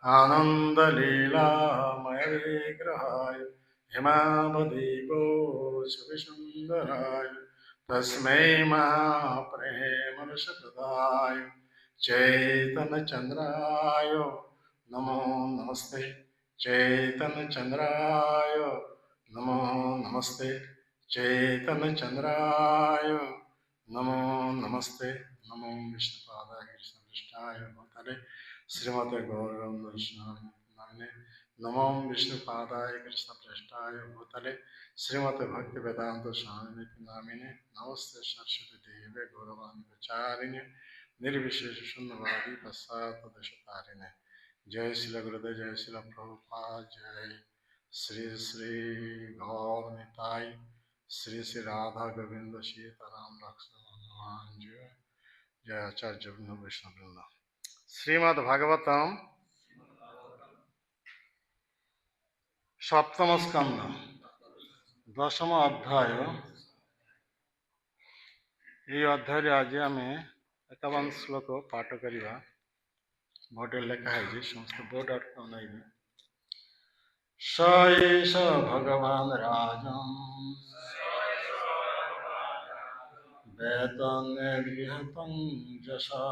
आनन्दलीलामय विग्रहाय हेमावदीपोषविसुन्दराय तस्मै महाप्रेमरसप्रदाय चैतन्यचन्द्राय नमो नमस्ते। चैतन्यचन्द्राय नमो नमस्ते। चैतन्यचन्द्राय नमो नमस्ते। नमो विष्णुपादाय कृष्णपृष्ठाय भूतले श्रीमते गौरंग नामिने नमो विष्णुपादाय कृष्णपृष्ठाय भूतले श्रीमते भक्ति वेदांत स्वामिने नामिने नमस्ते सरस्वती देवे गौरवाणी प्रचारिणे निर्विशेष शून्यवादी पश्चातदेशतारिणे। जय श्री गुरुदेव जय श्री प्रभुपाद जय श्री श्री गौर निताई श्री श्री राधा गोविंद सीताराम लक्ष्मण हनुमान जय जय आचार्य वैष्णव वृंद। श्रीमद् भागवतम सप्तम स्कंद दशम अध्याय। ये अध्याय आज आम 51 श्लोक पाठ करवा। बोर्ड लिखाई समस्त बोर्ड अनाइबे। स एष भगवान राजं वेदनिर्विहतं यशा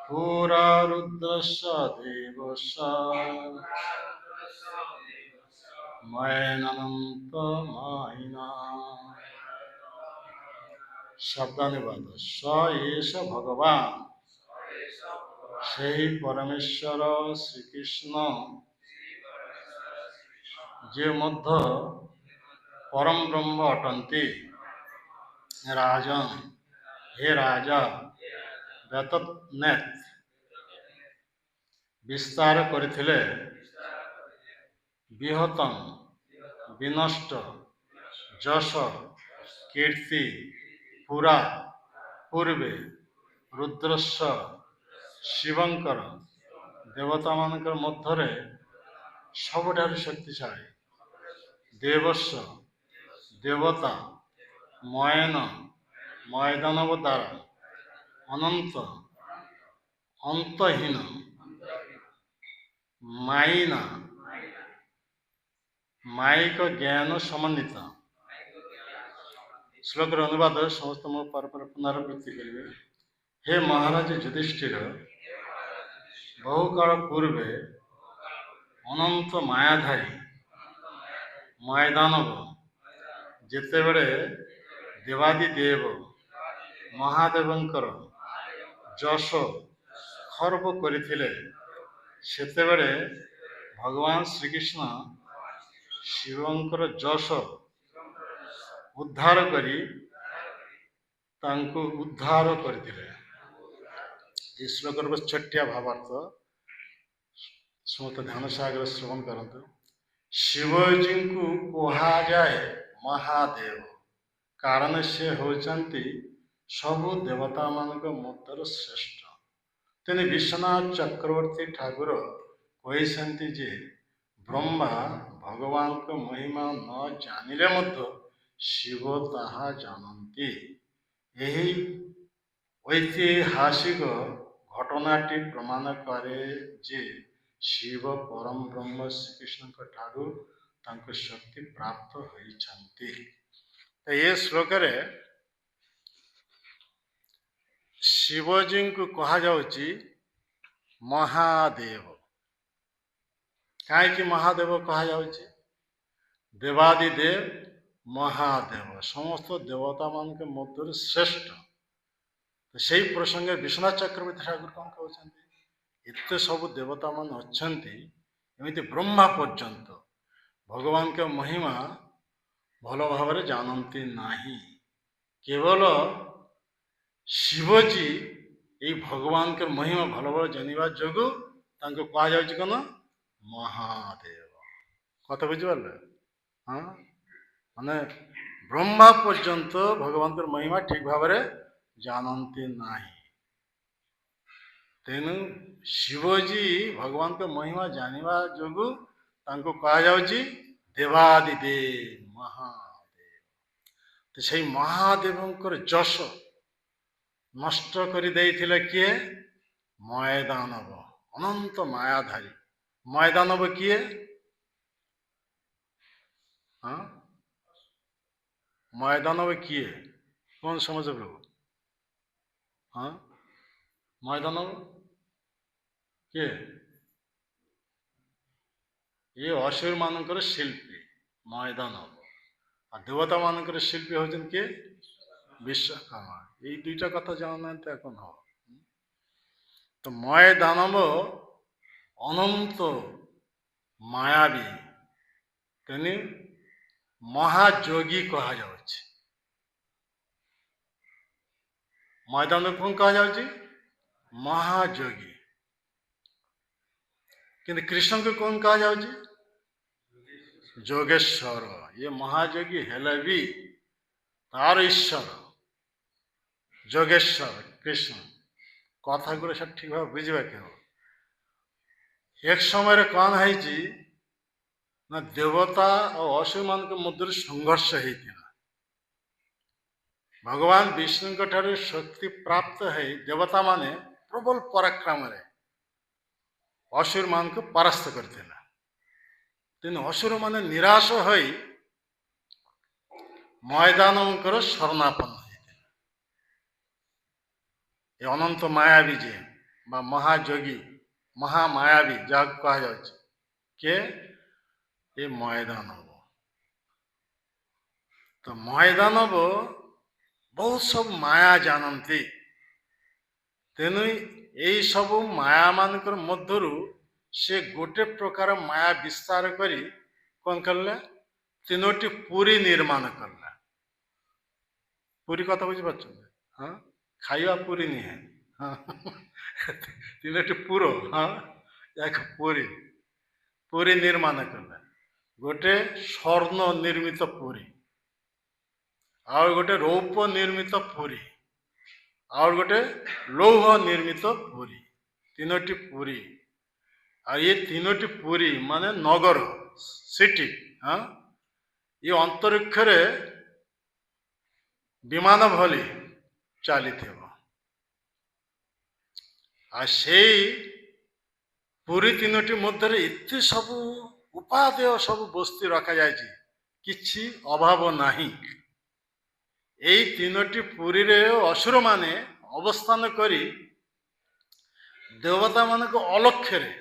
पुरा रुद्रस्य देवस्य मयनन्तमायिना। शब्दानुवाद। स एष भगवान সেই পরমেশ্বর শ্রীকৃষ্ণ যে মধ্য পরম ব্রহ্ম অটন্তি। রাজন হে রাজা বেতনেত বিস্তার করিলে বিহতম বিনষ্ট যশ কীর্তি পুরা পূর্বে রুদ্রস্য শিবঙ্कर देवता मानकर मध्य सबुठारु शक्तिशाली देवस्व देवता मयन मयदानव द्वारा अनंत अंतहीन मायिना मायिक ज्ञान समन्वित। श्लोक अनुवाद समस्त पुनरावृत्ति करेंगे। हे महाराज युधिष्ठिर बहुकाल पूर्वे अनंत मायाधारी मयदानव जेतेबेले देवादिदेव महादेवंकर जश खर्ब करथिले सेतेबेले भगवान श्रीकृष्ण शिवंकर जश उद्धार करी तांको उद्धार करथिले। इस श्लोकर छठिया भावार्थ समस्त ध्यान सागर श्रवण करते। शिवजी को कहा जाए महादेव कारण से होचंती सबु देवता मानक मध्य श्रेष्ठ। तेने विश्वनाथ चक्रवर्ती ठाकुर कहते जे ब्रह्मा भगवान को महिमा न जानिले मध्य शिव ताहा जानती। यही ऐतिहासिक घटनाटी प्रमाण करे जे शिव परम ब्रह्म श्रीकृष्ण ठारू तांको शक्ति प्राप्त होइछंती। तो ये श्लोक रे शिवजी को कहा जाउची महादेव। कहीं महादेव कहा जाउची देवादिदेव महादेव समस्त देवता मान के मध्य श्रेष्ठ। तो सही प्रसंग विश्वनाथ चक्रवर्ती ठाकुर कौन कहते एत सब देवता मान अच्छी एमती ब्रह्मा पर्यंत भगवान के महिमा भल भाव जानती नहीं। केवल शिवजी ये भगवान के महिमा भल भाव जाना जोगु कह जान महादेव। कथा बुझिपारे हाँ माने ब्रह्मा पर्यंत भगवान के महिमा ठीक भाव जानती नहीं। तेणु शिवजी भगवान के महिमा जानिबा जोगु तांको कहा जाउची देवादिदेव महादेव। तो सही महादेवंकर जश नष्ट करि देइथिले किए ময়দানব ଅନନ୍ତ ମାୟାଧାରୀ। ମୟଦାନବ କିଏ? ହଁ ମୟଦାନବ କିଏ? କଣ ସମାଜ ପ୍ରଭୁ? ହଁ ମୟଦାନବ କିଏ? ଇଏ ଅସୁର ମାନଙ୍କର ଶିଳ୍ପୀ ମୟଦାନବ। ଆଉ ଦେବତା ମାନଙ୍କର ଶିଳ୍ପୀ ହଉଛନ୍ତି କିଏ? ବିଶ୍ୱକର୍ମା। ଏଇ ଦୁଇଟା କଥା ଜାଣୁନାହାନ୍ତି এখন ହବ। ତ ମୟଦାନବ ଅନନ୍ତ ମାୟାବୀ, ତେଣୁ ମହାଯୋଗୀ କୁହାଯାଉଛି। ମୟଦାନବ କଣ କୁହାଯାଉଛି? ମହାଯୋଗୀ। କିନ୍ତୁ କୃଷ୍ଣଙ୍କୁ କଣ କୁହାଯାଉଛି? ଯୋଗେଶ୍ୱର। ଇଏ ମହାଯୋଗୀ ହେଲେ ବି ତାର ଈଶ୍ୱର ଯୋଗେଶ୍ୱର କୃଷ୍ଣ। କଥା ଗୁଡା ସବୁ ଠିକ ଭାବେ ବୁଝିବା କି ହବ। ଏକ ସମୟରେ କଣ ହେଇଛି ନା ଦେବତା ଓ ଅସୁର ମାନଙ୍କ ମଧ୍ୟରେ ସଂଘର୍ଷ ହେଇଥିଲା। ଭଗବାନ ବିଷ୍ଣୁଙ୍କ ଠାରୁ ଶକ୍ତି ପ୍ରାପ୍ତ ହେଇ ଦେବତା ମାନେ ପ୍ରବଳ ପରାକ୍ରମରେ ଅସୁର ମାନଙ୍କୁ ପରାସ୍ତ କରିଥିଲା। ତେଣୁ ଅସୁର ମାନେ ନିରାଶ ହୋଇ ମୟଦାନଙ୍କର ଶରଣାପନ୍ନ ହେଇଥିଲା। ଏ ଅନନ୍ତ ମାୟାବୀ ଯେ ବା ମହାଯୋଗୀ ମହାମାୟାବୀ ଯାହାକୁ କୁହାଯାଉଛି କିଏ? ଏ ମୟଦାନବ। ତ ମୟଦାନବ ବହୁତ ସବୁ ମାୟା ଜାଣନ୍ତି। ତେଣୁ ଏଇ ସବୁ ମାୟା ମାନଙ୍କର ମଧ୍ୟରୁ ସେ ଗୋଟେ ପ୍ରକାର ମାୟା ବିସ୍ତାର କରି କଣ କଲେ? ତିନୋଟି ପୁରୀ ନିର୍ମାଣ କଲା। ପୁରୀ କଥା ବୁଝିପାରୁଛନ୍ତି? ହଁ ଖାଇବା ପୁରୀ ନୁହେଁ, ହଁ ତିନୋଟି ପୁର, ହଁ ଯାକ ପୁରୀ ପୁରୀ ନିର୍ମାଣ କଲା। ଗୋଟେ ସ୍ୱର୍ଣ୍ଣ ନିର୍ମିତ ପୁରୀ, ଆଉ ଗୋଟେ ରୌପ୍ୟ ନିର୍ମିତ ପୁରୀ, ଆଉ ଗୋଟେ ଲୌହ ନିର୍ମିତ ପୁରୀ। ତିନୋଟି ପୁରୀ। ଆଉ ଏ ତିନୋଟି ପୁରୀ ମାନେ ନଗର ସିଟି, ହଁ ଏ ଅନ୍ତରିକ୍ଷରେ ବିମାନ ଭଳି ଚାଲିଥିବ। ଆଉ ସେଇ ପୁରୀ ତିନୋଟି ମଧ୍ୟରେ ଏତେ ସବୁ ଉପାଦେୟ ସବୁ ବସ୍ତୁ ରଖାଯାଇଛି, କିଛି ଅଭାବ ନାହିଁ। ଏଇ ତିନୋଟି ପୁରୀରେ ଅସୁର ମାନେ ଅବସ୍ଥାନ କରି ଦେବତା ମାନଙ୍କ ଅଲକ୍ଷ୍ୟରେ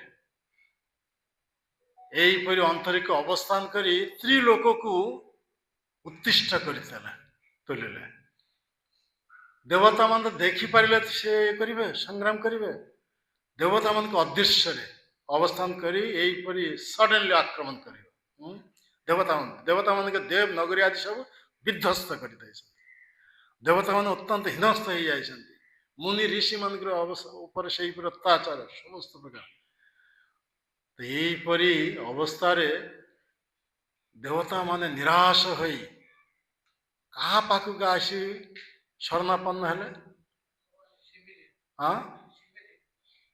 ଏଇପରି ଅନ୍ତରିକ୍ଷ ଅବସ୍ଥାନ କରି ତ୍ରିଲୋକକୁ ଉତ୍ତିଷ୍ଠ କରିଥିଲା ତୁଲିଲେ। ଦେବତା ମାନେ ଦେଖିପାରିଲେ ସେ କରିବେ, ସଂଗ୍ରାମ କରିବେ। ଦେବତା ମାନଙ୍କ ଅଦୃଶ୍ୟରେ ଅବସ୍ଥାନ କରି ଏଇପରି ସଡନଲି ଆକ୍ରମଣ କରିବ। ଦେବତା ମାନଙ୍କ ଦେବ ନଗରୀ ଆଦି ସବୁ ବିଧ୍ୱସ୍ତ କରିଦେଇଛନ୍ତି। ଦେବତା ମାନେ ଅତ୍ୟନ୍ତ ହୀନସ୍ଥ ହେଇଯାଇଛନ୍ତି। ମୁନି ଋଷି ମାନଙ୍କର ଉପରେ ସେଇପରି ଅତ୍ୟାଚାର ସମସ୍ତ ପ୍ରକାର। ଏହିପରି ଅବସ୍ଥାରେ ଦେବତା ମାନେ ନିରାଶ ହୋଇ କାହା ପାଖକୁ ଆସି ଶରଣାପନ୍ନ ହେଲେ? ହଁ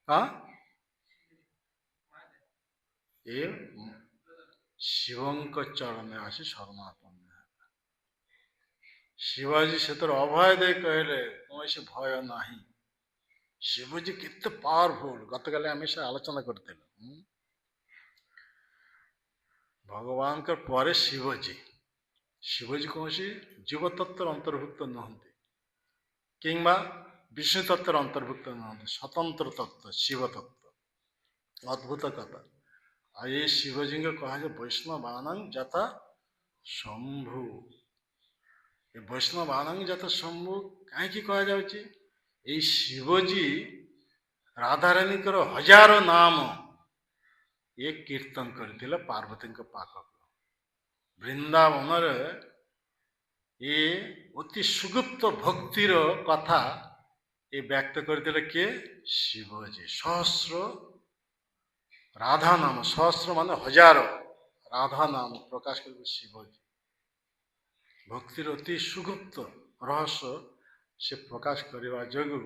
ହଁ ଏ ଶିବଙ୍କ ଚରଣରେ ଆସି ଶରଣାପନ୍ନ ହେଲେ। ଶିବାଜୀ ସେଥିରେ ଅଭୟ ଦେଇ କହିଲେ କୌଣସି ଭୟ ନାହିଁ। ଶିବଜୀ କେତେ ପାୱାରଫୁଲ, ଗତକାଲି ଆମେ ସେ ଆଲୋଚନା କରିଥିଲୁ। ଭଗବାନଙ୍କ ପରେ ଶିବଜୀ କୌଣସି ଜୀବ ତତ୍ଵର ଅନ୍ତର୍ଭୁକ୍ତ ନୁହନ୍ତି କିମ୍ବା ବିଷ୍ଣୁ ତତ୍ଵର ଅନ୍ତର୍ଭୁକ୍ତ ନୁହନ୍ତି, ସ୍ୱତନ୍ତ୍ର ତତ୍ଵ ଶିବ ତତ୍ଵ। ଅଦ୍ଭୁତ କଥା। ଆଉ ଏ ଶିବଜୀଙ୍କ କୁହାଯାଏ ବୈଷ୍ଣବାନଂ ଯଥା ଶମ୍ଭୁ। ଏ ବୈଷ୍ଣବାନଂ ଯଥା ଶମ୍ଭୁ କାହିଁକି କୁହାଯାଉଛି? ଏଇ ଶିବଜୀ ରାଧାରାଣୀଙ୍କର ହଜାର ନାମ ଏ କୀର୍ତ୍ତନ କରିଥିଲେ ପାର୍ବତୀଙ୍କ ପାଖକୁ। ବୃନ୍ଦାବନରେ ଏ ଅତି ସୁଗୁପ୍ତ ଭକ୍ତିର କଥା ଏ ବ୍ୟକ୍ତ କରିଥିଲେ କିଏ? ଶିବଜୀ। ସହସ୍ର ରାଧା ନାମ, ସହସ୍ର ମାନେ ହଜାର ରାଧା ନାମ ପ୍ରକାଶ କରିବେ ଶିବଜୀ। ଭକ୍ତିର ଅତି ସୁଗୁପ୍ତ ରହସ୍ୟ ସେ ପ୍ରକାଶ କରିବା ଯୋଗୁଁ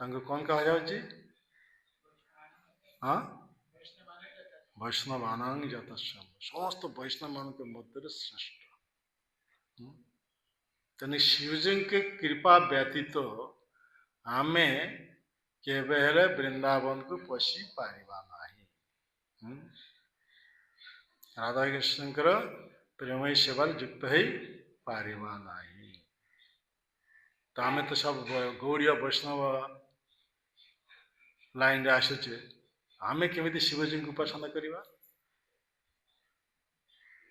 ତାଙ୍କୁ କଣ କୁହାଯାଉଛି? ହଁ ବୈଷ୍ଣବାନଂ ଯଥା ଶମ୍ଭୁ, ସମସ୍ତ ବୈଷ୍ଣବ ମାନଙ୍କ ମଧ୍ୟରେ ଶ୍ରେଷ୍ଠ। ତେଣୁ ଶିବଜୀଙ୍କ କୃପା ବ୍ୟତୀତ ଆମେ केबे हेले वृंदावन को पशि पारिबा नाही। राधा कृष्णकर प्रेम सेवा युक्त है पारिबा नाही। तो आम तो सब गौड़ीय वैष्णव लाइन रे आसुचे, आम केमी शिवजी को उपासना करवा?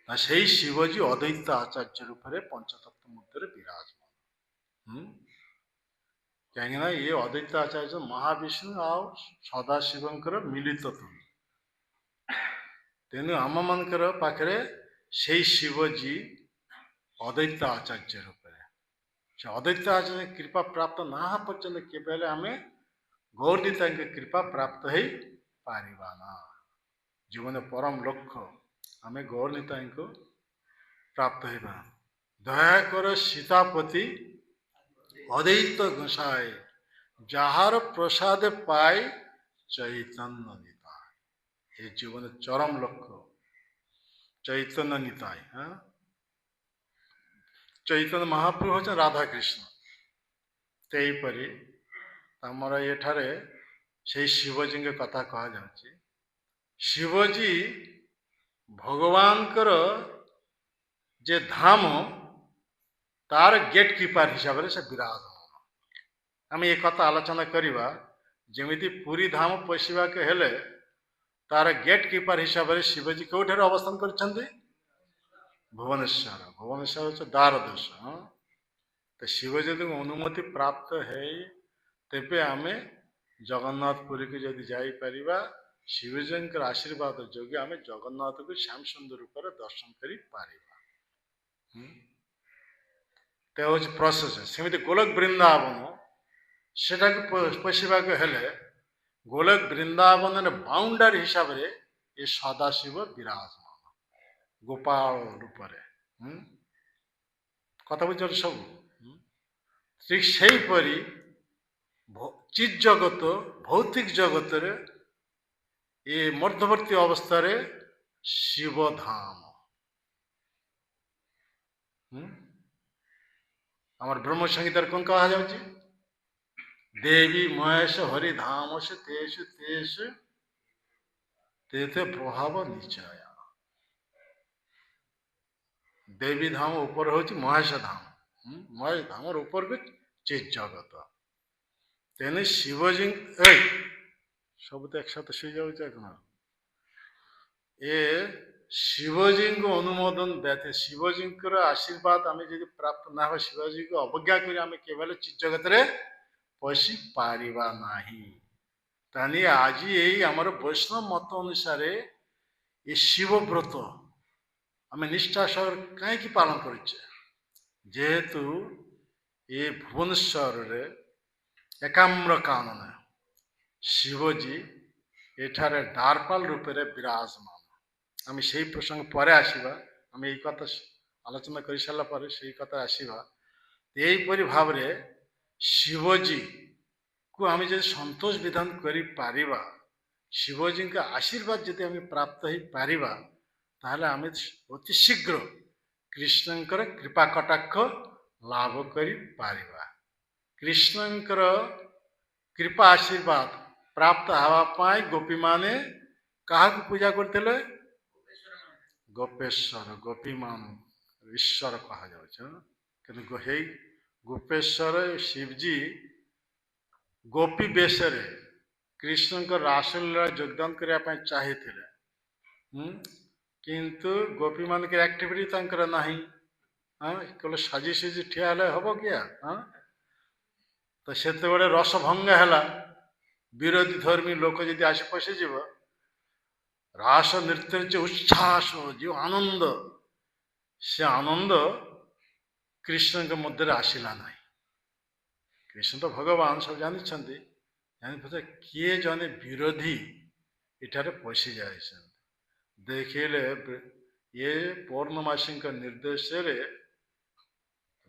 से शिवजी अद्वैत आचार्य रूप से पंचतत्व मध्य विराजमान। कहीं ये अद्वैत आचार्य महाविष्णु आ सदाशिवंकर मिलित तुल्य। तेणु आम मानकर पाखे से शिवजी अद्वैत आचार्य रूप से अद्वैत आचार्य कृपा प्राप्त ना पर्यंत केवल आम गौरनीता कृपा प्राप्त हो पारिबाना। जीवन परम लक्ष्य आम गौरनीता को प्राप्त होगा। दया कर सीतापति अद्वैत गोसाई जार प्रसाद पाए चैतन्य निताय। ये जीवन चरम लक्ष्य चैतन्य निताय। चैतन्य महाप्रभु होते राधा कृष्ण। तेपरी आमर एठारे से शिवजी के कथा कह जाउछि। शिवजी भगवान कर जे धाम तार गेट कीपर हिसाब से विराजमान। आम ये कथा आलोचना करवा जमीती पुरी धाम पशिवा के हेले तार गेट कीपर हिसाब से शिवजी कौठार अवस्थान कर भुवनेश्वर। भुवनेश्वर द्वार देश। तो शिवजी अनुमति प्राप्त है तेबे आम जगन्नाथपुरी को जदि जापर शिवजी आशीर्वाद जोगे आम जगन्नाथ को श्याम सुंदर रूप दर्शन कर प्रोसेस। सेमती गोलक वृंदावन से पशिवा हेले गोलक वृंदावन बाउंडारी हिसाब से ये सदाशिव विराजमान गोपाल रूप कथा बुझ सब। ठीक से चित जगत भौतिक जगत ये मध्यवर्ती अवस्था रे शिवधाम। आमर ब्रह्म संगीतार कौन कहा जाउछि? देवी महेश हरिधाम से तेषु तेषु तेते प्रभाव निचय। देवी धाम ऊपर हूँ महेश धाम। महेश धाम ऊपर को चित जगत। तेने शिवजी सब तो एक साथ शुई जाऊँ। ये शिवजी को अनुमोदन व्यतीत शिवजी आशीर्वाद आम जो प्राप्त ना हो शिवजी को अवज्ञा कर केवल चित जगत रे पशि पारिबा नाही। तानी आज यही आमर वैष्णव मत अनुसार ये शिवव्रत आम निष्ठा सह कहीं पालन करें जेहेतु ये भुवनेश्वर रे एकाम्र कानन शिवजी एठारे द्वारपाल रूप से विराजमान। आम से प्रसंग पर आसवा आम यही कथा आलोचना कर सारापर से कथा आसवा। यहीपरि भाव शिवजी को आम जो संतोष विधान कर शिवजी का आशीर्वाद जदि आम प्राप्त हो पारिबा ताहले आम अति शीघ्र कृष्णंकर कृपा कटाक्ष लाभ कर पारिबा। कृष्णंकर कृपा आशीर्वाद प्राप्त हवापाई गोपी माने कहा पूजा करते? गोपेश्वर गोपी मान ईश्वर कहा जाऊँ। हे गोपेश्वर शिवजी गोपी बेश कृष्ण को रासलीला योगदान करने चाहिए किंतु गोपी मान के एक्टिविटी तंकर नहीं। केवल साजी साजी ठिया हम क्या? तो से रसभंग है विरोधी धर्मी लोक जदि आस पशिज रास नृत्य जो उच्छ्वास जो आनंद से आनंद कृष्ण के मध्य आसला ना। कृष्ण तो भगवान सब जानते जानी किए जने विरोधी इठारे पशि जाए देखिले ये पौर्णमासी निर्देश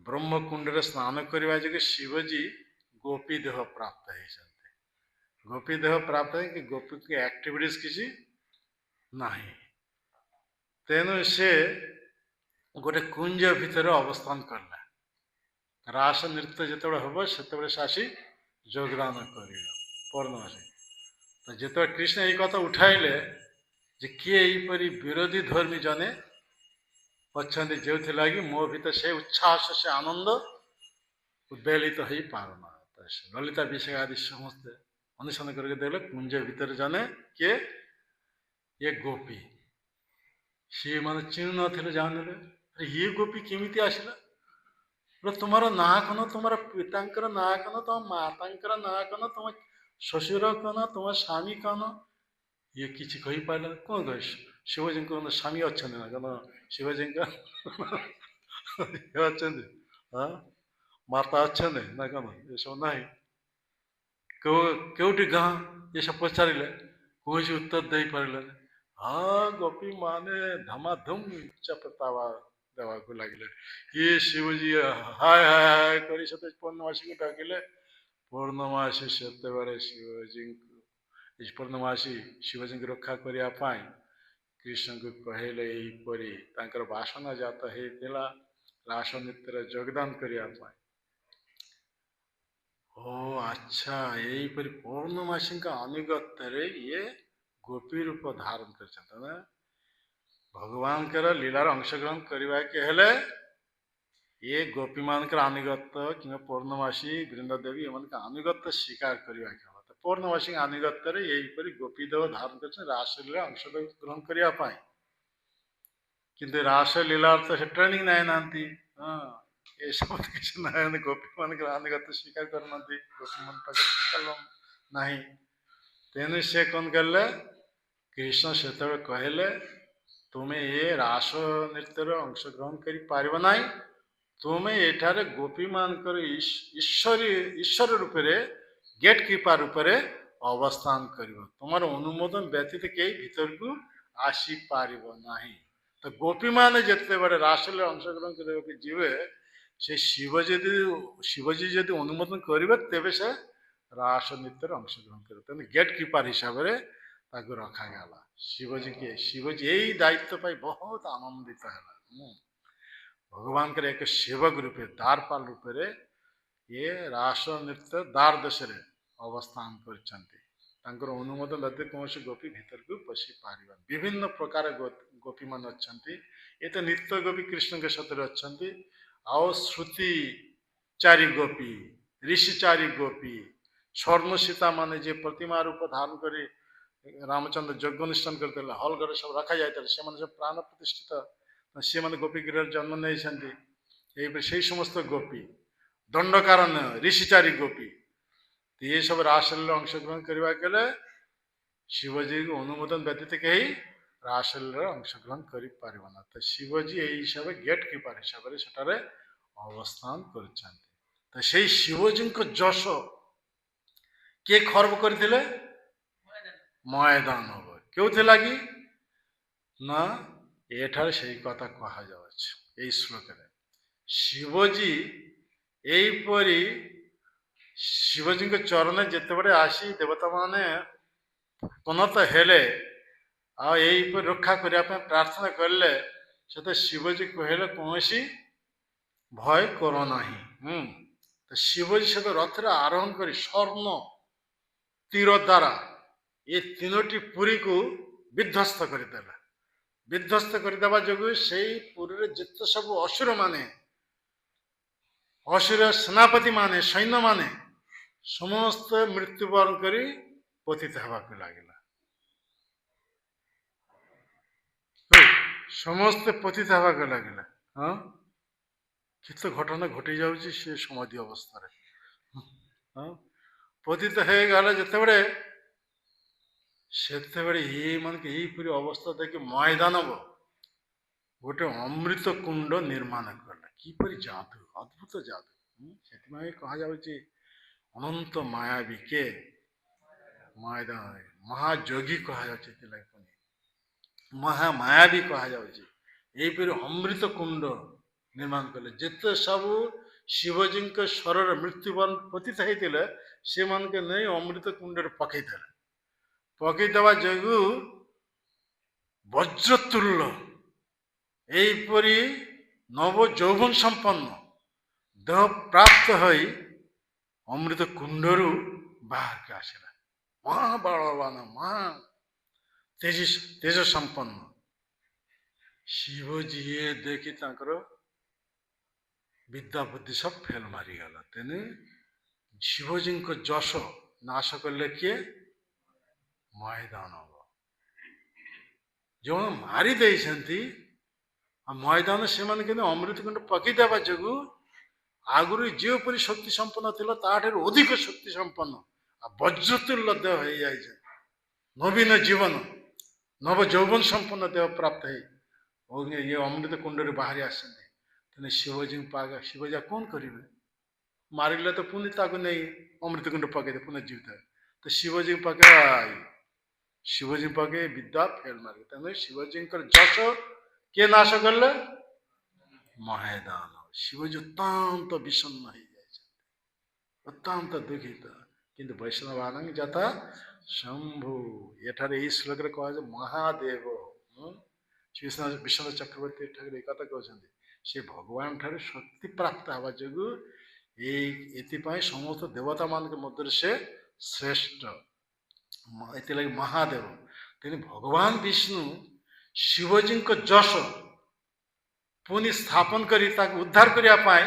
ब्रह्मकुंड स्नान करने जो शिवजी गोपी देह प्राप्त होती। गोपी देह प्राप्त है कि गोपी की एक्टिविटीज किसी नहीं। तेणु से गोटे कुंज भितर अवस्थान करला रास नृत्य जो हम से आसी योगदान कर ପୂର୍ଣ୍ଣମାସୀ। ତ ଯେତେବେଳେ କୃଷ୍ଣ ଏଇ କଥା ଉଠାଇଲେ ଯେ କିଏ ଏଇପରି ବିରୋଧୀ ଧର୍ମୀ ଜଣେ ଅଛନ୍ତି ଯେଉଁଥିଲାଗି ମୋ ଭିତରେ ସେ ଉଚ୍ଛ୍ୱାସ ସେ ଆନନ୍ଦ ଉଦ୍ବେଳିତ ହେଇପାରୁନା। ଲଳିତା ବିଷୟ ଆଦି ସମସ୍ତେ ଅନୁସନ୍ଧାନ କରିକି ଦେଲେ କୁଞ୍ଜ ଭିତରେ ଜଣେ କିଏ ଏ ଗୋପୀ, ସିଏ ମାନେ ଚିହ୍ନୁ ନଥିଲେ ଜାଣିଲେ ଇଏ ଗୋପୀ କେମିତି ଆସିଲା, ତୁମର ନାଁ କଣ, ତୁମର ପିତାଙ୍କର ନାଁ କଣ, ତମ ମାତାଙ୍କର ନାଁ କଣ, ତମ ଶ୍ୱଶୁର କଣ, ତମ ସ୍ୱାମୀ କଣ, ଇଏ କିଛି କହିପାରିଲା କଣ କହ ଶିବଜୀଙ୍କ ସ୍ୱାମୀ ଅଛନ୍ତି ନା କଣ, ଶିବଜୀଙ୍କ ଅଛନ୍ତି, ହଁ ମାତା ଅଛନ୍ତି ନା କଣ, ଏସବୁ ନାହିଁ। କେଉଁଠି ଗାଁ ଏସବୁ ପଚାରିଲେ କୌଣସି ଉତ୍ତର ଦେଇପାରିଲେନି। ହଁ ଗୋପୀ ମାନେ ଧମାଧୁମ ଚପତାବା ଦେବାକୁ ଲାଗିଲେ। ଇଏ ଶିବଜୀ ହାୟ ହାୟ ହାୟ କରି ସେତେ ପୂର୍ଣ୍ଣମାସୀକୁ ଡାକିଲେ। ପୂର୍ଣ୍ଣମାସୀ ସେତେବେଳେ ପୂର୍ଣ୍ଣମାସୀ ଶିବଜୀଙ୍କୁ ରକ୍ଷା କରିବା ପାଇଁ କୃଷ୍ଣଙ୍କୁ କହିଲେ ଏହିପରି ତାଙ୍କର ବାସନା ଜାତ ହେଇଥିଲା ରାସ ନୃତ୍ୟରେ ଯୋଗଦାନ କରିବା ପାଇଁ। ଓ ଆଚ୍ଛା, ଏଇପରି ପୂର୍ଣ୍ଣମାସୀଙ୍କ ଆନୁଗତ୍ୟରେ ଇଏ ଗୋପୀ ରୂପ ଧାରଣ କରିଛନ୍ତି ନା। ଭଗବାନଙ୍କର ଲୀଳାର ଅଂଶଗ୍ରହଣ କରିବାକୁ ହେଲେ ଇଏ ଗୋପୀମାନଙ୍କର ଆନୁଗତ୍ୟ କିମ୍ବା ପୂର୍ଣ୍ଣମାସୀ ବୃନ୍ଦାଦେବୀ ଏମାନଙ୍କ ଆନୁଗତ୍ୟ ସ୍ୱୀକାର କରିବାକୁ ହେବ। ତ ପୂର୍ଣ୍ଣମାସୀଙ୍କ ଆନୁଗତ୍ୟରେ ଏହିପରି ଗୋପୀ ଦେବ ଧାରଣ କରିଛନ୍ତି ରାସଲୀଳା ଅଂଶଗ୍ରହଣ କରିବା ପାଇଁ। କିନ୍ତୁ ରାସଲୀଳାର ତ ସେ ଟ୍ରେନିଂ ନେଇନାହାନ୍ତି। ହଁ ଏସବୁ କିଛି ନାହିଁ, ଗୋପୀମାନଙ୍କର ଆନୁଗତ୍ୟ ସ୍ୱୀକାର କରୁନାହାନ୍ତି, ଗୋପୀମାନଙ୍କ ପାଖରେ ନାହିଁ। ତେଣୁ ସେ କ'ଣ କଲେ, କୃଷ୍ଣ ସେତେବେଳେ କହିଲେ ତୁମେ ଏ ରାସ ନୃତ୍ୟରେ ଅଂଶଗ୍ରହଣ କରିପାରିବ ନାହିଁ, ତୁମେ ଏଠାରେ ଗୋପୀମାନଙ୍କର ଈଶ୍ୱର ରୂପରେ ଗେଟ୍ କିପର ରୂପରେ ଅବସ୍ଥାନ କରିବ, ତୁମର ଅନୁମୋଦନ ବ୍ୟତୀତ କେହି ଭିତରକୁ ଆସିପାରିବ ନାହିଁ। ତ ଗୋପୀମାନେ ଯେତେବେଳେ ରାସରେ ଅଂଶଗ୍ରହଣ କରିବାକୁ ଯିବେ, ସେ ଶିବଜୀ ଯଦି ଅନୁମୋଦନ କରିବେ ତେବେ ସେ ରାସ ନୃତ୍ୟରେ ଅଂଶଗ୍ରହଣ କରିବେ। ତେଣୁ ଗେଟ୍ କିପର ହିସାବରେ ତାକୁ ରଖାଗଲା। ଶିବଜୀ ଏଇ ଦାୟିତ୍ୱ ପାଇଁ ବହୁତ ଆନନ୍ଦିତ ହେଲା। ଭଗବାନଙ୍କର ଏକ ସେବକ ରୂପେ ଦ୍ୱାରପାଳ ରୂପରେ ଇଏ ରାସ ନୃତ୍ୟ ଦ୍ୱାର ଦେଶରେ ଅବସ୍ଥାନ କରିଛନ୍ତି। ତାଙ୍କର ଅନୁମୋଦନ ବ୍ୟତୀତ କୌଣସି ଗୋପୀ ଭିତରକୁ ପଶି ପାରିବନି। ବିଭିନ୍ନ ପ୍ରକାର ଗୋପୀମାନେ ଅଛନ୍ତି। ଏ ତ ନିତ୍ୟ ଗୋପୀ କୃଷ୍ଣଙ୍କ ସାଥିରେ ଅଛନ୍ତି, ଆଉ ଶ୍ରୁତିଚାରୀ ଗୋପୀ, ଋଷିଚାରୀ ଗୋପୀ, ସ୍ୱର୍ଣ୍ଣ ସୀତା ମାନେ ଯିଏ ପ୍ରତିମା ରୂପ ଧାରଣ କରି ରାମଚନ୍ଦ୍ର ଯଜ୍ଞ ଅନୁଷ୍ଠାନ କରିଥିଲେ, ହଲ୍ ଘରେ ସବୁ ରଖାଯାଇଥିଲେ, ସେମାନେ ସବୁ ପ୍ରାଣ ପ୍ରତିଷ୍ଠିତ, ସେମାନେ ଗୋପୀ ଗୃହରେ ଜନ୍ମ ନେଇଛନ୍ତି। ଏଇପରି ସେଇ ସମସ୍ତ ଗୋପୀ, ଦଣ୍ଡକାରଣ୍ୟ ଋଷିଚାରୀ ଗୋପୀ, ଏ ସବୁ ରାସଲୀଳାରେ ଅଂଶଗ୍ରହଣ କରିବାକୁ ହେଲେ ଶିବଜୀଙ୍କ ଅନୁମୋଦନ ବ୍ୟତୀତ କେହି ରାସଲୀଳାରେ ଅଂଶଗ୍ରହଣ କରିପାରିବ ନା। ତ ଶିବଜୀ ଏଇ ହିସାବରେ ଗେଟ୍ କିପର ହିସାବରେ ସେଠାରେ ଅବସ୍ଥାନ କରିଛନ୍ତି। ତ ସେଇ ଶିବଜୀଙ୍କ ଯଶ କିଏ ଖର୍ବ କରିଥିଲେ? ମୟଦାନବ। କେଉଁଥିଲାଗି ନା ଏଠାରେ ସେଇ କଥା କୁହାଯାଉଛି ଏଇ ଶ୍ଲୋକରେ। ଶିବଜୀ ଏଇପରି ଶିବଜୀଙ୍କ ଚରଣରେ ଯେତେବେଳେ ଆସି ଦେବତାମାନେ ଉପନତ ହେଲେ ଆଉ ଏଇପରି ରକ୍ଷା କରିବା ପାଇଁ ପ୍ରାର୍ଥନା କଲେ, ସେତେ ଶିବଜୀ କହିଲେ କୌଣସି ଭୟ କର ନାହିଁ। ତ ଶିବଜୀ ସେତେ ରଥରେ ଆରୋହଣ କରି ସ୍ୱର୍ଣ୍ଣ ତୀର ଦ୍ୱାରା ଏ ତିନୋଟି ପୁରୀକୁ ବିଧ୍ୱସ୍ତ କରିଦେଲା। ବିଧ୍ୱସ୍ତ କରିଦେବା ଯୋଗୁଁ ସେଇ ପୁରୀରେ ଯେତେ ସବୁ ଅସୁର ସେନାପତି ମାନେ, ସୈନ୍ୟମାନେ ସମସ୍ତେ ମୃତ୍ୟୁବରଣ କରି ପତିତ ହେବାକୁ ଲାଗିଲା। ସମସ୍ତେ ପତିତ ହେବାକୁ ଲାଗିଲା। ହଁ, କେତେ ଘଟଣା ଘଟି ଯାଉଛି ସେ ସମାଧି ଅବସ୍ଥାରେ। ହଁ, ପତିତ ହେଇଗଲେ ସେତେବେଳେ ଏଇମାନଙ୍କୁ ଏଇପରି ଅବସ୍ଥା ଦେଖି ମୟଦାନବ ଗୋଟେ ଅମୃତ କୁଣ୍ଡ ନିର୍ମାଣ କଲା। କିପରି ଯାଦୁ, ଅଦ୍ଭୁତ ଯାଦୁ। ସେଥିପାଇଁ କୁହାଯାଉଛି ଅନନ୍ତ ମାୟାବୀ କେ ମୟଦାନ, ମହାଯୋଗୀ କୁହାଯାଉଛି, ମହାମାୟାବୀ କୁହାଯାଉଛି। ଏଇପରି ଅମୃତ କୁଣ୍ଡ ନିର୍ମାଣ କଲେ। ଯେତେ ସବୁ ଶିବଜୀଙ୍କ ସ୍ୱରରେ ମୃତ୍ୟୁବରଣ ପତିତ ହେଇଥିଲେ ସେମାନଙ୍କୁ ନେଇ ଅମୃତ କୁଣ୍ଡରେ ପକେଇଥିଲେ। ପକେଇଦେବା ଯୋଗୁଁ ବଜ୍ରତୁଲ୍ୟ ଏହିପରି ନବ ଯୌବନ ସମ୍ପନ୍ନ ଦେହ ପ୍ରାପ୍ତ ହୋଇ ଅମୃତ କୁଣ୍ଡରୁ ବାହାରକୁ ଆସିଲା। ମହାବଳବାନ ମହା ତେଜ ସମ୍ପନ୍ନ ଶିବଜୀ ଦେଖି ତାଙ୍କର ବିଦ୍ୟା ବୁଦ୍ଧି ସବୁ ଫେଲ ମାରିଗଲା। ତେଣୁ ଶିବଜୀଙ୍କ ଯଶ ନାଶ କଲେ କିଏ? ମଇଦାନବ। ଯେଉଁ ମାରି ଦେଇଛନ୍ତି ମଇଦାନ ସେମାନେ କିନ୍ତୁ ଅମୃତ କୁଣ୍ଡ ପକେଇ ଦେବା ଯୋଗୁଁ ଆଗରୁ ଯେଉଁପରି ଶକ୍ତି ସମ୍ପନ୍ନ ଥିଲା ତାଠାରୁ ଅଧିକ ଶକ୍ତି ସମ୍ପନ୍ନ ଆଉ ବଜ୍ରତୁଲ୍ୟ ଦେହ ହେଇଯାଇଛି। ନବୀନ ଜୀବନ ନବ ଯୌବନ ସମ୍ପନ୍ନ ଦେହ ପ୍ରାପ୍ତ ହେଇ ଇଏ ଅମୃତ କୁଣ୍ଡରେ ବାହାରି ଆସିଛନ୍ତି। ତେଣୁ ଶିବଜୀଙ୍କ ପାଗ ଶିବଜୀ କ'ଣ କରିବେ? ମାରିଲେ ତ ପୁଣି ତାକୁ ନେଇ ଅମୃତ କୁଣ୍ଡ ପକେଇଦେ ପୁଣି ଜୀବିତ। ତ ଶିବଜୀଙ୍କ ପାଖେ ଶିବଜୀ ପାଖେ ବିଦ୍ୟା ଫେଲ ମାରିବେ। ତେଣୁ ଶିବଜୀଙ୍କର ଯଶ କିଏ ନାଶ କଲେ? ମହେଦାନ। ଶିବଜୀ ଅତ୍ୟନ୍ତ ବିଷନ୍ନ ହେଇଯାଇଛନ୍ତି, ଅତ୍ୟନ୍ତ ଦୁଃଖିତ। କିନ୍ତୁ ବୈଷ୍ଣବାନଙ୍କ ଯଥା ଶମ୍ଭୁ ଏଠାରେ ଏଇ ଶ୍ଲୋକରେ କୁହାଯାଏ ମହାଦେବ। ବିଶ୍ୱନାଥ ଚକ୍ରବର୍ତ୍ତୀ ଠାକୁର ଏ କଥା କହୁଛନ୍ତି ସେ ଭଗବାନ ଠାରୁ ଶକ୍ତି ପ୍ରାପ୍ତ ହେବା ଯୋଗୁଁ ଏଥିପାଇଁ ସମସ୍ତ ଦେବତା ମାନଙ୍କ ମଧ୍ୟରେ ସେ ଶ୍ରେଷ୍ଠ, ଏଥିଲାଗି ମହାଦେବ। ତେଣୁ ଭଗବାନ ବିଷ୍ଣୁ ଶିବଜୀଙ୍କ ଯଶ ପୁଣି ସ୍ଥାପନ କରି ତାକୁ ଉଦ୍ଧାର କରିବା ପାଇଁ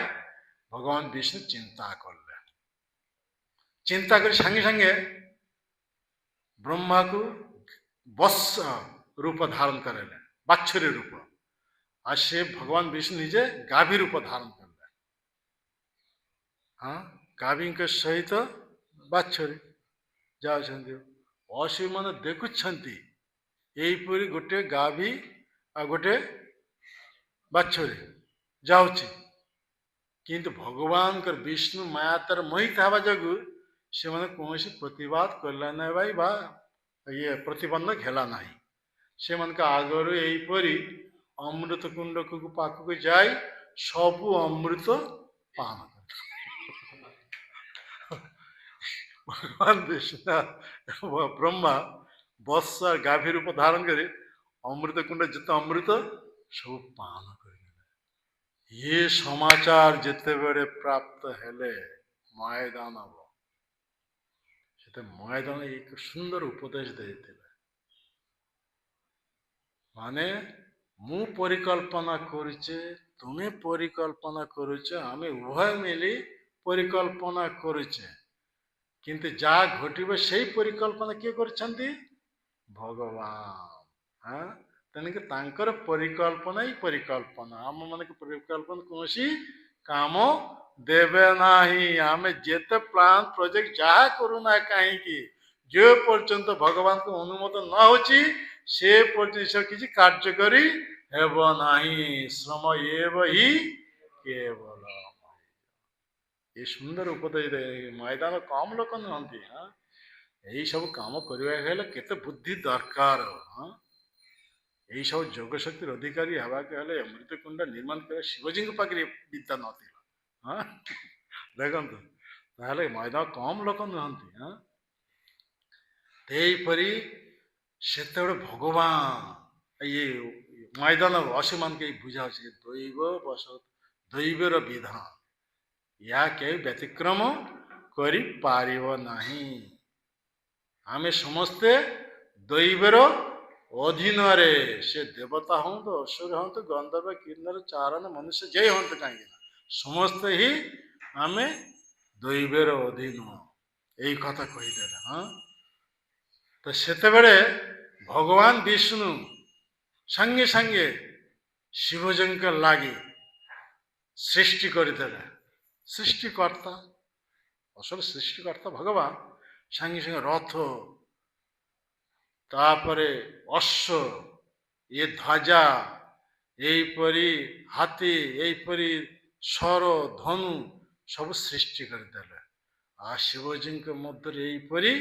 ଭଗବାନ ବିଷ୍ଣୁ ଚିନ୍ତା କଲେ। ଚିନ୍ତା କରି ସାଙ୍ଗେ ସାଙ୍ଗେ ବ୍ରହ୍ମାକୁ ବତ୍ସ ରୂପ ଧାରଣ କରେଇଲେ, ବାଛୁରୀ ରୂପ। ଆଉ ସେ ଭଗବାନ ବିଷ୍ଣୁ ନିଜେ ଗାଭୀ ରୂପ ଧାରଣ କଲେ। ଗାଭୀଙ୍କ ସହିତ ବାଛୁରୀ ଯାଉଛନ୍ତି। ଅଶୀ ମାନେ ଦେଖୁଛନ୍ତି ଏଇପରି ଗୋଟେ ଗାଭୀ ଆଉ ଗୋଟେ ବାଛୁରୀ ଯାଉଛି। କିନ୍ତୁ ଭଗବାନଙ୍କର ବିଷ୍ଣୁ ମାୟାତାର ମୋହିତ ହେବା ଯୋଗୁଁ ସେମାନେ କୌଣସି ପ୍ରତିବାଦ କଲେ ନାହିଁ ଭାଇ ବା ପ୍ରତିବନ୍ଧକ ହେଲା ନାହିଁ। ସେମାନଙ୍କ ଆଗରୁ ଏଇପରି ଅମୃତ କୁଣ୍ଡକୁ ପାଖକୁ ଯାଇ ସବୁ ଅମୃତ ପାନ କଲେ। ଭଗବାନ ବିଷ୍ଣୁ ବ୍ରହ୍ମା ବତ୍ସ ଗାଭୀ ରୂପ ଧାରଣ କରି ଅମୃତ କୁଣ୍ଡ ଯେତେ ଅମୃତ ସବୁ ପାନ କରିଦେଲେ। ଇଏ ସମାଚାର ଯେତେବେଳେ ପ୍ରାପ୍ତ ହେଲେ ମୟଦାନବ, ସେତେ ମୟଦାନ ଏକ ସୁନ୍ଦର ଉପଦେଶ ଦେଇଥିଲେ। ମାନେ ମୁଁ ପରିକଳ୍ପନା କରୁଛେ, ତୁମେ ପରିକଳ୍ପନା କରୁଛ, ଆମେ ଉଭୟ ମିଳି ପରିକଳ୍ପନା କରୁଛେ। କିନ୍ତୁ ଯାହା ଘଟିବ ସେଇ ପରିକଳ୍ପନା କିଏ କରିଛନ୍ତି? ଭଗବାନ। ତେଣୁକି ତାଙ୍କର ପରିକଳ୍ପନା ହିଁ ପରିକଳ୍ପନା। ଆମ ମାନଙ୍କ ପରିକଳ୍ପନା କୌଣସି କାମ ଦେବେ ନାହିଁ। ଆମେ ଯେତେ ପ୍ଲାନ୍ ପ୍ରୋଜେକ୍ଟ ଯାହା କରୁନା କାହିଁକି, ଯେ ପର୍ଯ୍ୟନ୍ତ ଭଗବାନଙ୍କ ଅନୁମୋଦନ ନ ହଉଛି ସେ ପର୍ଯ୍ୟନ୍ତ କିଛି କାର୍ଯ୍ୟକାରୀ ହେବ ନାହିଁ। ଶ୍ରମ ଏବ ହି କେବଳ। ଏ ସୁନ୍ଦର ଉପଦେଶ ମଇଦାନ କମ ଲୋକ ନୁହନ୍ତି। ଏଇ ସବୁ କାମ କରିବାକୁ ହେଲେ କେତେ ବୁଦ୍ଧି ଦରକାର। ଏଇ ସବୁ ଯୋଗ ଶକ୍ତିର ଅଧିକାରୀ ହେବାକୁ ହେଲେ ଅମୃତ କୁଣ୍ଡ ନିର୍ମାଣ କରିବା ଶିବଜୀଙ୍କ ପାଖରେ ବିଦ୍ୟା ନଥିଲା। ଦେଖନ୍ତୁ ତାହେଲେ ମଇଦାନ କମ ଲୋକ ନୁହନ୍ତି। ଏଇପରି ସେତେବେଳେ ଭଗବାନ ଇଏ ମଇଦାନ ଅଶୀମାନଙ୍କୁ ଏଇ ବୁଝାଉଛି ଦୈବର ବିଧାନ, ଏହା କେହି ବ୍ୟତିକ୍ରମ କରିପାରିବ ନାହିଁ। ଆମେ ସମସ୍ତେ ଦୈବର ଅଧୀନରେ, ସେ ଦେବତା ହୁଅନ୍ତୁ, ଅସୁର ହୁଅନ୍ତୁ, ଗନ୍ଧର୍ବ, କିନ୍ନର, ଚାରଣ, ମନୁଷ୍ୟ ଯେ ହୁଅନ୍ତୁ କାହିଁକି ସମସ୍ତେ ହିଁ ଆମେ ଦୈବର ଅଧୀନ। ଏଇ କଥା କହିଦେଲେ। ତ ସେତେବେଳେ ଭଗବାନ ବିଷ୍ଣୁ ସାଙ୍ଗେ ସାଙ୍ଗେ ଶିବଜୀଙ୍କ ଲାଗି ସୃଷ୍ଟି କରିଦେଲେ। ସୃଷ୍ଟିକର୍ତ୍ତା, ଅସଲ ସୃଷ୍ଟିକର୍ତ୍ତା ଭଗବାନ ସାଙ୍ଗେ ସାଙ୍ଗେ ରଥ, ତାପରେ ଅଶ୍ଵ, ଏ ଧ୍ୱଜା, ଏଇପରି ହାତୀ, ଏଇପରି ସର, ଧନୁ ସବୁ ସୃଷ୍ଟି କରିଦେଲେ। ଆଉ ଶିବଜୀଙ୍କ ମଧ୍ୟରେ ଏଇପରି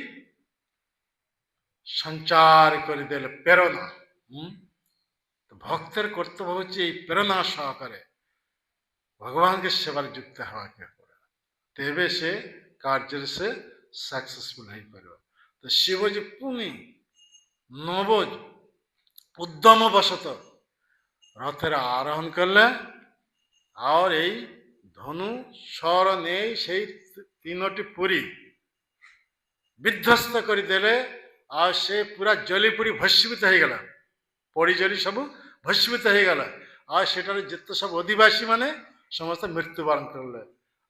ସଞ୍ଚାର କରିଦେଲେ ପ୍ରେରଣା। ଭକ୍ତର କର୍ତ୍ତବ୍ୟ ହଉଛି ଏଇ ପ୍ରେରଣା ସହକାରେ ଭଗବାନଙ୍କ ସେବାରେ ଯୁକ୍ତ ହେବାକୁ ପଡେ, ତେବେ ସେ କାର୍ଯ୍ୟରେ ସେ ସକ୍ସେସଫୁଲ ହେଇପାରିବ। ତ ଶିବଜୀ ପୁଣି ନବ ଉଦ୍ୟମ ବଶତଃ ରଥରେ ଆରୋହଣ କଲେ। ଆଉ ଏଇ ଧନୁ ସର ନେଇ ସେଇ ତିନୋଟି ପୁରୀ विध्वस्त करदेले आ से पूरा जली पोड़ी भस्मीत हो गला पोड़ी जली सब भस्मीत हो गला आ सेटार जिते सब आदिवासी माने समस्त मृत्युवरण करले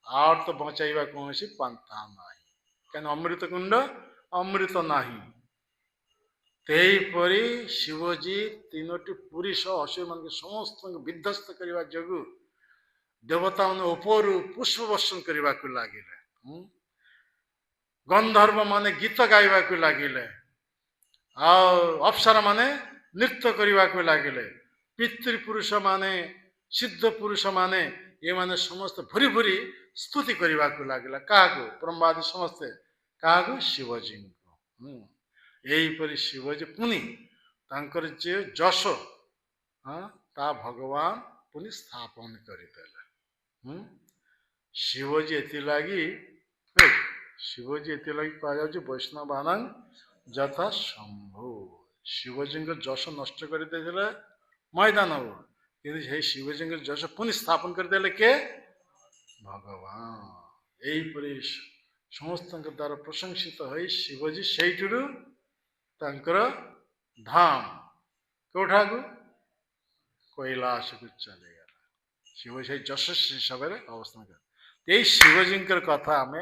आर तो बचाइबा कौन पंथा ना क्या अमृत कुंड अमृत नाही तेपरी शिवजी तीनोटी पुरी सह असुर मान समस्त विध्वस्त करने जोगु देवता मान ऊपर पुष्प वर्षण करने को लगिले गंधर्व माने गीत गाइबा को लगिले अप्सरा माने नृत्य करने को लगिले पितृपुरुष माने सिद्ध पुरुष माने ये माने समस्त भूरी भूरी स्तुति करने को लगिला क्या ब्रह्मादि समस्ते क्या शिवजी को यहीपरि शिवजी पुनि तांकर जे जश ता भगवान पुनि स्थापन करदेले शिवजी एति लगी शिवजी एति लगी कह वैष्णवान यथा शंभु शिवजी जश नष्ट कर मैदान कि शिवजी जश पुनि स्थापन करदेले के भगवान यहीपरि समस्त द्वारा प्रशंसित हो शिवजी से तांकर धाम कौटा को कैलाश को चले गला शिव से यशस्वी हिसाब से अवस्थान कर यही शिवजी कथा आम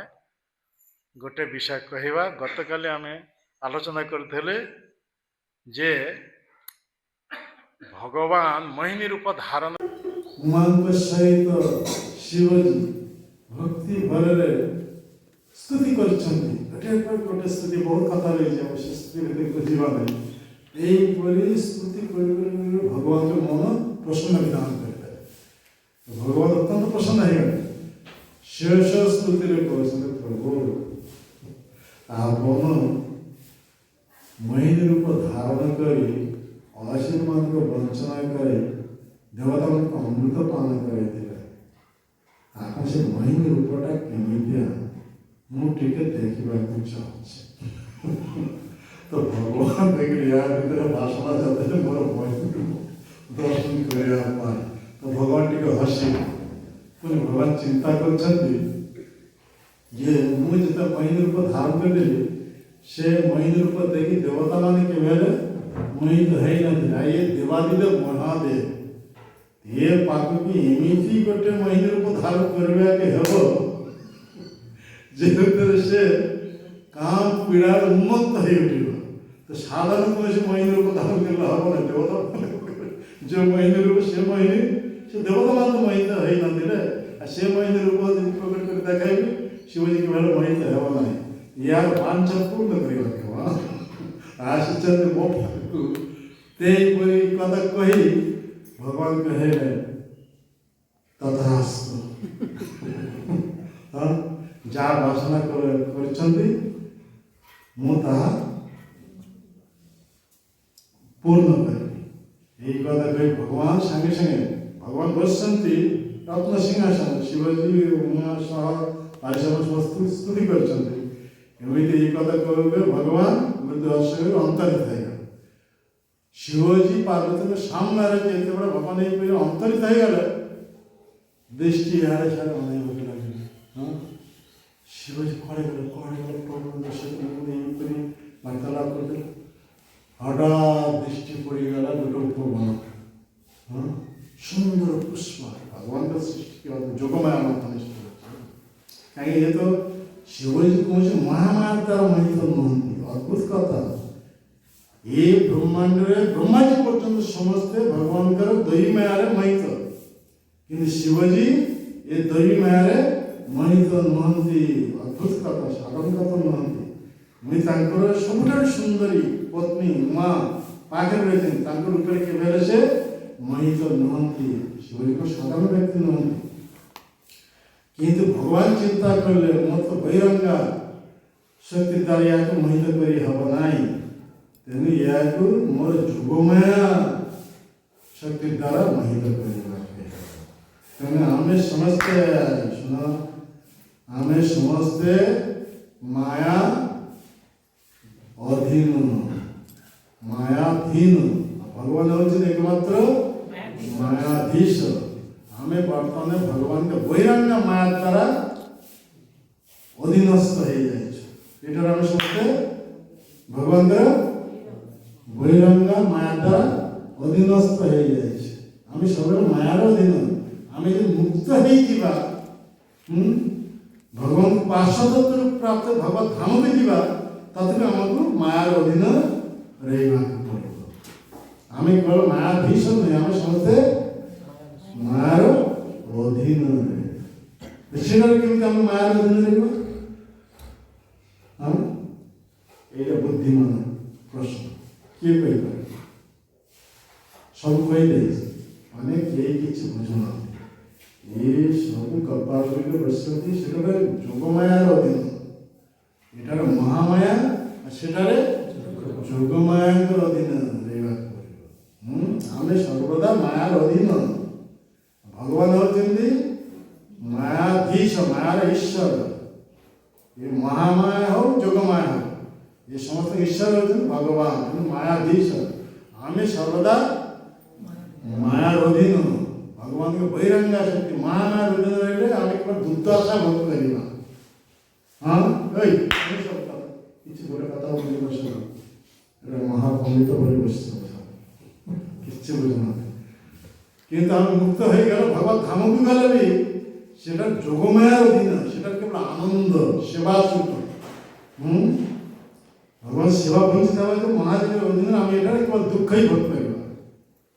गोटे विषय कहवा गत काली आम आलोचना करते जे भगवान मोहिनी रूप धारण सहित शिवजी भक्ति भर स्तुति गोटे स्तुति बहुत कथा रही स्तुति स्तुति भगवान के मन प्रसन्न विधान करते भगवान अत्यंत प्रसन्न है शेष स्तुति प्रभु आपन मोहिनी रूप धारण कर असुर मान को वंचना कर देवता मान को अमृत पान कर आप से मोहिनी रूपटा केमितिया मुझे देखा चाहे तो भगवान देख लिया भाषण जाते मोर दर्शन करने तो भगवान टी हसी पुणी भगवान चिंता कर मुझे मोहिनी रूप धारण कर से मोहिनी रूप देखी देवता मान के मोहित है ये देवादिदेव महादेव ये पाक की एमती गोटे मोहिनी रूप धारण करने हम से काम पीड़ा उन्मत्त हो तो साधारण कौन मोहिनी रूप धारण कर हम ना देवता जो मोहिनी रूप से मोहिनी से देवता मान तो मोहित है ना से मोहिनी रूप प्रकट कर देखा शिवजी के बेला मोहित है ना यार वांछा पूर्ण कर आशीचंद मो तेपरी कथा कही भगवान कहे तथास्तु जहाँ भाषण पूर्ण करी कथा कही भगवान संगे संगे भगवान बसती रत्न सिंहासन शिवजी उमा सह पारिश्रम स्तुति करमती कथा कहे भगवान मृत्यु अंतरित है शिवजी पार्वती में सामने जिते बड़ा भगवान अंतरित हो गले दृष्टि इे सारे अनेक लगे शिवजी कड़े गले प्रभु वार्तालाप करते हठात दृष्टि पड़गला गोटे उपवन सुंदर पुष्प भगवान का सृष्टि जोगमाया कहीं ये तो शिवजी कौन महामाता महित नुहति अद्भुत कथा ये ब्रह्मांड ब्रह्मा जी पर्यटन समस्ते भगवान दही माया महित कि शिवजी ये दही माया महित नुहति अद्भुत कथा साधारण कथा नुहति मुझे सबुठ सुंदरी पत्नी माँ पाखे रही रूपे के से महित नुहति शिवजी को साधारण व्यक्ति नुहति किंतु भगवान चिंता कले मत बहिरंगा शक्ति द्वारा या महित करी हम ना तेणु या मोर जुगमाया शक्ति द्वारा महित कर आम समस्ते सुना आम समस्ते माया अधीन मायाधीन भगवान हूँ एकमात्र मायाधीश आम बर्तमान भगवान के बहिरंग माया द्वारा अधीनस्थ हो जाए समस्ते ভগবানଙ୍କର বৈরাঙ্গা মায়া দ্বারা অধীনস্থ হয়ে যাইছে। আমি সবের মায়ার অধীন। আমি যদি মুক্ত হয়ে ভগবান ପାର୍ଶ୍ୱଦତ୍ରୁ ପ୍ରାପ୍ତ ଭଗବତ ଧାମକୁ ଯିବା ତଥାପି ଆମକୁ ମାୟାର ଅଧୀନ ରହିବାକୁ ପଡ଼ିବ। ଆମେ କେବଳ ମାୟାଧୀଶ ନୁହେଁ, ଆମେ ସମସ୍ତେ ମାୟାର ଅଧୀନ ରହିବା। ସେଠାରେ କେମିତି ଆମେ ମାୟାର ଅଧୀନ ରହିବା? ଏଇଟା ବୁଦ୍ଧିମାନ ପ୍ରଶ୍ନ। କିଏ କହିପାରେ? ସବୁ କହିଦେଇଛି, ମାନେ କେହି କିଛି ବୁଝୁନାହାନ୍ତି। ଏ ସବୁ କପାଳ କରିକି ବସିଛନ୍ତି। ସେଠାରେ ଯୋଗମାୟାର ଅଧୀନ, ଏଠାରେ ମହାମାୟା, ସେଠାରେ ଯୋଗମାୟାଙ୍କର ଅଧୀନ ରହିବାକୁ ପଡ଼ିବ। ଆମେ ସର୍ବଦା ମାୟାର ଅଧୀନ। ଭଗବାନ ହେଉଛନ୍ତି ମାୟାଧୀଶ, ମାୟାର ଈଶ୍ୱର। ଏ ମହାମାୟା ହଉ ଯୋଗମାୟା ହଉ, ଏ ସମସ୍ତ ଈଶ୍ୱର ହେଉଛନ୍ତି ଭଗବାନ, ମାୟାଧୀଶ। ଆମେ ସର୍ବଦା ମାୟାର ଅଧୀନ। ଭଗବାନଙ୍କ ବୈରାଙ୍ଗ ଶକ୍ତି ମହାମାୟାର ଅଧୀନ ରହିଲେ ଆମେ କେବଳ ଦୁର୍ଦ୍ଦଶା ଭୋଗ କରିବା। କିଛି ଗୋଟେ କଥା ବୁଝି ବସ, ଏଇଟା ମହାପଣ୍ଡିତ ଭଳି ବସିଛ, କିଛି ବୁଝୁନାହାନ୍ତି। କିନ୍ତୁ ଆମେ ମୁକ୍ତ ହେଇଗଲେ ଭଗବତ ଧାମକୁ ଗଲେ ବି সেটা যোগমায়ার অধীন, সেটা কেবল আনন্দ, সেবা সুখ। ভগবান সেবা বঞ্চিত হবে তো মহাদেবের অধীনে আমি এটা কেবল দুঃখই ভোগ পাইবা,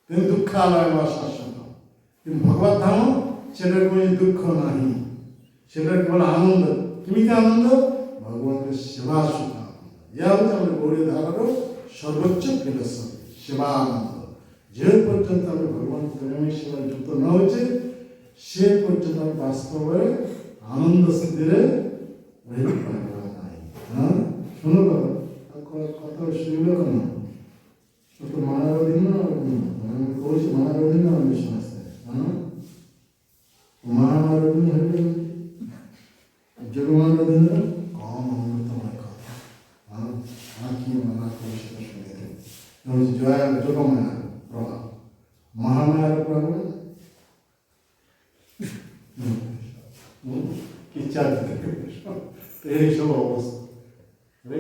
কিন্তু দুঃখ আলয় বা শাশ্বত। কিন্তু ভগবত ধাম সেটার কোনো দুঃখ নাই, সেটার কেবল আনন্দ। কেমিতি আনন্দ? ভগবানের সেবা সুখ আনন্দ। ইয়া হচ্ছে আমাদের গৌড়ীয় ধারার সর্বোচ্চ ফিলোসফি, সেবা আনন্দ। যে পর্যন্ত আমি ভগবান প্রেমের সেবায় যুক্ত না হচ্ছে সে পর্যন্ত আমি বাস্তবে আনন্দ স্থিতিরে রহিপারিবা নাই। শুনো কথা শুনল কেন? তো মানার অধীন আমি কৌছি, মানার অধীন আমি সমস্ত মানার অধীন হইলে যোগমানের অধীন কম অমৃতময় কথা। কি মানা করে সেটা শুনে দেবে। জয় যোগমায়ার প্রভাব, মহামায়ার প্রভাব ইচ্ছা এইসব অবস্থা। রে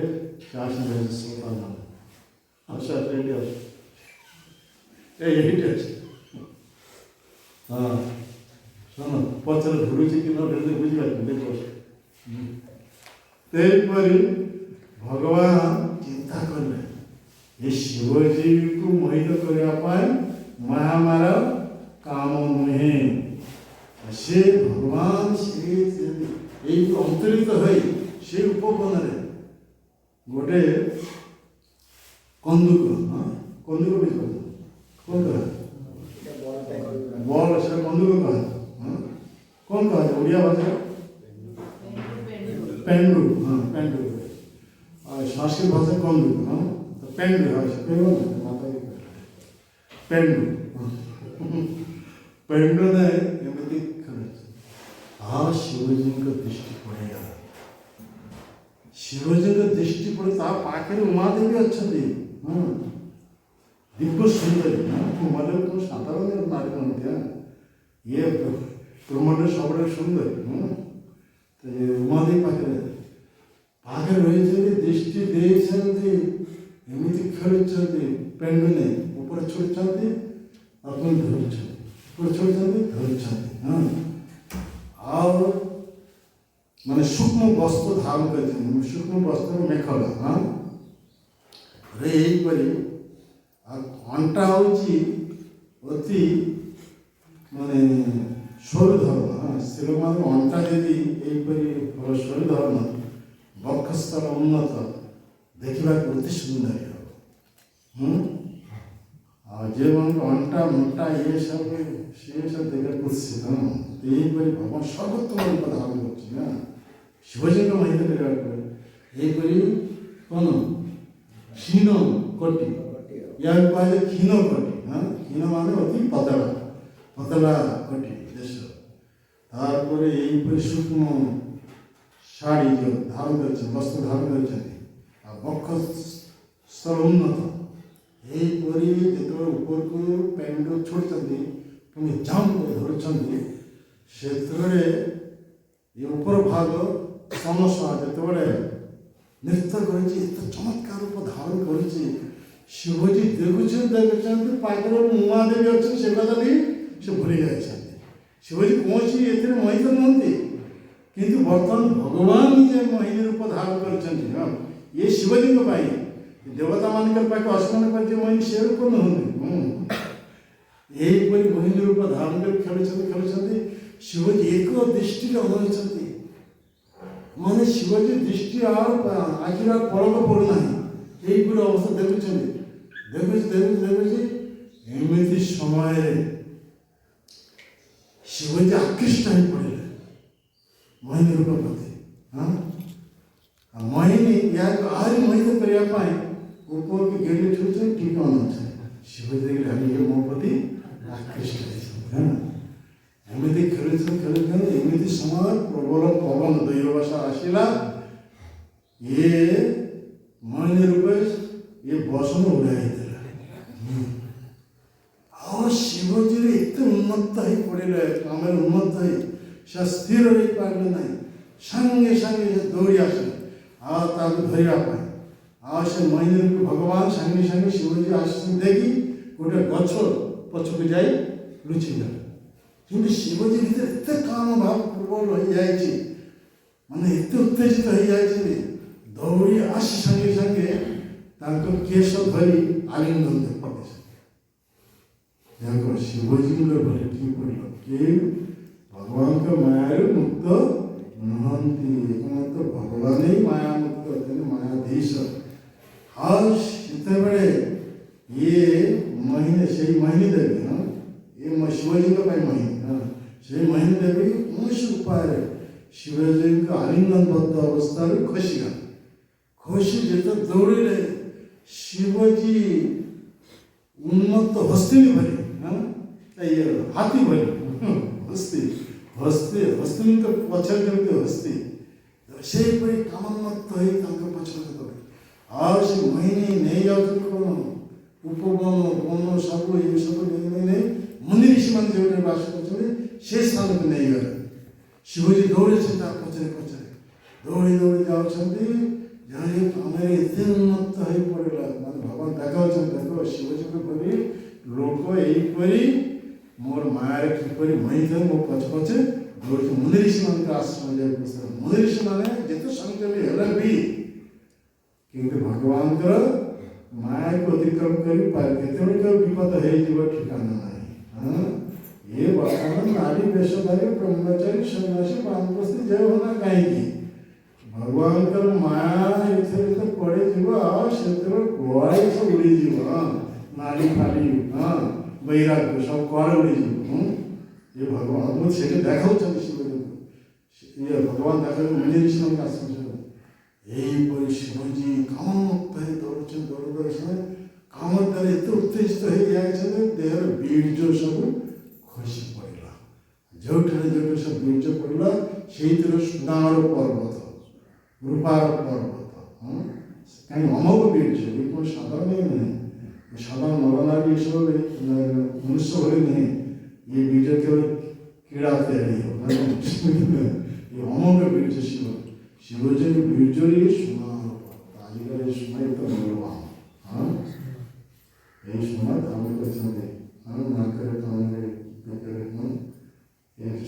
শাসন আচ্ছা রেডি আছে, এইটা আছে। শোনো পছরে ঢুলুছি কি না ঢুলতে বুঝিপারছি, দেখো। তেইপরি ভগবান চিন্তা করলে এই শিবজীবକୁ মোহিত କରିବା ପାଇଁ ମାୟାମାର କାମ ନୁହେଁ। ସେ ଭଗବାନ ସେ ଏଇ ଅନ୍ତରିତ ହୋଇ ସେ ଉପବନରେ ଗୋଟେ କନ୍ଦୁକ, କନ୍ଦୁକ ବୁଝିପାରୁଛ? କ'ଣ କହ ବଳ, ସେ କନ୍ଦୁକ କହ। କ'ଣ କହାଯାଏ ଓଡ଼ିଆ ଭାଷାରେ? ପେଣ୍ଡୁ। ପେଣ୍ଡୁ ସଂସ୍କୃତ ଭାଷାରେ କନ୍ଦୁକ। ପେଣ୍ଡୁ ପେଣ୍ଡୁ ପେଣ୍ଡୁରେ ଏମିତି ଖେଳୁଛି। ଶିବଜୀଙ୍କ ଦୃଷ୍ଟି ପଡ଼ିଗଲା। ଶିବଜୀଙ୍କ ଦୃଷ୍ଟି ପଡ଼ି ତା ପାଖରେ ଉମାଦେବୀ ଅଛନ୍ତି, ଦିବ୍ୟ ସୁନ୍ଦରୀ। ଉମାଦେବୀ ତୁମ ସାଧାରଣ ନାରୀ ନୁହନ୍ତି, ଇଏ ବ୍ରହ୍ମାଣ୍ଡରେ ସବୁବେଳେ ସୁନ୍ଦରୀ। ଉମାଦେବୀ ପାଖରେ ରହିଛନ୍ତି, ଦୃଷ୍ଟି ଦେଇଛନ୍ତି, ଏମିତି ଖେଳୁଛନ୍ତି। ପେଣ୍ଡୁନେ ଉପରେ ଛୁଟୁଛନ୍ତି, ଆପଣ ଧରୁଛନ୍ତି, ଉପରେ ଛୁଟୁଛନ୍ତି, ଧରୁଛନ୍ତି। ଆଉ ମାନେ ସୂକ୍ଷ୍ମ ବସ୍ତ୍ର ଧାରଣ କରିଛନ୍ତି, ସୂକ୍ଷ୍ମ ବସ୍ତ୍ର ମେଖଲା ରେ ଏହିପରି। ଆଉ ଅଣ୍ଟା ହେଉଛି ଅତି ମାନେ ସରୁ ଧରଣ। ସ୍ତ୍ରୀଲୋକମାନଙ୍କ ଅଣ୍ଟା ଯଦି ଏହିପରି ସରୁ ଧରଣ, ବକ୍ଷସ୍ଥଳ ଉନ୍ନତ, ଦେଖିବାକୁ ଅତି ସୁନ୍ଦର ହେବ। ଆଉ ଯେଉଁମାନଙ୍କ ଅଣ୍ଟା ମୋଟା ଇଏ ସବୁ ସିଏ ସବୁ ଦେଖିବାକୁ କୁତ୍ସିତ। ଏହିପରି ଭଗବାନ ସର୍ବୋତ୍ତମ ରୂପ ଧାରଣ କରୁଛି ନା, ଶିବଜୀଙ୍କ ମହିମା କରିବାକୁ ପଡ଼ିବ। ଏହିପରି କ'ଣ କ୍ଷୀଣ କୋଟି, ୟାକୁ କୁହାଯାଏ କ୍ଷୀଣ କୋଟି। କ୍ଷୀଣ ମାନେ ଅତି ପତଳା, ପତଳା କୋଟି ଦେଶ। ତାପରେ ଏହିପରି ସୂକ୍ଷ୍ମ ଶାଢ଼ୀ ଯେଉଁ ଧାରଣ କରିଛନ୍ତି, ବସ୍ତ୍ର ଧାରଣ କରିଛନ୍ତି। ଆଉ ବକ୍ଷସ୍ଥଳ ଉନ୍ନତ। ଏହିପରି ଯେତେବେଳେ ଉପରକୁ ପେଣ୍ଡୁ ଛୁଟୁଛନ୍ତି, ପୁଣି ଜମ୍ପ ଧରୁଛନ୍ତି, ସେତେବେଳେ ଏ ଉପର ଭାଗ ସମସା ଯେତେବେଳେ ନୃତ୍ୟ କରିଛି, ଏତେ ଚମତ୍କାର ରୂପ ଧାରଣ କରିଛି। ଶିବଜୀ ଦେଖୁଛନ୍ତି ପାଖରେ ଉମା ଦେବୀ ଅଛନ୍ତି, ସେ କଥା ବି ସେ ଭୁଲି ଯାଇଛନ୍ତି। ଶିବଜୀ କୌଣସି ଏଥିରେ ମୋହିତ ନୁହନ୍ତି, କିନ୍ତୁ ବର୍ତ୍ତମାନ ଭଗବାନ ନିଜେ ମୋହିନୀ ରୂପ ଧାରଣ କରିଛନ୍ତି। ହଁ, ଇଏ ଶିବଜୀଙ୍କ ପାଇଁ, ଦେବତା ମାନଙ୍କର ପାଖେ ଅସମାନ ପାଇଁ ଯେ ମୋହିନୀ ସେ ରୂପ ନୁହନ୍ତି। ଏହିପରି ମୋହିନୀ ରୂପ ଧାରଣ କରି ଖେଳୁଛନ୍ତି। ଶିବଜୀ ଏକ ଦୃଷ୍ଟିରେ ଅନେଇଛନ୍ତି, ମାନେ ଶିବଜୀ ଦୃଷ୍ଟି ଆଉ ଆଖିର ପଲକ ପଡୁନାହିଁ। ଏହିପରି ଅବସ୍ଥା ଦେଖୁଛନ୍ତି। ଏମିତି ସମୟରେ ଶିବଜୀ ଆକୃଷ୍ଟ ହୋଇ ପଡ଼ିଲେ ମୋହିନୀ ରୂପ ପ୍ରତି। ମୋହିନୀ ଏହାକୁ ଆହୁରି ମୋହିତ କରିବା ପାଇଁ ଉପରକୁ ଗେଡ଼ି ଉଠୁଛନ୍ତି, ଠିକ ଅନାଉଛନ୍ତି। ଶିବଜୀ ଦେଖିଲେ ଇଏ ମୋ ପ୍ରତି ଆକୃଷ୍ଟ ହେଇଛନ୍ତି। ଏମିତି ଖେଳୁଛନ୍ତି। ଏମିତି ସମୟ ପ୍ରବଳ ପବନ ଦୈବବାସ ଆସିଲା। ଇଏ ମୋହିନୀ ରୂପେ ଇଏ ବସନ ଉଡ଼ାଇଥିଲା। ଆଉ ଶିବଜୀରେ ଏତେ ଉନ୍ମତ୍ତ ହେଇ ପଡ଼ିଲେ, କାମରେ ଉନ୍ମତ୍ତ ହେଇ ସେ ସ୍ଥିର ରହିପାରିଲେ ନାହିଁ। ସାଙ୍ଗେ ସାଙ୍ଗେ ଦୌଡ଼ି ଆସିଲେ ଆଉ ତାକୁ ଧରିବା ପାଇଁ। ଆଉ ସେ ମୋହିନୀ ରୂପେ ଭଗବାନ ସାଙ୍ଗେ ସାଙ୍ଗେ ଶିବଜୀ ଆସିଛନ୍ତି ଦେଖି ଗୋଟେ ଗଛ ପଛକୁ ଯାଇ ଲୁଚିଗଲେ। କିନ୍ତୁ ଶିବଜୀ ଭିତରେ ଏତେ କାମ ଭାବ ପ୍ରବଳ ହୋଇଯାଇଛି, ମାନେ ଏତେ ଉତ୍ତେଜିତ ହୋଇଯାଇଛନ୍ତି, ଦୌଡ଼ି ଆସି ସାଙ୍ଗେ ସାଙ୍ଗେ ତାଙ୍କ କେଶ ଧରି ଆଲିଙ୍ଗନ କରିଦେଇଛନ୍ତି। ଦେଖ ଶିବଜୀଙ୍କ ଘରେ କି ପଡ଼ିଲ, କିଏ ଭଗବାନଙ୍କ ମାୟାରୁ ମୁକ୍ତ ନୁହନ୍ତି। ଏକମାତ୍ର ଭଗବାନ ହିଁ ମାୟା ମୁକ୍ତ ଅଛନ୍ତି, ମାୟାଧୀଶ। ଆଉ ସେତେବେଳେ ଇଏ ମୋହିନୀ, ସେଇ ମୋହିନୀ ଦେବୀ, ଏ ଶିବଜୀଙ୍କ ପାଇଁ ମୋହିନୀ, ସେଇ ମୋହିନୀ ଦେବୀ କୌଣସି ଉପାୟରେ ଶିବଜୀଙ୍କ ଆଲିଙ୍ଗନବଦ୍ଧ ଅବସ୍ଥାରୁ ଖସିଗଲେ। ଖସି ଯେତେ ଦୌଡ଼ିଲେ ଶିବଜୀ ଉନ୍ମତ୍ତ ହସ୍ତିନୀ ଭଳି, ହାତୀ ଭଳି ହସ୍ତିନୀଙ୍କ ପଛରେ ଯେମିତି ହସ୍ତି, ସେହିପରି କାମୋନ୍ମତ୍ତ ହୋଇ ତାଙ୍କ ପଛରେ ଦୌଡ଼େ। ଆଉ ସେ ମୋହିନୀ ନେଇଯାଉଛନ୍ତି କ'ଣ, ଉପବନ ବନ ସବୁ ଏସବୁ ନେଇ ମୁନି ଋଷିମାନେ ଯେଉଁଠି ବାସ କରୁଛନ୍ତି ସେ ସ୍ଥାନକୁ ନେଇଗଲେ। ଶିବଜୀ ଦୌଡ଼ିଛନ୍ତି ତା ପଛରେ ଦୌଡ଼ି ଯାଉଛନ୍ତି। ଯାହା କାମରେ ଏତେ ଉନ୍ମତ୍ତ ହେଇ ପଡ଼ିଲା, ମାନେ ଭଗବାନ ଦେଖାଉଛନ୍ତି, ଦେଖ ଶିବଜୀଙ୍କ ପରି ଲୋକ ଏହିପରି ମୋର ମାୟାରେ କିପରି ମୋହିତ ମୋ ପଛେ ଦୌଡ଼ୁଛି। ମୁନି ଋଷିମାନଙ୍କ ଆଶ୍ରମ ଯାଇ ବସିଲେ। ମୁନି ଋଷିମାନେ ଯେତେ ସଂଯମୀ ହେଲେ ବି କିନ୍ତୁ ଭଗବାନଙ୍କର ମାୟାକୁ ଅତିକ୍ରମ କରିପାରେ, କେତେବେଳେ ବିପଦ ହେଇଯିବ ଠିକାନା ନାହିଁ। ଇଏ ବର୍ତ୍ତମାନ ନାରୀ ବେଶଧାରୀ ବ୍ରହ୍ମଚାରୀ ସନ୍ନ୍ୟାସୀ ବାନପ୍ରସ୍ଥୀ ଯେ ହଉନା କାହିଁକି, ଭଗବାନଙ୍କର ମାୟା ଏଥିରେ ତ ପଡ଼ିଯିବ, ଆଉ ସେଥିରେ କୁଆଡ଼େ ସବୁ ଉଡ଼ିଯିବ। ନାରୀ ଫାଲି ବୈରାଗ୍ୟ ସବୁ କୁଆଡ଼େ ଉଡ଼ିଯିବ। ଇଏ ଭଗବାନ ସେଠି ଦେଖାଉଛନ୍ତି ଶିବଜୀଙ୍କୁ, ଇଏ ଭଗବାନ ଦେଖାଉଛନ୍ତି ମୁନି ଋଷିମାନଙ୍କୁ ଆସୁଛନ୍ତି। ଏହିପରି ଶିବଜୀ କାମମୁକ୍ତ ହେଇ ଦୌଡ଼ୁଛନ୍ତି। କାମ ଦ୍ୱାରା ଏତେ ଉତ୍ତେଜିତ ହେଇଯାଇଛନ୍ତି, ଦେହର ବୀର୍ଯ୍ୟ ସବୁ ଖସି ପଡ଼ିଲା। ଯେଉଁଠାରେ ସବୁ ବୀର୍ଯ୍ୟ ପଡ଼ିଲା, ସେଇଥିରେ ସୁନାର ପର୍ବତ, ରୂପାର ପର୍ବତ, କାହିଁକି ଅମୋଘ ବୀର୍ଯ୍ୟ, ଏ କ'ଣ ସାଧାରଣ ନୁହେଁ, ସାଧାରଣ ନରନାରୀ ଏସବୁ ମନୁଷ୍ୟ ଭଳି ନୁହେଁ। ଇଏ ବୀର୍ଯ୍ୟ କେବଳ କ୍ରୀଡ଼ା ତିଆରି ହେବ, ଏ ଅମୋଘ ବୀର୍ଯ୍ୟ ଶିବଜୀଙ୍କ ବୀର୍ଯ୍ୟରେ ସୁନାର ପର୍ବତ। ଆଜିକାଲି ଏ ସୁନା ତ ମୂଲ୍ୟବାନ। ଏହି ସୁନା ଧାରଣ କରିଛନ୍ତି ନାକରେ, କାନରେ, ବେକରେ।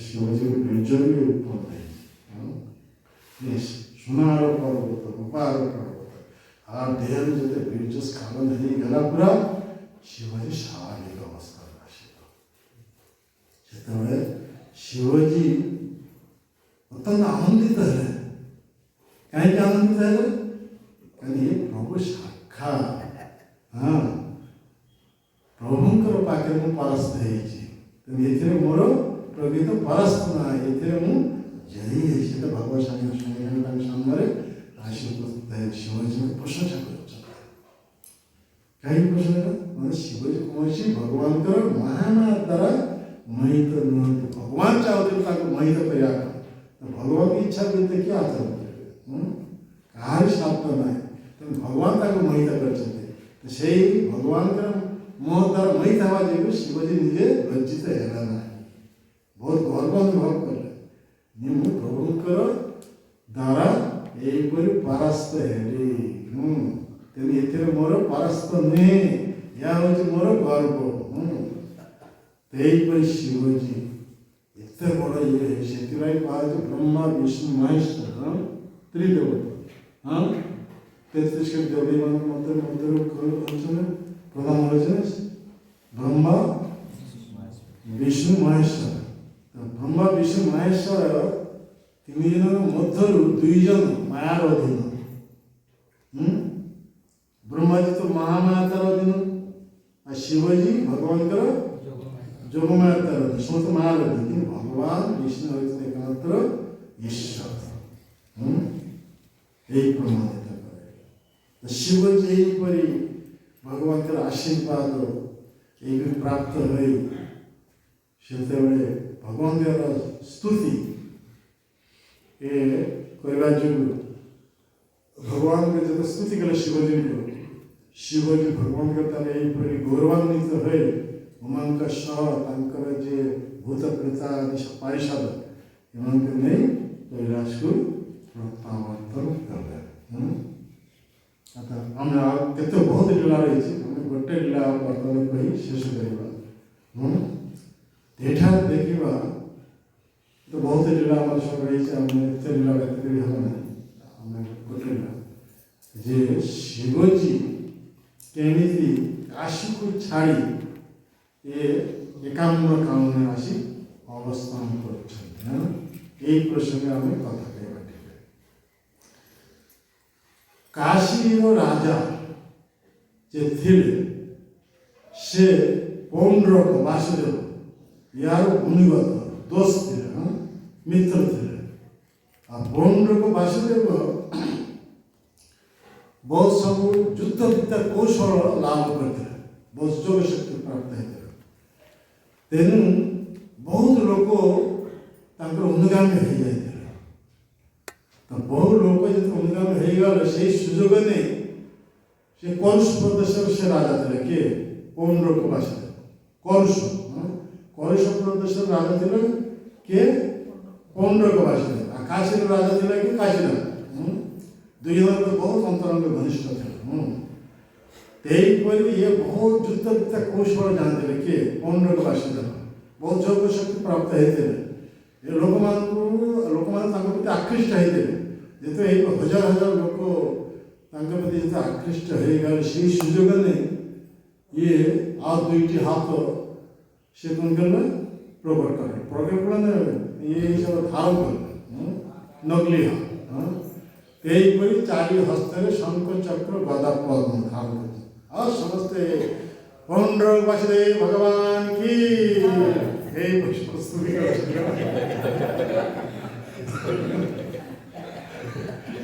ଶିବଜୀଙ୍କ ବୀର୍ଯ୍ୟ ବି ଉତ୍ପନ୍ନ ହେଇଛି। ସୁନାର ପର୍ବତ, ରୂପାର ପର୍ବତ। আর দেহের যেতে বীর্য স্খলন ହେଇଗଲା ପୁରା, ଶିବଜୀ ସ୍ୱାଭାବିକ ଅବସ୍ଥାରେ ଆସିବ। ସେତେବେଳେ ଶିବଜୀ ଅତ୍ୟନ୍ତ ଆନନ୍ଦିତ ହେଲେ। କାହିଁକି ଆନନ୍ଦିତ ହେଲେ? କାହିଁକି ଏ ପ୍ରଭୁ ସାକ୍ଷାତ, ପ୍ରଭୁଙ୍କର ପାଖରେ ମୁଁ ପରାସ୍ତ ହେଇଛି, ତେଣୁ ଏଥିରେ ମୋର ପ୍ରକୃତ ପରାସ୍ତ ନାହିଁ, ଏଥିରେ ମୁଁ ଜୟୀ ହେଇଛି। ସେଟା ଭଗବତ ସାଙ୍ଗେ ତାଙ୍କ ସାମ୍ନାରେ ଶିବଜୀଙ୍କୁ ପ୍ରଶଂସା କରୁଛନ୍ତି। କାହିଁକି ପ୍ରଶଂସା? ମାନେ ଶିବଜୀ କୌଣସି ଭଗବାନଙ୍କର ମହାମାୟା ଦ୍ୱାରା ମୋହିତ ନୁହନ୍ତି। ଭଗବାନ ଚାହୁଁଥିଲେ ତାଙ୍କୁ ମୋହିତ କରିବା ପାଇଁ, ଭଗବାନଙ୍କ ଇଚ୍ଛା ବିରୁଦ୍ଧରେ କିଏ ଆଚରଣ କରିବେ? କାହାରି ସ୍ୱାର୍ଥ ନାହିଁ, ତେଣୁ ଭଗବାନ ତାଙ୍କୁ ମୋହିତ କରିଛନ୍ତି। ସେଇ ଭଗବାନଙ୍କର ମୋହ ଦ୍ୱାରା ମୋହିତ ହେବା ଯୋଗୁଁ ଶିବଜୀ ନିଜେ ଲଜ୍ଜିତ ହେଲା ନାହିଁ, ବହୁତ ଗର୍ବ ଅନୁଭବ କଲେ। ମୁଁ ପ୍ରଭୁଙ୍କର ଦ୍ୱାରା ଏଇପରି ପରାସ୍ତ ହେଲି। ତେଣୁ ଏଥିରେ ମୋର ପରାସ୍ତ ନୁହେଁ, ଏହା ହେଉଛି ମୋର ଗର୍ବ। ଏଇପରି ଶିବଜୀ ଏତେ ବଡ଼ ଇଏ, ସେଥିପାଇଁ କୁହାଯାଉଛି ବ୍ରହ୍ମା ବିଷ୍ଣୁ ମହେଶ୍ୱର ତ୍ରିଦେବତା। 33 ଦେବୀମାନଙ୍କ ମଧ୍ୟରୁ ପ୍ରଧାନ ହେଉଛନ୍ତି ବ୍ରହ୍ମା ବିଷ୍ଣୁ ମହେଶ୍ୱର। ବ୍ରହ୍ମା ବିଷ୍ଣୁ ମହେଶ୍ୱର ତିନି ଜଣଙ୍କ ମଧ୍ୟରୁ 2 ଜଣ ମାୟାର ଅଧୀନ। ବ୍ରହ୍ମାଜୀ ତ ମହାମାୟା ତାର ଅଧୀନ, ଆଉ ଶିବଜୀ ଭଗବାନଙ୍କର ଯୋଗମାୟା ତାର ଅଧୀନ, ସମସ୍ତେ ମାୟାର ଅଧୀନ। କିନ୍ତୁ ଭଗବାନ ବିଷ୍ଣୁ ହେଉଛନ୍ତି ଏକମାତ୍ର ଈଶ୍ୱର। এই প্রমাণিত করে শিবজী এইপরি ভগবানଙ୍କର আশীর্বাদ এইভাবে প্রাপ্ত হয়ে ସେତେବେଳେ ଭଗବାନଙ୍କର ସ୍ତୁତି କରିବା ଯୋଗୁଁ ଭଗବାନଙ୍କ ଯେତେ ସ୍ତୁତି କଲେ ଶିବଜୀଙ୍କୁ, ଶିବଜୀ ଭଗବାନଙ୍କ ତାର ଏହିପରି ଗୌରବାନ୍ୱିତ ହୋଇ ଉମାଙ୍କ ସହ ତାଙ୍କର ଯେ ଭୂତ ପ୍ରେତ ଆଦି ପାରିଷଦ ଏମାନଙ୍କୁ ନେଇ କୈଳାସକୁ ପ୍ରତ୍ୟାବର୍ତ୍ତନ କଲେ। ଆମେ ଆଉ କେତେ ବହୁତ ଲୀଳା ରହିଛି, ଆମେ ଗୋଟେ ଲୀଳା ବର୍ତ୍ତମାନ କହି ଶେଷ କରିବା। ଏଠାରେ ଦେଖିବା ତ ବହୁତ ଲୀଳା ଆମର ସବୁ ରହିଛି, ଆମେ ଏତେ ଲୀଳା ବ୍ୟକ୍ତ କରି ହେବ ନାହିଁ। ଆମେ ଗୋଟେ ଲୀଳା ଯେ ଶିବଜୀ କେମିତି କାଶୀକୁ ଛାଡ଼ି ଏକାମ୍ର କାନନରେ ଆସି ଅବସ୍ଥାନ କରୁଛନ୍ତି, এই প্রসঙ্গে আমি কথা কইবা। কাশীর রাজা যে ଥିଲେ সে পৌণ্ড্রক বাসুদেব ইয়ার গুণগত দোস্ত ଥିଲେ, মিত্র ଥିଲେ। আর পৌণ্ড্রক বাসুদেব ବହୁତ ସବୁ ଯୁଦ୍ଧ ବିଦ୍ୟା କୌଶଳ ଲାଭ କରିଥିଲେ, ବହୁତ ଯୋଗ ଶକ୍ତି ପ୍ରାପ୍ତ ହେଇଥିଲେ। ତେଣୁ ବହୁତ ଲୋକ ତାଙ୍କର ଅନୁଗାମୀ ହେଇଯାଇଥିଲେ। ତ ବହୁ ଲୋକ ଯେତେ ଅନୁଗାମୀ ହେଇଗଲେ ସେଇ ସୁଯୋଗ ନେଇ ସେ କରୁଷ ପ୍ରଦେଶର ସେ ରାଜା ଥିଲେ। କିଏ? ପୌଣ୍ଡ୍ରକ ବାସୁଦେବ। କରୁଷ ପ୍ରଦେଶର ରାଜା ଥିଲେ କିଏ? ପୌଣ୍ଡ୍ରକ ବାସୁଦେବ। ଆଉ କାଶୀର ରାଜା ଥିଲା କି? କାଶୀରାଜ। 2 ଜଣ ବହୁତ ଅନ୍ତରଙ୍ଗ ଘନିଷ୍ଠ ଥିଲେ। ଏହିପରି ଇଏ ବହୁତ ଯୁଦ୍ଧ ବିଦ୍ୟା କୌଶଳ ଜାଣିଥିଲେ। କିଏ? ପୌଣ୍ଡ୍ରକ ବାସୁଦେବ। ବହୁତ ଯୋଗ ଶକ୍ତି ପ୍ରାପ୍ତ ହେଇଥିଲେ। ଏ ଲୋକମାନେ ତାଙ୍କ ପ୍ରତି ଆକୃଷ୍ଟ ହେଇଥିଲେ। ଯେହେତୁ ଏଇ 1000 ଲୋକ ତାଙ୍କ ପ୍ରତି ଯେତେ ଆକୃଷ୍ଟ ହେଇଗଲେ, ସେଇ ସୁଯୋଗ ନେଇ ଇଏ ଆଉ 2ଟି ହାତ ସେ କ'ଣ କଲେ? ପ୍ରକଟ କଲେ। ପ୍ରକଟ କଲେ ଇଏ ସବୁ ଧାରଣ କଲେ, ନକଲି ହାତ। ଏହିପରି 4 ହସ୍ତରେ ଶଙ୍ଖ ଚକ୍ର ଗଦା ପଦ୍ମ ଧାରଣ କଲେ। ଆଉ ସମସ୍ତେ ପୌଣ୍ଡ୍ରକ ବାସୁଦେବ ଭଗବାନ କି এই প্রস্তুতি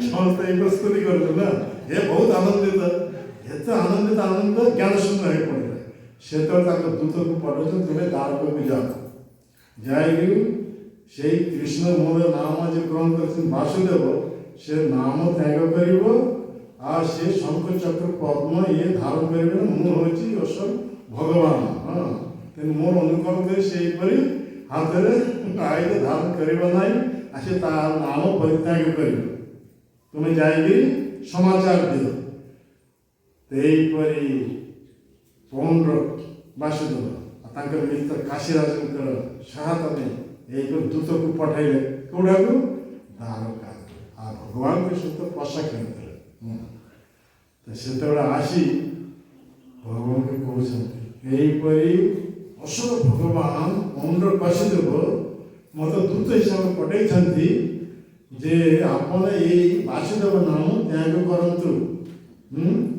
সমস্ত এই প্রস্তুতি করলো না। এ বহুত আনন্দিত, এতে আনন্দিত জ্ঞান শূন্য হয়ে পড়বে। সেতেବେଳେ ତାଙ୍କ ଦୂତକୁ ପଠାଉଛନ୍ତି, ତୁମେ ଦ୍ୱାରକାକୁ ଯାଅ, ଯାଇକି ସେଇ କୃଷ୍ଣ ମୋର ନାମ ଯେ ଗ୍ରହଣ କରିଛନ୍ତି ବାସୁଦେବ, ସେ ନାମ ତ୍ୟାଗ କରିବ। ଆଉ ସେ ଶଙ୍ଖ ଚକ୍ର ପଦ୍ମ ଇଏ ଧାରଣ କରିବେ ନା, ମୁଁ ହେଉଛି ଅସଲ ଭଗବାନ। ତେଣୁ ମୋର ଅନୁକରଣ କରି ସେହିପରି ହାତରେ ଆୟୁଧ ଧାରଣ କରିବ ନାହିଁ, ଆସି ତା ନାମ ପରିତ୍ୟାଗ କରିବ। ତୁମେ ଯାଇକି ସମାଚାର ଦିଅ। ଏହିପରି ପୌଣ୍ଡ୍ରକ ବାସୁଦେବ ତାଙ୍କର ମିତ୍ର କାଶୀରାଜଙ୍କର ସହାୟତା ନେଇ ଏହିପରି ଦୂତକୁ ପଠାଇଲେ। କେଉଁଠାକୁ? ଦ୍ୱାରକା। ଆଉ ଭଗବାନଙ୍କ ସହିତ ପଶା ଖେଳିଥିଲେ। ତ ସେତେବେଳେ ଆସି ଭଗବାନଙ୍କୁ କହୁଛନ୍ତି, ଏହିପରି ଅସଲ ଭଗବାନ ପୌଣ୍ଡ୍ରକ ବାସୁଦେବ ମୋତେ ଦୂତ ହିସାବରେ ପଠାଇଛନ୍ତି ଯେ ଆପଣ ଏଇ ବାସୁଦେବ ନାମ ତ୍ୟାଗ କରନ୍ତୁ।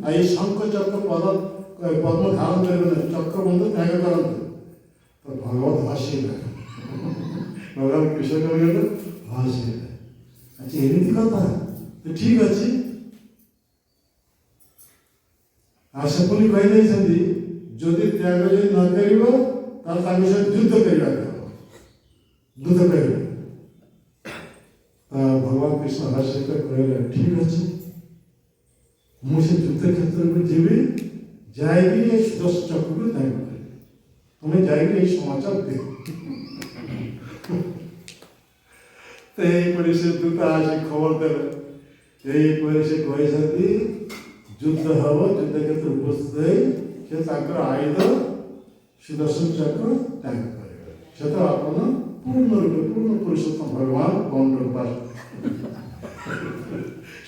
ଆଉ ଏଇ ଶଙ୍ଖ ଚକ୍ର ପଦ୍ମ ଧାରଣ କରିବେ ନାହିଁ, ଚକ୍ରବନ୍ଧ ତ୍ୟାଗ କରନ୍ତୁ। ତ ଭଗବତ ହସିଲେ, ଭଗବାନ କୃଷ୍ଣ କହିଲେ ହସିଲେ। ଆଚ୍ଛା ଏମିତି କଥା, ତ ଠିକ ଅଛି। ଆଉ ସେ ପୁଣି କହିଦେଇଛନ୍ତି ଯଦି ତ୍ୟାଗ ଯଦି ନ କରିବ ତାହେଲେ ତାଙ୍କ ସହିତ ଯୁଦ୍ଧ କରିବାକୁ ହେବ, ଯୁଦ୍ଧ କରିବେ। ଭଗବାନ କୃଷ୍ଣ ହସିତ କହିଲେ ଠିକ ଅଛି, ମୁଁ ସେ ଯୁଦ୍ଧ କ୍ଷେତ୍ରକୁ ଯିବି, ଯାଇକି ଏ ସୁଦର୍ଶ ଚକ୍ରକୁ ତ୍ୟାଗ କରିବି। ତୁମେ ଯାଇକି ଏଇ ସମାଚାର ଦିଅ। ତ ଏହିପରି ସେ ଦୂତ ଆସି ଖବର ଦେଲେ ଏହିପରି ସେ କହିଛନ୍ତି ଯୁଦ୍ଧ ହେବ, ଯୁଦ୍ଧ କ୍ଷେତ୍ରରେ ଉପସ୍ଥିତ ହେଇ ସେ ତାଙ୍କର ଆୟୁଧ ସୁଦର୍ଶନ ଚକ୍ର ତ୍ୟାଗ କରିବେ। ସେ ତ ଆପଣ ପୂର୍ଣ୍ଣ ରୂପେ ପୂର୍ଣ୍ଣ ପୁରୁଷୋତ୍ତମ ଭଗବାନ ପଣ୍ଡର ବାସ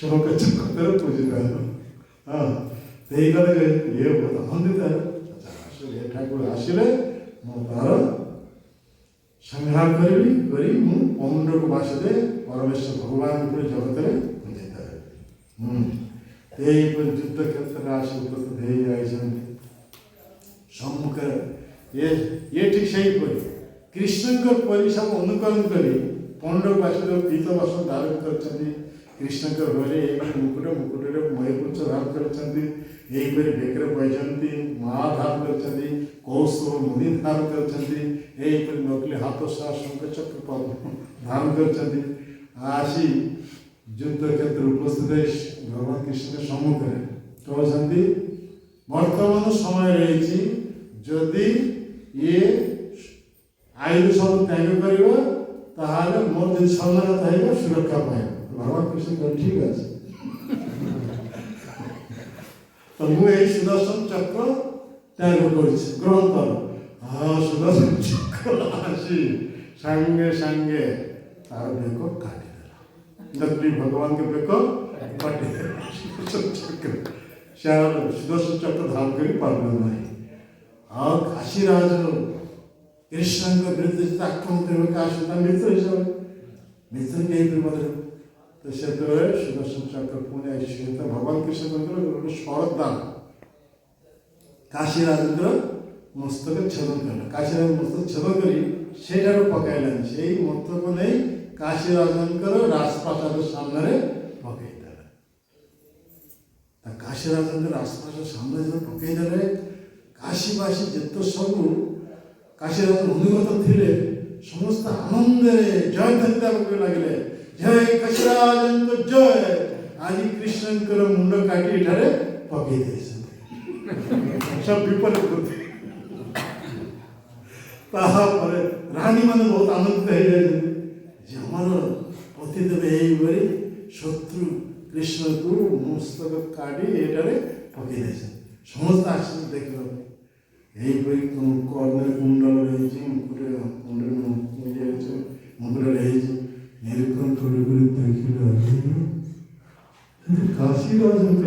ଶୋକ ଚକ୍ରରେ ପୂଜିତ ହେବ। ହଁ ସେଇକଥା ଇଏ ବହୁତ ଆନନ୍ଦିତ ହେଲେ। ଆସିଲେ ଏ ଠାକୁର ଆସିଲେ ମୁଁ ତାର ସଂହାର କରିବି କରି ମୁଁ ପଣ୍ଡକୁ ବାସରେ ପରମେଶ୍ୱର ଭଗବାନ ଉପରେ ଜଗତରେ ପୂଜିତ ହେବି। ଏହିପରି ଯୁଦ୍ଧ କ୍ଷେତ୍ରରେ ଆସି ଉପସ୍ଥିତ ହେଇଯାଇଛନ୍ତି ସମ୍ମୁଖରେ। ये ठीक ସେହିପରି କୃଷ୍ଣଙ୍କ ପରି ସବୁ ଅନୁକରଣ କରି ପଣ୍ଡ ବାସୁଦେବ ପୀତ ବସ୍ତ୍ର ଧାରଣ କରିଛନ୍ତି। କୃଷ୍ଣଙ୍କ ଘରେ ଏହିପରି ମୁକୁଟରେ ମୟୂରପୁଚ୍ଛ ଧାରଣ କରିଛନ୍ତି। ଏହିପରି ବେକରେ ବହିଛନ୍ତି, ମାଳ ଧାରଣ କରିଛନ୍ତି, କୌଶଳ ମୁନି ଧାରଣ କରିଛନ୍ତି। ଏହିପରି ନକଲି ହାତ ସହ ଶଙ୍ଖଚକ୍ର ଧାରଣ କରିଛନ୍ତି। ଆସି ଯୁଦ୍ଧ କ୍ଷେତ୍ରରେ ଉପସ୍ଥିତ ଭଗବାନ କୃଷ୍ଣଙ୍କ ସମ୍ମୁଖରେ କହୁଛନ୍ତି ବର୍ତ୍ତମାନ ସମୟ ରହିଛି, ଯଦି ଇଏ ଆୟୁଧ ସବୁ ତ୍ୟାଗ କରିବ ତାହେଲେ ମୋର ଯଦି ଶରଣାଗତ ହେଇବ ସୁରକ୍ଷା ପାଇବ। ଭଗବାନ କୃଷ୍ଣ କହିଲେ ଠିକ ଅଛି, ତ ମୁଁ ଏଇ ସୁଦର୍ଶନ ଚକ୍ର ତ୍ୟାଗ କରୁଛି, ଗ୍ରହଣ କର। ହଁ ସୁଦର୍ଶନ ଚକ୍ର ଆସି ସାଙ୍ଗେ ସାଙ୍ଗେ ତାର ବେକ କାଟିଦେଲା। ନକଲି ଭଗବାନଙ୍କ ବେକ କାଟିଦେଲା ସୁଦର୍ଶନ ଚକ୍ର। ସେ ସୁଦର୍ଶନ ଚକ୍ର ଧାରଣ କରି ପାରିବ ନାହିଁ। ଆଉ କାଶୀରାଜ କୃଷ୍ଣଙ୍କ ବିରୁଦ୍ଧରେ ଯେତେ ଆକ୍ରମଣ କରିବ କାଶୀ ତା ମିତ୍ର ହିସାବରେ ମିତ୍ର କେହି ମଧ୍ୟ ତ ସେତେବେଳେ ସୁଦର୍ଶନ ଚକ୍ର ପୁଣି ଆସିଛି। ତ ଭଗବାନ କୃଷ୍ଣଙ୍କର ଗୋଟେ ସ୍ୱରଦାନ କାଶୀରାଜଙ୍କର ମସ୍ତକ ଛେଦ କଲେ। କାଶୀରାଜ ମସ୍ତକ ଛେଦ କରି ସେଇଟାକୁ ପକାଇଲାନି, ସେଇ ମସ୍ତକ ନେଇ କାଶୀରାଜଙ୍କର ରାଜପ୍ରାସାଦ ସାମ୍ନାରେ ପକାଇଦେଲେ। କାଶୀରାଜଙ୍କ ରାଜପ୍ରାସାଦ ସାମ୍ନାରେ ଯେତେବେଳେ ପକାଇଦେଲେ କାଶୀବାସୀ ଯେତେ ସବୁ କାଶୀରାଜ ଅନୁଗତ ଥିଲେ ସମସ୍ତେ ଆନନ୍ଦରେ ଜୟଧ୍ୱନି ଦେବାକୁ ଲାଗିଲେ, ଜୟ କାଶୀରାଜଙ୍କ ଜୟ। ଆଜି କୃଷ୍ଣଙ୍କର ମୁଣ୍ଡ କାଟି ଏଠାରେ ପକେଇ ଦେଇଛନ୍ତି। ସବୁ ବିପରୀତ କରୁଥିଲେ। ତାପରେ ରାଣୀ ମାନେ ବହୁତ ଆନନ୍ଦିତ ହେଇଯାଇଛନ୍ତି ଯେ ଆମର ପତିଦେବ ଏଇଭଳି ଶତ୍ରୁ କୃଷ୍ଣକୁ ମସ୍ତକ କାଟି ଏଠାରେ ପକେଇ ଦେଇଛନ୍ତି। ସମସ୍ତେ ଆସିଛନ୍ତି ଦେଖିବା ପାଇଁ। ଏହିପରି କର୍ଣ୍ଣରେ କୁଣ୍ଡଳ ରହିଛି, ମୁଣ୍ଡରେ ହେଇଛି। ନିରୀକ୍ଷଣ କରି ଦେଖିଲେ କାଶୀରାଜଙ୍କ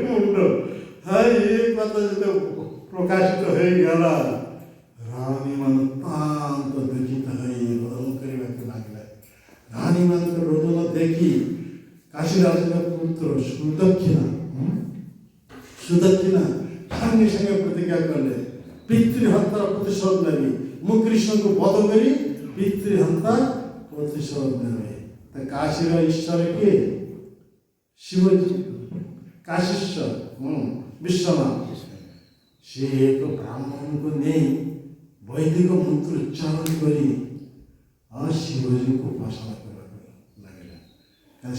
ମୁଣ୍ଡ ପ୍ରକାଶିତ ହେଇଗଲା। ରାଣୀ ମାନେ ତାନ୍ତ ଦୁଃଖିତ ହୋଇ ରୋଦନ କରିବାକୁ ଲାଗିଲା। ରାଣୀ ମାନଙ୍କ ରୋଦନ ଦେଖି କାଶୀରାଜଙ୍କ ପୁତ୍ର ସୁଦକ୍ଷିଣା ସାଙ୍ଗେ ସାଙ୍ଗେ ପ୍ରତିଜ୍ଞା କଲେ ପିତୃହତ୍ୟାର ପ୍ରତିଶୋଧ ନେବି। ମୁଁ କୃଷ୍ଣଙ୍କୁ ବଧ କରି ପିତୃହତ୍ୟା ପ୍ରତିଶୋଧ ନେବି। କାଶୀର ଈଶ୍ୱର କିଏ? ଶିବଜୀ। କାଶୀଶ୍ୱର ବିଶ୍ୱନାଥ। ସେ ଏକ ବ୍ରାହ୍ମଣଙ୍କୁ ନେଇ ବୈଦିକ ମନ୍ତ୍ର ଉଚ୍ଚାରଣ କରି ଶିବଜୀଙ୍କୁ ଉପାସନା କରିବାକୁ ଲାଗିଲା।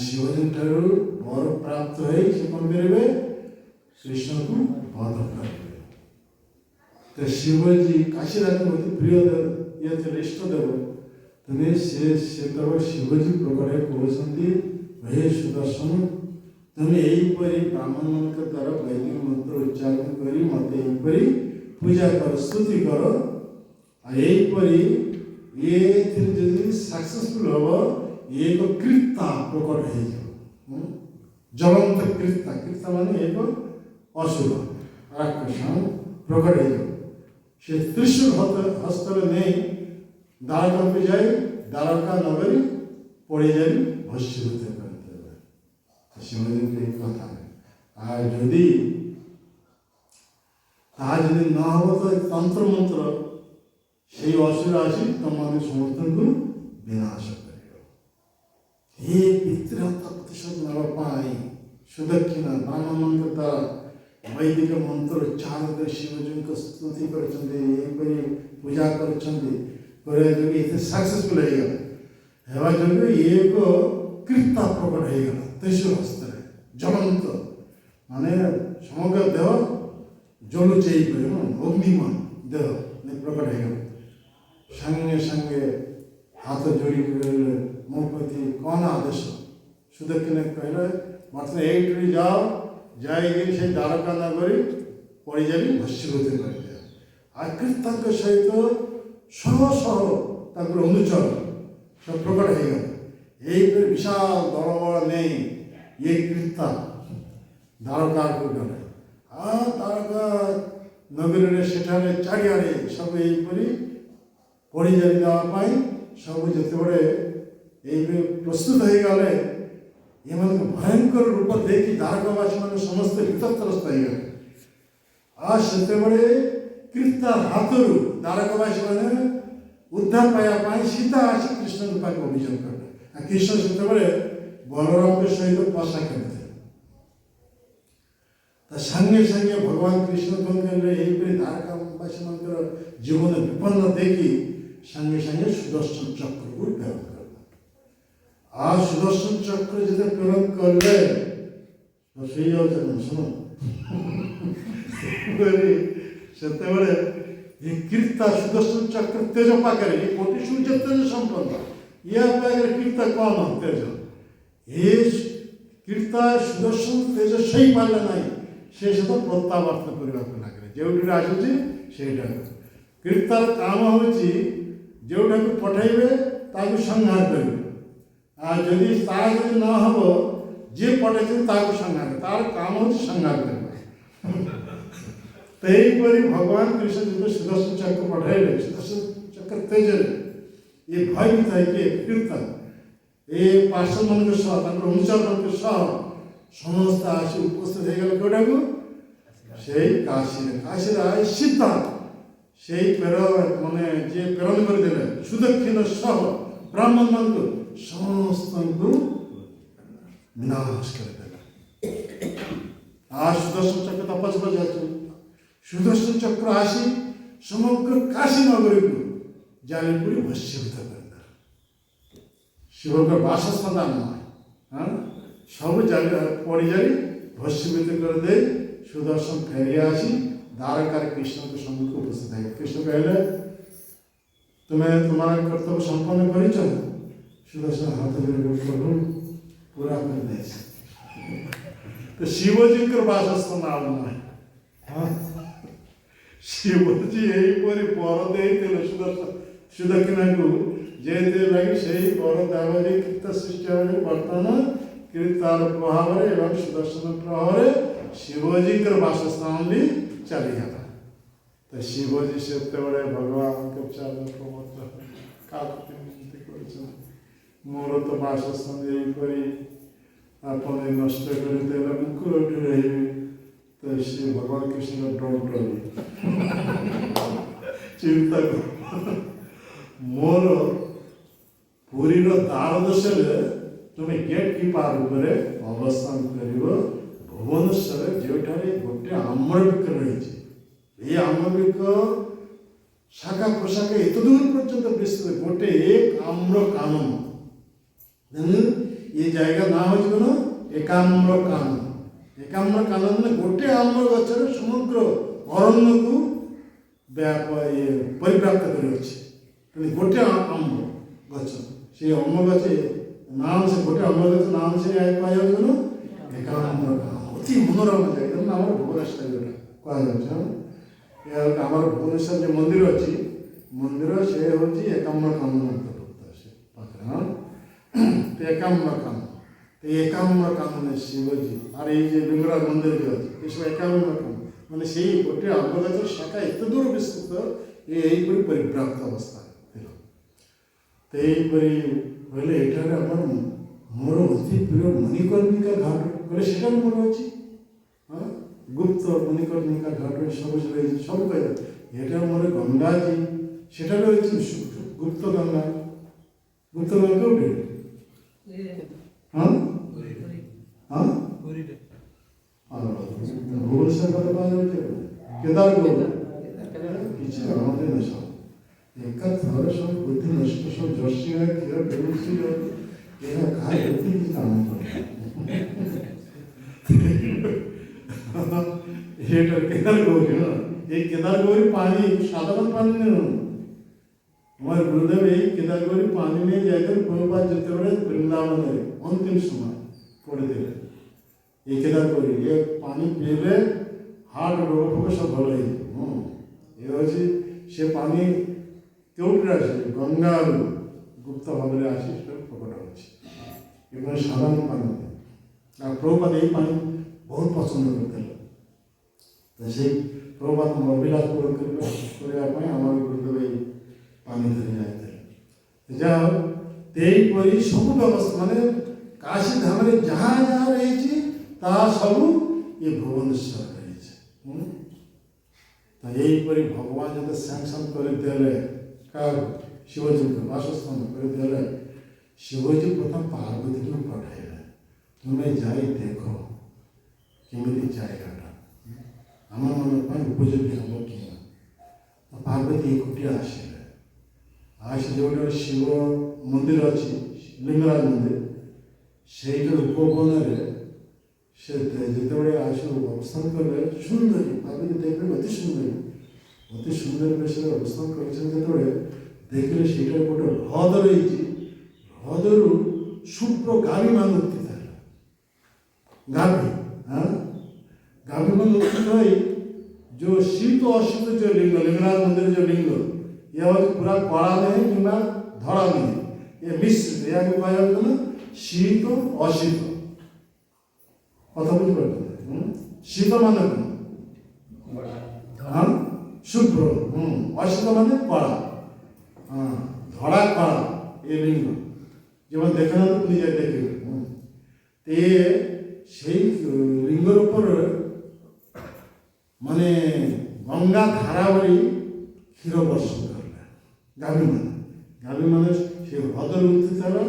ଶିବଜୀ ଠାରୁ ବର ପ୍ରାପ୍ତ ହୋଇ ସେ କ'ଣ କରିବେ? କୃଷ୍ଣକୁ ବଧ କରିବେ। ତ ଶିବଜୀ କାଶୀରାଜଙ୍କ ଅତି ପ୍ରିୟ ଇଏ ଥିଲେ ଇଷ୍ଟଦେବ। ତେଣୁ ସେତେବେଳେ ଶିବଜୀ ପ୍ରକଟ କହୁଛନ୍ତି, ହେ ସୁଦର୍ଶନ, ତୁମେ ଏହିପରି ବ୍ରାହ୍ମଣମାନଙ୍କ ଦ୍ୱାରା ବୈଦିକ ମନ୍ତ୍ର ଉଚ୍ଚାରଣ କରି ମୋତେ ଏହିପରି ପୂଜା କର, ସ୍ତୁତି କର। ଆଉ ଏହିପରି ଏଥିରେ ଯଦି ସକ୍ସେସଫୁଲ ହେବ ଏକ କୀର୍ତ୍ତା ପ୍ରକଟ ହେଇଯିବ। ଜ୍ୱଳନ୍ତ କୀର୍ତ୍ତା ମାନେ ଏକ ଅସୁର ରାକ୍ଷସ ପ୍ରକଟ ହେଇଯିବ। ସେ ତ୍ରିଶୂଳ ହସ୍ତରେ ନେଇ ଦ୍ୱାରକାକୁ ଯାଇ ଦ୍ୱାରକା ନଗରୀ ପଡ଼ିଯାଇ ଭସ୍ମୀଭୂତ କରିଦେବେ। ଶିବଜୀଙ୍କ ଏହି କଥା। ଆଉ ଯଦି ତାହା ଯଦି ନ ହେବ ତ ତନ୍ତ୍ରମନ୍ତ୍ର ସେଇ ଅସୁର ଆସି ତମମାନେ ସମସ୍ତଙ୍କୁ ବିନାଶ କରିବ। ଏ ପିତୃହତ୍ୟା ପ୍ରତିଶୋଧ ନେବା ପାଇଁ ସୁଦକ୍ଷିଣା ବ୍ରାହ୍ମଣମାନଙ୍କ ଦ୍ୱାରା ବୈଦିକ ମନ୍ତ୍ର ଉଚ୍ଚାରଣ କରି ଶିବଜୀଙ୍କ ସ୍ତୁତି କରିଛନ୍ତି, ଏହିପରି ପୂଜା କରିଛନ୍ତି। କରିବା ଯୋଗୁଁ ଏତେ ସକ୍ସେସଫୁଲ ହେଇଗଲା। ହେବା ଯୋଗୁଁ ଏକ କୀର୍ତ୍ତା ପ୍ରକଟ ହେଇଗଲା ତ୍ରିଶୂଳ ହସ୍ତରେ। ଜ୍ୱଳନ୍ତ ମାନେ ସମଗ୍ର ଦେହ ଜଳୁଛି, ଏହିପରି ଅଗ୍ନିମୟ ଦେହ ପ୍ରକଟ ହେଇଗଲା। ସାଙ୍ଗେ ସାଙ୍ଗେ ହାତ ଯୋଡ଼ି କହିଲେ ମୋ ପ୍ରତି କ'ଣ ଆଦେଶ? ସୁଦକ୍ଷିଣ କହିଲେ ବର୍ତ୍ତମାନ ଏଇଠୁ ଯାଅ, ଯାଇକିରି ସେ ଦ୍ୱାରକା ନଗରୀ ପଡ଼ିଯାଇ ଭସ୍ମୀଭୂତ କରିଦିଅ। ଆକୃତାଙ୍କ ସହିତ ଶହ ଶହ ତାଙ୍କର ଅନୁଚର ସବୁ ପ୍ରକଟ ହେଇଗଲା। ଏଇପରି ବିଶାଳ ଦଳବଳ ନେଇ ଇଏ କୀର୍ତ୍ତା ଦ୍ୱାରକାକୁ ଗଲେ। ଦ୍ୱାରକା ନଗରୀରେ ସେଠାରେ ଚାରିଆଡ଼େ ସବୁ ଏହିପରି ପଡ଼ିଯାଇ ଦେବା ପାଇଁ ସବୁ ଯେତେବେଳେ ଏଇପରି ପ୍ରସ୍ତୁତ ହେଇଗଲେ, ଏମାନଙ୍କୁ ଭୟଙ୍କର ରୂପ ଦେଇକି ଦ୍ୱାରକାବାସୀମାନେ ସମସ୍ତେ ଭୀତତ୍ରସ୍ତ ହେଇଗଲେ। ସେତେବେଳେ କୀର୍ତ୍ତା ହାତରୁ ଦ୍ୱାରକାବାସୀମାନେ ଉଦ୍ଧାର ପାଇବା ପାଇଁ ସୀତା ଆସି କୃଷ୍ଣଙ୍କ ପାଖକୁ ଅଭିଯୋଗ କଲେ। କୃଷ୍ଣ ସେତେବେଳେ ବଳରାମଙ୍କ ସହିତ ପଶା କରିଥିଲେ। ତା ସାଙ୍ଗେ ସାଙ୍ଗେ ଭଗବାନ କୃଷ୍ଣ କ'ଣ କଲେ, ଏହିପରି ଦ୍ୱାରକାବାସୀମାନଙ୍କର ଜୀବନ ବିପନ୍ନ ଦେଖି ସାଙ୍ଗେ ସାଙ୍ଗେ ସୁଦର୍ଶନ ଚକ୍ରକୁ ପ୍ରେରଣ କଲେ। ସୁଦର୍ଶନ ଚକ୍ର ଯେତେ ପ୍ରେରଣ କଲେ ଶୁଣ ସେତେବେଳେ କୀର୍ତ୍ତା ସୁଦର୍ଶନ ଚକ୍ର ତେଜ ପାଖରେ କୋଟି ସୂର୍ଯ୍ୟ ତେଜ ସମ୍ପନ୍ନ, ୟା ପାଖରେ କୀର୍ତ୍ତା କ'ଣ ତେଜ? ଏ କୀର୍ତ୍ତା ସୁଦର୍ଶନ ତେଜ ସହି ପାରିଲା ନାହିଁ। ସେ ସହିତ ପ୍ରତ୍ୟାବର୍ତ୍ତନ କରିବାକୁ ଲାଗିଲେ। ଯେଉଁଠି ଆସୁଛି ସେଇଟା କୀର୍ତ୍ତାର କାମ ହେଉଛି ଯେଉଁଟାକୁ ପଠାଇବେ ତାକୁ ସଂହାର କରିବେ, ଆଉ ଯଦି ତାହା ଯଦି ନ ହେବ ଯିଏ ପଠାଇଛନ୍ତି ତାକୁ ସଂହାର, ତାର କାମ ହେଉଛି ସଂହାର କରିବା। ସେହିପରି ଭଗବାନ କୃଷ୍ଣ ଯେତେବେଳେ ସୁଦର୍ଶନ ଚକ୍ର ପଠାଇଲେ, ସୁଦର୍ଶନ ଚକ୍ର ତେଜରେ ଏ ଭୟଭୀତ ହେଇକି କୀର୍ତ୍ତା ଏ ପାର୍ଶ୍ୱମାନଙ୍କ ସହ ତାଙ୍କର ଅନୁଚରମାନଙ୍କ ସହ ସମସ୍ତେ ଆସି ଉପସ୍ଥିତ ହେଇଗଲେ। କେଉଁଟାକୁ? ସେଇ କାଶୀରେ ସୀତା ସେଇ ମାନେ ଯିଏ ପ୍ରେରଣ କରିଦେଲେ ସୁଦକ୍ଷିଣ ସହ ବ୍ରାହ୍ମଣମାନଙ୍କୁ ସମସ୍ତଙ୍କୁ ବିନାଶ କରିଦେଲେ। ସୁଦର୍ଶନ ଚକ୍ର ତପସ୍ୟା ଯାଉଛି। ସୁଦର୍ଶନ ଚକ୍ର ଆସି ସମଗ୍ର କାଶୀ ନଗରୀକୁ ଜାଳିପୋଡ଼ି ଭସ୍ମୀଭୂତ କରିଦେଲା। ଶିବଙ୍କ ବାସସ୍ଥାନ ସବୁ ପଡ଼ିଯାଇ ଭସ୍ମୀଭୂତ କରିଦେଇ ସୁଦର୍ଶନ ଫେରି ଆସି ଦ୍ୱାରକାରେ କୃଷ୍ଣଙ୍କ ସମ୍ମୁଖ ଉପସ୍ଥିତ ହେଲେ। କୃଷ୍ଣ କହିଲେ, ତୁମେ ତୁମର କର୍ତ୍ତବ୍ୟ ସମ୍ପନ୍ନ କରିଛ? ସୁଦର୍ଶନ ହାତ ଯୋଡ଼ି ପ୍ରଭୁ ପୁରା କରିଦେଇଛି। ତ ଶିବଜୀଙ୍କର ବାସସ୍ଥାନ ଆଉ ନାହିଁ। ଶିବଜୀ ଏହିପରି ବର ଦେଇଥିଲେ ସୁଦକ୍ଷିଣାକୁ, ଯେହେତୁ ସେହି ବର ଦେବଜୀ କୀର୍ତ୍ତ ସୃଷ୍ଟି ହେବାକୁ ବର୍ତ୍ତମାନ କୀର୍ତ୍ତାର ପ୍ରଭାବରେ ଏବଂ ସୁଦର୍ଶନ ପ୍ରଭାବରେ ଶିବଜୀଙ୍କର ବାସସ୍ଥାନ ବି ଚାଲିଗଲା। ତ ଶିବଜୀ ସେତେବେଳେ ଭଗବାନଙ୍କ କାକୁତି ମିନତି କରିଛନ୍ତି, ମୋର ତ ବାସସ୍ଥାନ ଏହିପରି ଆପଣ ନଷ୍ଟ କରିଦେଲେ ମୁଁ କେଉଁଠି ରହିବି? ତ ସେ ଭଗବାନ କୃଷ୍ଣ ଡଣ୍ଟ ଚିନ୍ତା କର, ମୋର ପୁରୀର ଦ୍ୱାରଦେଶରେ ତୁମେ ଗେଟ୍ କିପାର ଉପରେ ଅବସ୍ଥାନ କରିବ। ଭୁବନେଶ୍ୱରରେ ଯେଉଁଠାରେ ଗୋଟେ ଆମ୍ରବୃକ୍ଷ ରହିଛି, এই ଆମ୍ରବୃକ୍ଷ ଶାଖା ପ୍ରଶାଖା ଏତେ ଦୂର ପର୍ଯ୍ୟନ୍ତ ବିସ୍ତୃତ, ଗୋଟେ ଏକ ଆମ୍ର କାନନ। ଏ ଜାଗା ନାଁ ହେଉଛି କ'ଣ? ଏକାମ୍ର କାନନ। ଏକାମ୍ର କାନନ ମାନେ ଗୋଟେ ଆମ୍ର ଗଛରେ ସମଗ୍ର ଅରଣ୍ୟକୁ ପରିବ୍ୟାପ୍ତ କରିଅଛି। ଗୋଟେ ଆମ୍ବ ଗଛ, ସେଇ ଆମ୍ବ ଗଛ ନାମ ସେ ଗୋଟେ ଆମ୍ବ ଗଛ ନାମ ସେ କୁହାଯାଉଛି କ'ଣ? ଏକାମ୍ର କାନନ। ଅତି ମନୋରମ ଜାଗା, ଆମର ଭୁବନେଶ୍ୱର ଯେଉଁଟା କୁହାଯାଉଛି। ଆମର ଭୁବନେଶ୍ୱର ଯେଉଁ ମନ୍ଦିର ଅଛି, ମନ୍ଦିର ସେ ହେଉଛି ଏକାମ୍ର କାନନ ଅନ୍ତର୍ଭୁକ୍ତ। ସେ ପାଖରେ ଏକାମ୍ର କାନନ। ଏକାମ୍ର କାନନ ଶିବଜୀ আর এই যে লিঙ্গরাজ মন্দির যে আছে এসব একাম্র কানন, মানে সেই গোটে আম্ব গাছের শাখা এত দূর বিস্তৃত, এইপরি পরিব্যাপ্ত অবস্থা ছিল। তো এইপরি হলে এখানে আমার ମୋର ଅତି ପ୍ରିୟ ମଣିକର୍ଣ୍ଣିକା ଘାଟ କହିଲେ ସେଟା ବି ମୋର ଅଛି। ଗୁପ୍ତ ମଣିକର୍ଣ୍ଣିକା ଘାଟ ସବୁ ରହିଛି, ସବୁ କହିଲେ ଏଇଟା ମୋର ଗଙ୍ଗାଜୀ, ସେଟା ବି ଅଛି ଗୁପ୍ତ ଗଙ୍ଗା। ଗୁପ୍ତ ଗଙ୍ଗା କେଉଁଠି? ଭୁବନେଶ୍ୱର କଥା କୁହାଯାଉଛି କେଦାର ଗୌର କିଛି ଜଣନ୍ତି ନ ସବୁ ଏକା ଥରେ ସବୁ ବୁଦ୍ଧି ନଷ୍ଟ, ସବୁ ଜର୍ସି ଗାଈ କ୍ଷୀର ପେଳୁଛି, ଏହା କାହା ବୁଦ୍ଧି କିଛି କାମ କରେ। ଏଇଟା କେଦାର ଗୌରୀ। এই কেদার গৌরী পানি সাধারণ পানি নয়, আমার গুরুদেব এই কেদারগৌরী পানি নিয়ে যাইতেন প্রভুপাদ যেতে পারে বৃন্দাবনের অন্তিম সময় করে দিলেন এই কেদারগৌরী এ পানি পেলে হার্ট রোগ ফোগ সব ভালো হয়ে যেত এ হচ্ছে সে পানি কেউটে আসে গঙ্গা গুপ্ত ভাবে আসে সেটা প্রকট হচ্ছে এগুলো সাধারণ পানি আর প্রভুপাদ এই পানি বহুত পছন্দ করতেন তো সেই প্রভুপাদ অভিলাষ পূরণ କରିବା ପାଇଁ ଆମର ଗୁରୁଦେବ এই ପାଣି ଧରି ଯାଇଥିଲେ ଯାହା ହଉ ତେଇପରି ସବୁ ବ୍ୟବସ୍ଥା ମାନେ କାଶୀ ଧାମରେ ଯାହା ଯାହା ରହିଛି ତାହା ସବୁ ଏ ଭୁବନେଶ୍ୱର ରହିଛି ତ ଏଇପରି ଭଗବାନ ଯେତେ ସାଙ୍ଗସନ୍ କରିଦେଲେ କାହାକୁ ଶିବଜୀଙ୍କୁ ବାସସ୍ଥାନ କରିଦେଲେ ଶିବଜୀ ପ୍ରଥମ ପାର୍ବତୀକୁ ପଠାଇଲେ ତୁମେ ଯାଇ ଦେଖ କେମିତି ଜାଗାଟା ଆମମାନଙ୍କ ପାଇଁ ଉପଯୋଗୀ ହେବ କି ନା ପାର୍ବତୀ ଏକୁଟିଆ ଆସିଲେ ଆସି ଯେଉଁଠି ଗୋଟେ ଶିବ ମନ୍ଦିର ଅଛି ଲିଙ୍ଗରାଜ ମନ୍ଦିର ସେଇଠି ଉପବନରେ ସେ ଯେତେବେଳେ ଆସି ଅବସ୍ଥାନ କଲେ ସୁନ୍ଦରୀ ପାର୍ବତୀ ଦେଖିଲେ ଅତି ସୁନ୍ଦର ବେଶରେ ଅବସ୍ଥାନ କରିଛନ୍ତି ଯେତେବେଳେ ଦେଖିଲେ ସେଇଟା ଗୋଟେ ହ୍ରଦ ରହିଛି ହ୍ରଦରୁ ଶୁଭ୍ର ଗାଭୀମାନ ଉତ୍ଥିତ ହେଲା गाभीमान उत्थित हो जो शीत अशीत जो लिंग लिंगराज मंदिर जो लिंग यह पूरा कड़ा नहीं कि धड़ा नहीं ये मिश्रित या कह शीत अशीत कथा बुझे शीत मान हाँ शुभ्र अशीत मान कड़ा हाँ धड़ा कड़ा ये लिंग जो देखना तो पुलिस देखे সেই লিঙ্গর উপর মানে গঙ্গা ধারাবলী ক্ষীর বর্ষণ করলে গাভী মানে সে হ্রদের উত্থিত হলো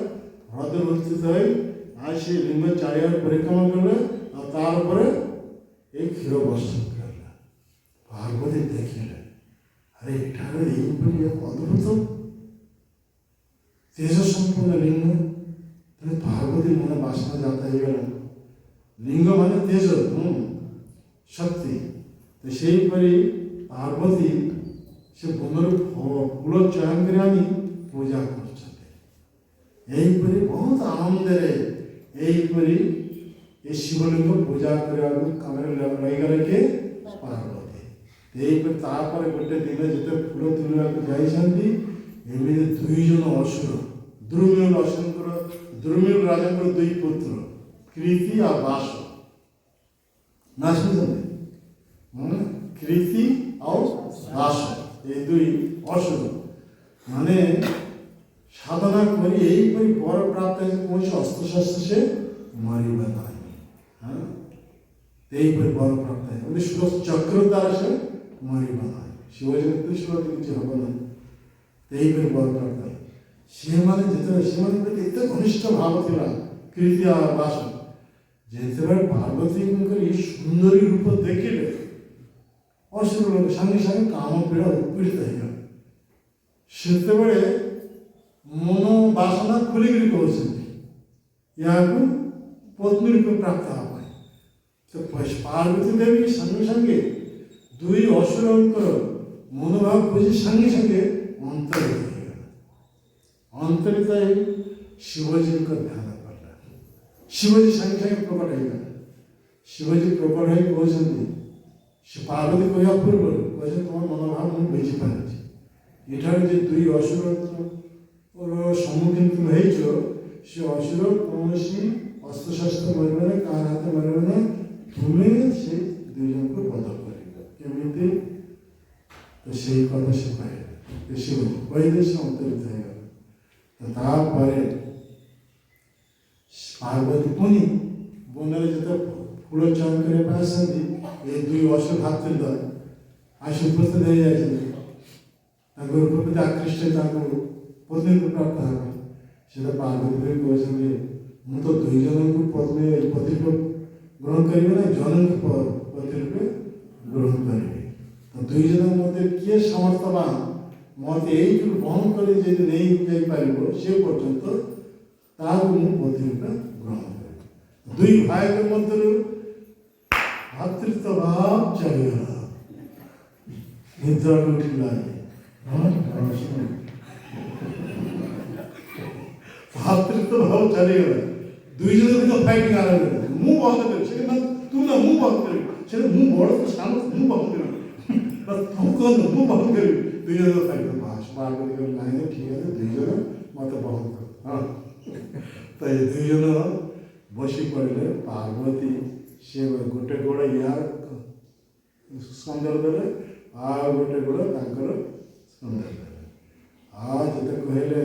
হ্রদের উত্থিত হয়ে আর সেই লিঙ্গ চারিয়ার পরিক্রমা করলে আর তার উপরে এই ক্ষীর বর্ষণ করলে পার্বতী দেখিলে আরে এটার এইপরি অদ্ভুত তেজ সম্পূর্ণ লিঙ্গ তাহলে পার্বতী মনে বাসনা যাতা হয়ে গেল লিঙ্গ মানে তেজ শক্তি তো সেইপরি পার্বতী সে বনর ফুল চয়ন করে আনি পূজা করছেন এইপরি বহুত আনন্দের এইপরি এই শিবলিঙ্গ পূজা করে কামে রহিগলে কে পার্বতী এইপরি তারপরে গোটে দিনে যেতে ফুল তুলিବାକୁ ଯାଇଛନ୍ତି ଏମିତି ଦୁଇ ଜଣ ଅସୁର ଦ୍ରୁମିଳ ରାଜାଙ୍କର ଦୁଇ ପୁତ୍ର कृति और बास ना शुणी कृति और बास ये दुई असुर माने साधना करी यहीपरि वर प्राप्त कौन अस्त्र शस्त्र से मरवा ना हाँ यहीपरि वर प्राप्त है सुदर्शन चक्र द्वारा से मरवा ना शिवजी त्रिशूल किसी हम ना यहीपरि वर प्राप्त है से मैंने जिते प्रति एत घनिष्ठ भाव था कृति और बास যেতেବେଳେ ପାର୍ବତୀଙ୍କର এই ସୁନ୍ଦରୀ ରୂପ ଦେଖିଲେ ଅସୁର ଲୋକ ସାଙ୍ଗେ ସାଙ୍ଗେ କାମ ପୀଡ଼ା ଉତ୍ପୀଡ଼ିତ ହେଇଗଲେ ସେତେବେଳେ ମନ ବାସନା ଖୋଲିକିରି କହୁଛନ୍ତି ଏହାକୁ ପତ୍ନୀ ରୂପେ ପ୍ରାପ୍ତ ହେବା ପାଇଁ ତ ପାର୍ବତୀ ଦେବୀ ସାଙ୍ଗେ ସାଙ୍ଗେ ଦୁଇ ଅସୁରଙ୍କର ମନୋଭାବ ବୁଝି ସାଙ୍ଗେ ସାଙ୍ଗେ ଅନ୍ତରିତ ହେଇଗଲେ ଅନ୍ତରିତ ହେଇ ଶିବଜୀଙ୍କ ଧ୍ୟାନ शिवजी संगे संगे प्रकट होगा शिवजी प्रकट हो कहते पार्वती कहवा पूर्व कहते तुम मनोभाव मुझे बुझीपारे एठार जो दुई असुर सम्मुखीन तुम हो से असुर कौन अस्त्रशस्त्र मरवे ना क्या हाथ मरवे ना तुम्हें से दुई जन को बध कर केमी तो से कथा से कहे शिवजी कहते से अंतरित होगा पार्वती पुणी बनरे जो फूल चयन करने आसती ये दुई असुर भातृ आज उपस्थित हो जाते प्रति आकृष्ट पत्नी को प्राप्त है पार्वती देवी कहते मुझे तो दुई जन को पत्नी पति को ग्रहण करेंगे ना जन को पति रूपे ग्रहण करेंगे तो दुई जन मध्य किए समर्थवान मत यही बहन कर नहीं जापर से पर्यंत पति रूपे ग्रहण कर दुई भाई के मध्य भातृत्व भाव चलेगा निद्रा उठला ଭାତୃତ୍ୱ ଭାବ ଚାଲିଗଲା। ଦୁଇ ଜଣ ଭିତରେ ଫାଇଟିଂ ଆରମ୍ଭ ହେଲା। ମୁଁ ବନ୍ଦ କରିବି, ସେ ନା ତୁ ନା ମୁଁ ବନ୍ଦ କରିବି, ସେ ମୁଁ ବଡ଼ ତ ସାନ ମୁଁ ବନ୍ଦ କରିବି, ତୁ କହନ୍ତୁ ମୁଁ ବନ୍ଦ କରିବି। ଦୁଇ ଜଣ ଫାଇଟିଂ ପାର୍ବତୀ କହିଲେ ନାଇଁ ଠିକ୍ ଅଛି ଦୁଇ ଜଣ ମୋତେ ବନ୍ଦ କର। ହଁ ତ ଏ ଦୁଇ ଜଣ ବସି ପଡ଼ିଲେ। ପାର୍ବତୀ ସେ ଗୋଟେ ଗୋଡ଼ ୟାର ସ୍କନ୍ଧରେ ଦେଲେ, ଆଉ ଗୋଟେ ଗୋଡ଼ ତାଙ୍କର ସ୍କନ୍ଧରେ ଦେଲେ। ଆଉ ଯେତେ କହିଲେ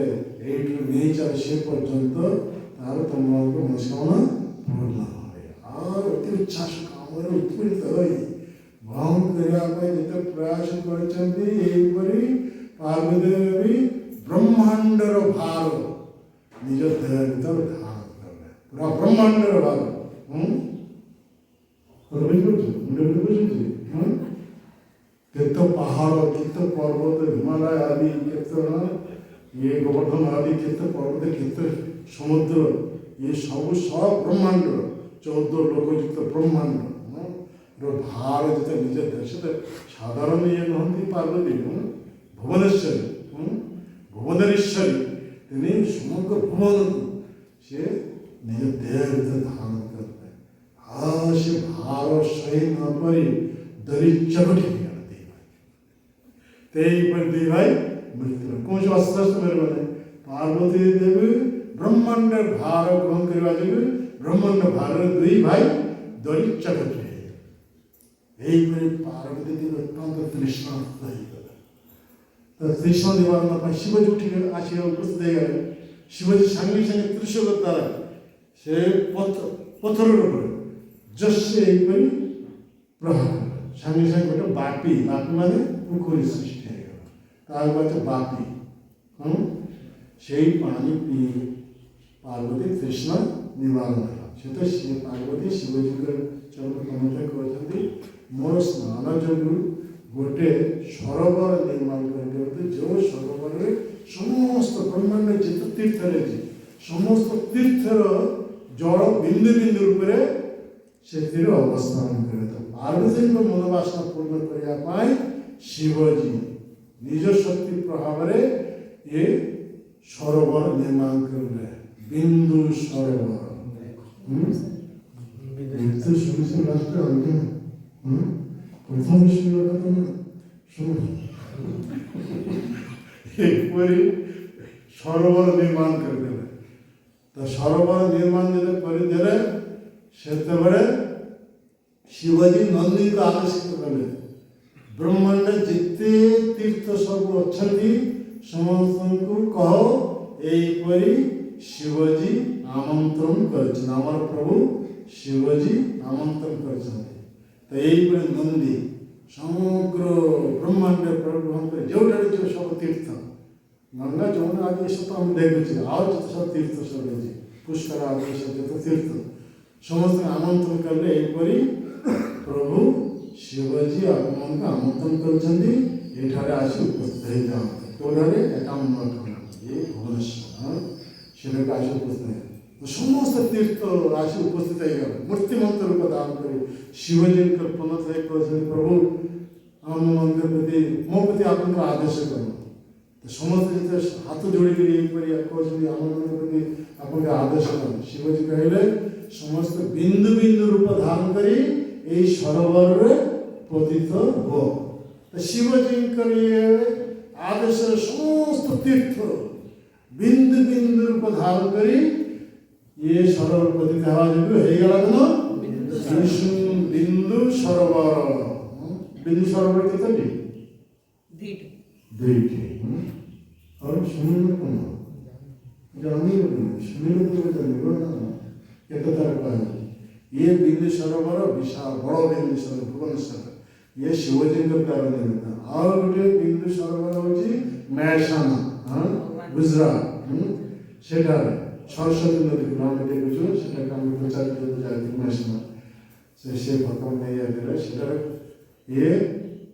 ଏଇଠୁ ନେଇ ଚାଲ ସେ ପର୍ଯ୍ୟନ୍ତ ତାର ତମମାନଙ୍କ ମନସ୍କାମନା ପୂର୍ଣ୍ଣ ହୁଏ। ଆଉ ଅତି ଉଚ୍ଛ୍ୱାସ କାମରେ ଉତ୍ପୀଡ଼ିତ ହୋଇ ବନ୍ଦ କରିବା ପାଇଁ ଯେତେ ପ୍ରୟାସ କରିଛନ୍ତି, ଏହିପରି ପାର୍ବତୀ ଦେବୀ ବ୍ରହ୍ମାଣ୍ଡର ଭାର ନିଜ ଦେହ ଭିତରେ ଧାରଣ କଲେ। ପୁରା ବ୍ରହ୍ମାଣ୍ଡର ଭାର। କେତେ ପାହାଡ଼, କେତେ ପର୍ବତ, ହିମାଳୟ ଆଦି, କେତେ ये गोवर्धन आदि केते पर्वत, केते समुद्र, ये सब ब्रह्मांड 14 लोकयुक्त ब्रह्मांड भार जिते निजे देश साधारण ये नहंती पार्वती भुवनेश्वरी भुवनेश्वरी समग्र भुवन को से निज देह भीतर धारण करते। से भार सही न परी दरी चकटी दी भाई मृत्यु कौन से अस्त्र मेरे बने। पार्वती देवी ब्रह्मांड भार ग्रहण करवा जो ब्रह्मांड भार दुई भाई दरी चकटे। यही पार्वती देवी अत्यंत तृष्णा तो तृष्णा निवारण शिवजी उठी आसिया उपस्थित हो गए। शिवजी सांगे सांगे त्रिशूल द्वारा से पत्थर जस से प्रहार सांगे सांगे गोटे बापी बापी माने पुखरी सृष्टि बापी से पानी पी पार्वती तृष्णा निवारण है। से तो पार्वती शिवजी चरण कमते कहते मोर स्नान जो गोटे सरोवर निर्माण करते जो सरोवर में समस्त ब्रह्मांड जित तीर्थ रही समस्त तीर्थर जल बिंदु बिंदु रूप से अवस्थान करे। तो पार्वती मनोवासना पूर्ण करने शिवजी निज शक्ति प्रभाव ये सरोवर निर्माण कर रहे बिंदु सरोवर। प्रथम सरोवर निर्माण कर दे। तो सरोवर निर्माण करदे से शिवजी नंदी को आकर्षित कले। ब्रह्मांड जिते तीर्थ सब अच्छा समस्त को कहो यहीपरी शिवजी आमंत्रण कर प्रभु शिवजी आमंत्रण कर। तो यहीपरी नंदी समग्र ब्रह्मांड प्रभु जो सब तीर्थ गंगा जमुना आदि सब हम देखुचे आज सब तीर्थ सब पुष्कर आदि सब जो तीर्थ समस्त आमंत्रण कले यहीपरी प्रभु शिवजी आपन को आमंत्रण कर आसी उपस्थित हो जाते कौटे 51 ये भुवनेश्वर से आसी उपस्थित समस्त तीर्थ आसी उपस्थित हो गए। मूर्तिमंत रूप धारण कर शिवजी कल्पना प्रभु आम मंदिर प्रति मो प्रति आप आदेश कर। तो समस्त जिते हाथ जोड़ी कहते आम प्रति आप आदेश कर। शिवजी कहले समस्त बिंदु बिंदु रूप धारण कर सरोवर पतित हो। शिवजी आदेश समस्त तीर्थ बिंदु बिंदु रूप धारण कर ये सरोवर पतित हवा जो बिंदु सरोवर। बिंदु सरोवर कितने दुईटी और सुनिए कौन जानिए सुनिए तो ये बिंदु सरोवर विशाल बड़ बिंदु सरोवर भुवनेश्वर ये शिवजी द्वारा निर्मित। और गोटे बिंदु सरोवर हूँ मैसाना गुजरात से सरस्वती नदी को आम देखु से प्रचारित मैसाना से भगवान नहीं ये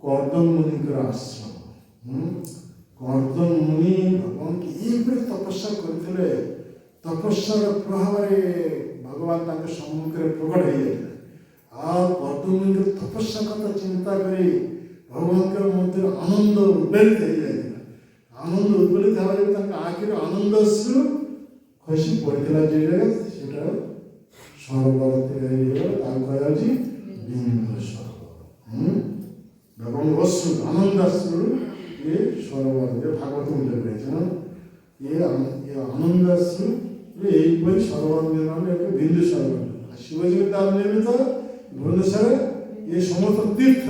कर्दम मुनि आश्रम। कर्दम मुनि भगवान की तपस्या करते तपस्यार प्रभाव भगवान सम्मुख में प्रकट हो जाए। कर्दम मुनि तपस्या कथा चिंता कर भगवान के मध्य आनंद उद्वेलित हो जाए। आनंद उद्वेलित होगा आखिर आनंद ଖସି ପଡ଼ିଥିଲା ଯେ ଜାଗା ସେଟା ସରୋବର ତିଆରି ହେଇଗଲା, ତାକୁ କୁହାଯାଉଛି ବିନ୍ଦୁ ସରୋବର। ଏବଂ ଅଶ୍ରୁ ଆନନ୍ଦାଶ୍ରୁ ये सरोवर ये भागवत में कहते हैं ये आनंदाश्रु यही पर सरोवर निर्माण एक बिंदु सरोवर शिवजी के नाम निर्मित भुवनेश्वर ये समस्त तीर्थ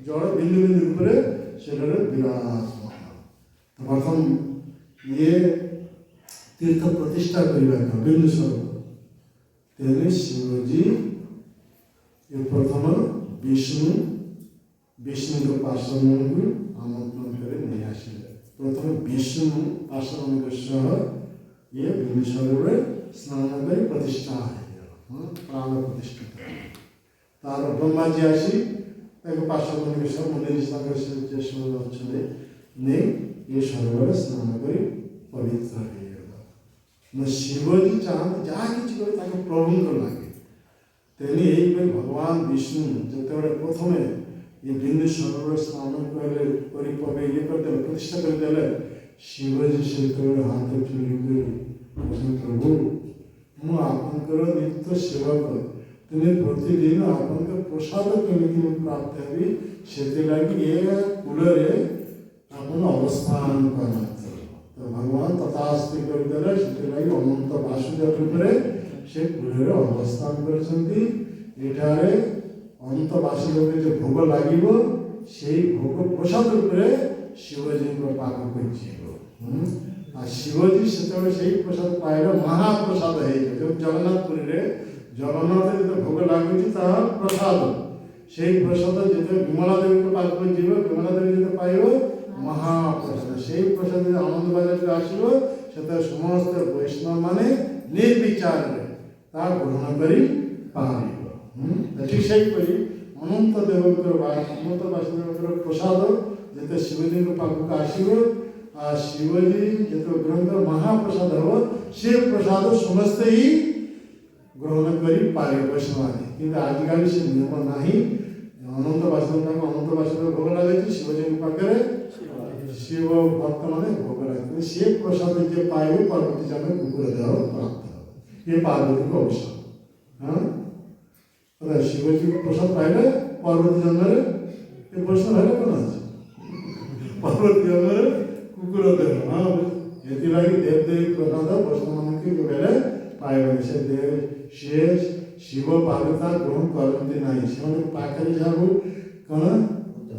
जल बिंदु बिंदु रूप से विराजमान। तो प्रथम ये तीर्थ प्रतिष्ठा करने बिंदु सरोवर तेरे शिवजी ये प्रथम विष्णु के पार्श्व आमंत्रण करे नहीं आसिले। प्रथम विष्णु पार्श्व सह ये बिंदुसरोवर स्नान कर प्रतिष्ठा है प्राण प्रतिष्ठित तार ब्रह्मा जी आसी पार्श्व मंदिर अच्छे नहीं ये सरोवर स्नान कर पवित्र हो शिवजी चाहते जहाँ कि प्रभु को लगे तेनी यही भगवान विष्णु जो प्रथम ये बिंदु सरोवर स्नान कर ये करते प्रतिष्ठा करते शिवजी से हाथ जोड़ी प्रभु मु आपंकर नित्य सेवक तुम्हें प्रतिदिन आपन प्रसाद केमी प्राप्त है से लगी ये कूल आपन अवस्थान करना तो भगवान तथास्ति करते लगी अनंत वासुदेव रूप से कूल अवस्थान कर अनंत वासुदेव जो भोग लगे से भोग प्रसाद रूप शिवजी पाक कर शिवजी से प्रसाद पाइल महाप्रसाद है जो जगन्नाथपुरी जगन्नाथ जो भोग लगुच प्रसाद से प्रसाद जो विमला देवी को पाक जीव विमला देवी जो पाइब महाप्रसाद से प्रसाद आनंद बाजार आसो से समस्त वैष्णव माने निर्विचार ग्रहण कर ठीक से अनंत देवकर अनंत वासुदेव प्रसाद जो शिवजी पाक आसो शिवजी जो ग्रहण महाप्रसाद हो से प्रसाद समस्त ही ग्रहण कर पारे वैष्णव कि आजिकल से नियम ना अनंत वासुदेव अनंत वासुदेव भोग लगे शिवजी पाखे शिव भक्त मैंने भोग लगे सी प्रसाद जे पाइबे पार्वती जन कुकुर देह प्राप्त ये पार्वती को अवसर हाँ शिवजी प्रसाद पाइले पार्वती जन्म ये प्रश्न है कौन पार्वती जन्म कुकुर देह हाँ ये लगी देवदेवी प्रसाद वैष्णव मान की बेले पाइबे से देव शेष शिव पार्वता ग्रहण करते ना से पाखे जहाँ कौन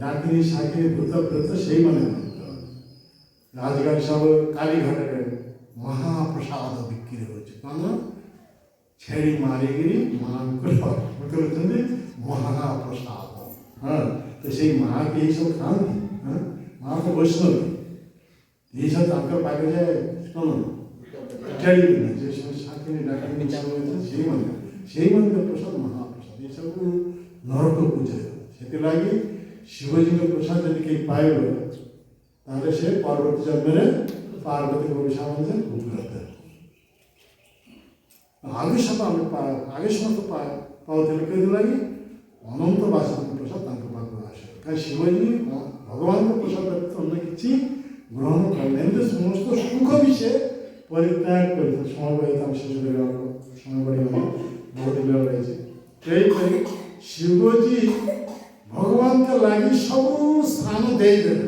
डाकिनी साकिनी भूत प्रेत से मैंने आजकल सब कालीघाट महाप्रसाद बिक्री हो छेड़ी मारिकी कर महाप्रसाद हाँ तो से माँ के ये सब खाती हाँ माँ तो वैष्णव ये सब पाके जाए कौन छेड़ी साकिनी डाकिनी से मन प्रसाद महाप्रसाद ये सब नरक पूजे से लगी शिवजी के प्रसाद यदि कहीं पाइब ताले से पार्वती जन्म पार्वती को विषाम से करते आगे सब आगे समस्त पाते लगी अनंत वासुदेव प्रसाद पास कहीं शिवजी भगवान को प्रसाद अन्य किसी ग्रहण करने समस्त सुख भी से परित्याग कर समय शेष समय बहुत रही शिवजी भगवान के लगी सब स्थान दे देवे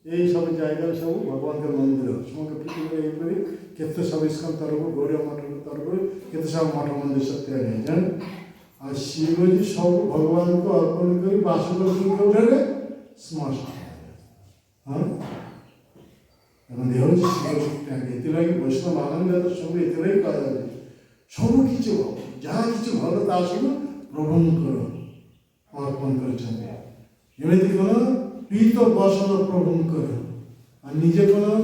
यही सब जगह सब भगवान के मंदिर समग्र केते सब इसकन तरफ गौरी मठ तरफ केते सब मठ मंदिर सब तैयार है शिवजी सब भगवान को अर्पण कर वासुदेव के उठे श्मशान हाँ देव शिव लगी वैष्णव आनंद सब ये कह सब कि जहाँ कि भल ता सब प्रभुंकर अर्पण करमती कौन पीत बसन प्रभुंकर निजे कौन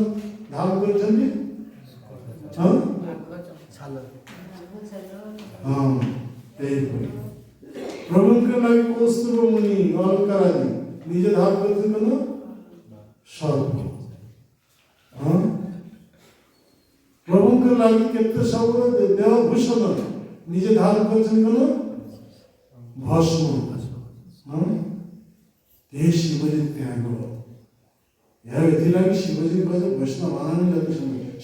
धाम कर हाँ प्रभुंकर लगे कौस्तुभ मुनि अलंकार आदि निजे धाम कर सर्प हाँ प्रभुंकर लगे केते सब देवभूषण निजे धारण कर भस्म हाँ ये शिवजी त्याग यह शिवजी कहे वैष्णव आनंद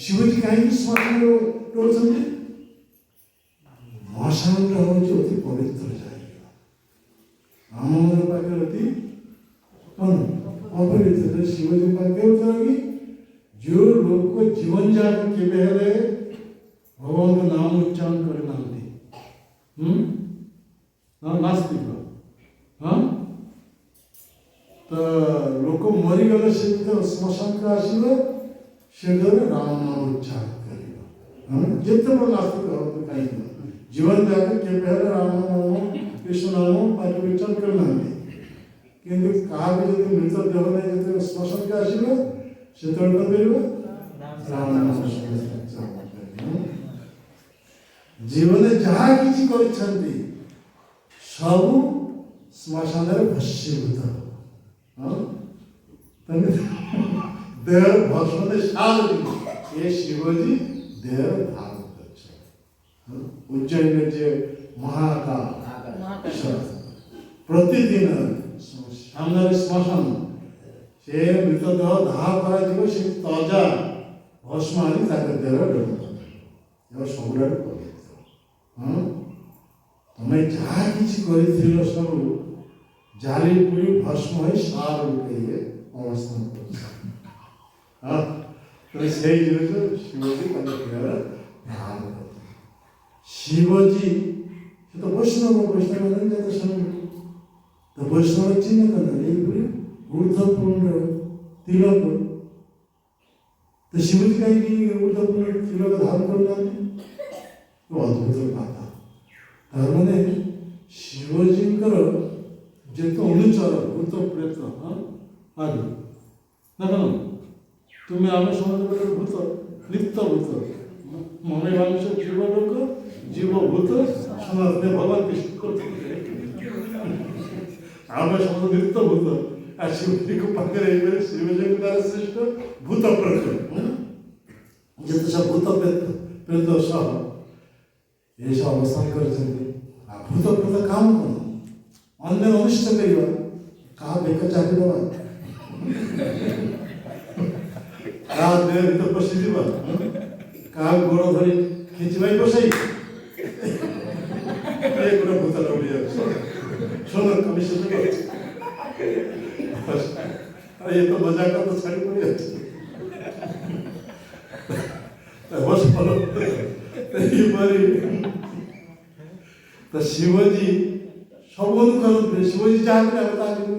ଶିବଜୀ କାହିଁକି ଶ୍ମଶାନରେ ରହୁଛନ୍ତି? ଶ୍ମଶାନଟା ହେଉଛି ଅତି ପବିତ୍ର ଜାଗା। ଆମମାନଙ୍କ ପାଖରେ ଅତି କ'ଣ ଅପବିତ୍ର। ଶିବଜୀ ପାଖରେ ହେଉଥିଲା କି ଯେଉଁ ଲୋକ ଜୀବନ ଯାକ କେବେ ହେଲେ ଭଗବାନଙ୍କ ନାମ ଉଚ୍ଚାରଣ କରିନାହାନ୍ତି, ନାସ୍ତିକ, ତ ଲୋକ ମରିଗଲେ ସେ ଯେତେବେଳେ ଶ୍ମଶାନକୁ ଆସିବ ସେତେବେଳେ ରାମ ନାମ ଉଚ୍ଚାରଣ କରିବ। ଯେତେବେଳେ ନାସ୍ତିକ ହବ କାହିଁକି ଜୀବନ ଯାକ କେବେ ହେଲେ ରାମ ନାମ କୃଷ୍ଣ ନାମ ପାଠ ଉଚ୍ଚାରଣ କରିନାହାନ୍ତି, କିନ୍ତୁ କାହାକୁ ଯଦି ମୃତ ଦେହ ନେଇ ଯେତେବେଳେ ଶ୍ମଶାନକୁ ଆସିବ ସେତେବେଳେ କ'ଣ କରିବ? ରାମ ନାମ ଉଚ୍ଚାରଣ କରିବ। ଜୀବନରେ ଯାହା କିଛି କରିଛନ୍ତି ସବୁ ଶ୍ମଶାନରେ ଭସ୍ମୀଭୂତ ହେବ। ଦେହ ଭସ୍ମରେ ସାର ଏ ଶିବଜୀ ଦେହ ଧାରଣ କରିଛନ୍ତି। ଉଜ୍ଜୟିନୀରେ ଯେ ମହାକାଳ ପ୍ରତିଦିନ ସାମ୍ନାରେ ଶ୍ମଶାନ, ସେ ମୃତଦେହ ଦାହ କରାଯିବ, ସେ ତଜା ଭସ୍ମ ଆଣି ତାଙ୍କ ଦେହରେ ବ୍ୟବହାର ସବୁଆଡ଼େ ପବିତ୍ର। ତମେ ଯାହା କିଛି କରିଥିଲ ସବୁ ଜାଲି ପୁରୀ ଭସ୍ମ ହୋଇ ସାର ରୂପେ ଅବସ୍ଥାନ କରୁଛ। ସେଇ ଜିନିଷ ଶିବଜୀ ତାଙ୍କ ଦେହରେ ଧାରଣ କରିଥିଲେ। ଶିବଜୀ ସେ ତ ବୈଷ୍ଣବ ମାନେ ଯାতে ଶୁଣିବେ ତ ବୈଷ୍ଣବ ଚିହ୍ନ କଲେ ଏଇପରି ଊର୍ଦ୍ଧ୍ୱପୂର୍ଣ୍ଣ ତିଲକ। ତ ଶିବଜୀ କାହିଁକି ଊର୍ଦ୍ଧ୍ୱପୂର୍ଣ୍ଣ ତିଲକ ଧାରଣ କରୁନାହାନ୍ତି? ଅଦ୍ଭୁତ କଥା। ତାର ମାନେ ଶିବଜୀଙ୍କର ଯେତେ ଅନୁଚର ଭୂତ ପ୍ରେତ ଆଦି ନା କ'ଣ ତୁମେ ଆମେ ସମସ୍ତେ ଭୂତ ନିତ୍ୟ ଭୂତ ମମେ ମାଂସ ଜୀବ ଲୋକ ଜୀବ ଭୂତ ସନାତନ ଭଗବାନ କୃଷ୍ଣ କରୁଥିଲେ। ଆମେ ସମସ୍ତେ ନିତ୍ୟ ଭୂତ ଆଉ ଶିବଜୀଙ୍କ ପାଖରେ ଏଇଭଳି ଶିବଜୀଙ୍କ ଦ୍ୱାରା ଶ୍ରେଷ୍ଠ ଭୂତ ପ୍ରେତ ଯେତେ ସବୁ ଭୂତ ପ୍ରେତ ସହ ଏସବୁ ଅବସ୍ଥାନ କରିଛନ୍ତି। ଆଉ ଭୂତ ପ୍ରେତ କାମ କ'ଣ? ଅନ୍ୟ ଅନିଷ୍ଟ କରିବା, କାହା ବେକ ଚାପି ଦେବା, କାହା ଦେହ ଭିତରେ ପଶିଯିବା, କାହା ଗୋଡ଼ ଧରି ଖିଚିବାଇ ବସେଇ ଗୋଟେ ଭୂତ ଲଗେଇ ଯାଉଛି। ଶୁଣ କମିଶନ ଏ ତ ମଜା କଥା ଛାଡ଼ି ପଡ଼ି ଅଛି। ଏହିପରି ତ ଶିବଜୀ ସବୁ କରୁଥିଲେ। ଶିବଜୀ ଯାହା କରେ ଆମେ ତାହା କରିବୁ।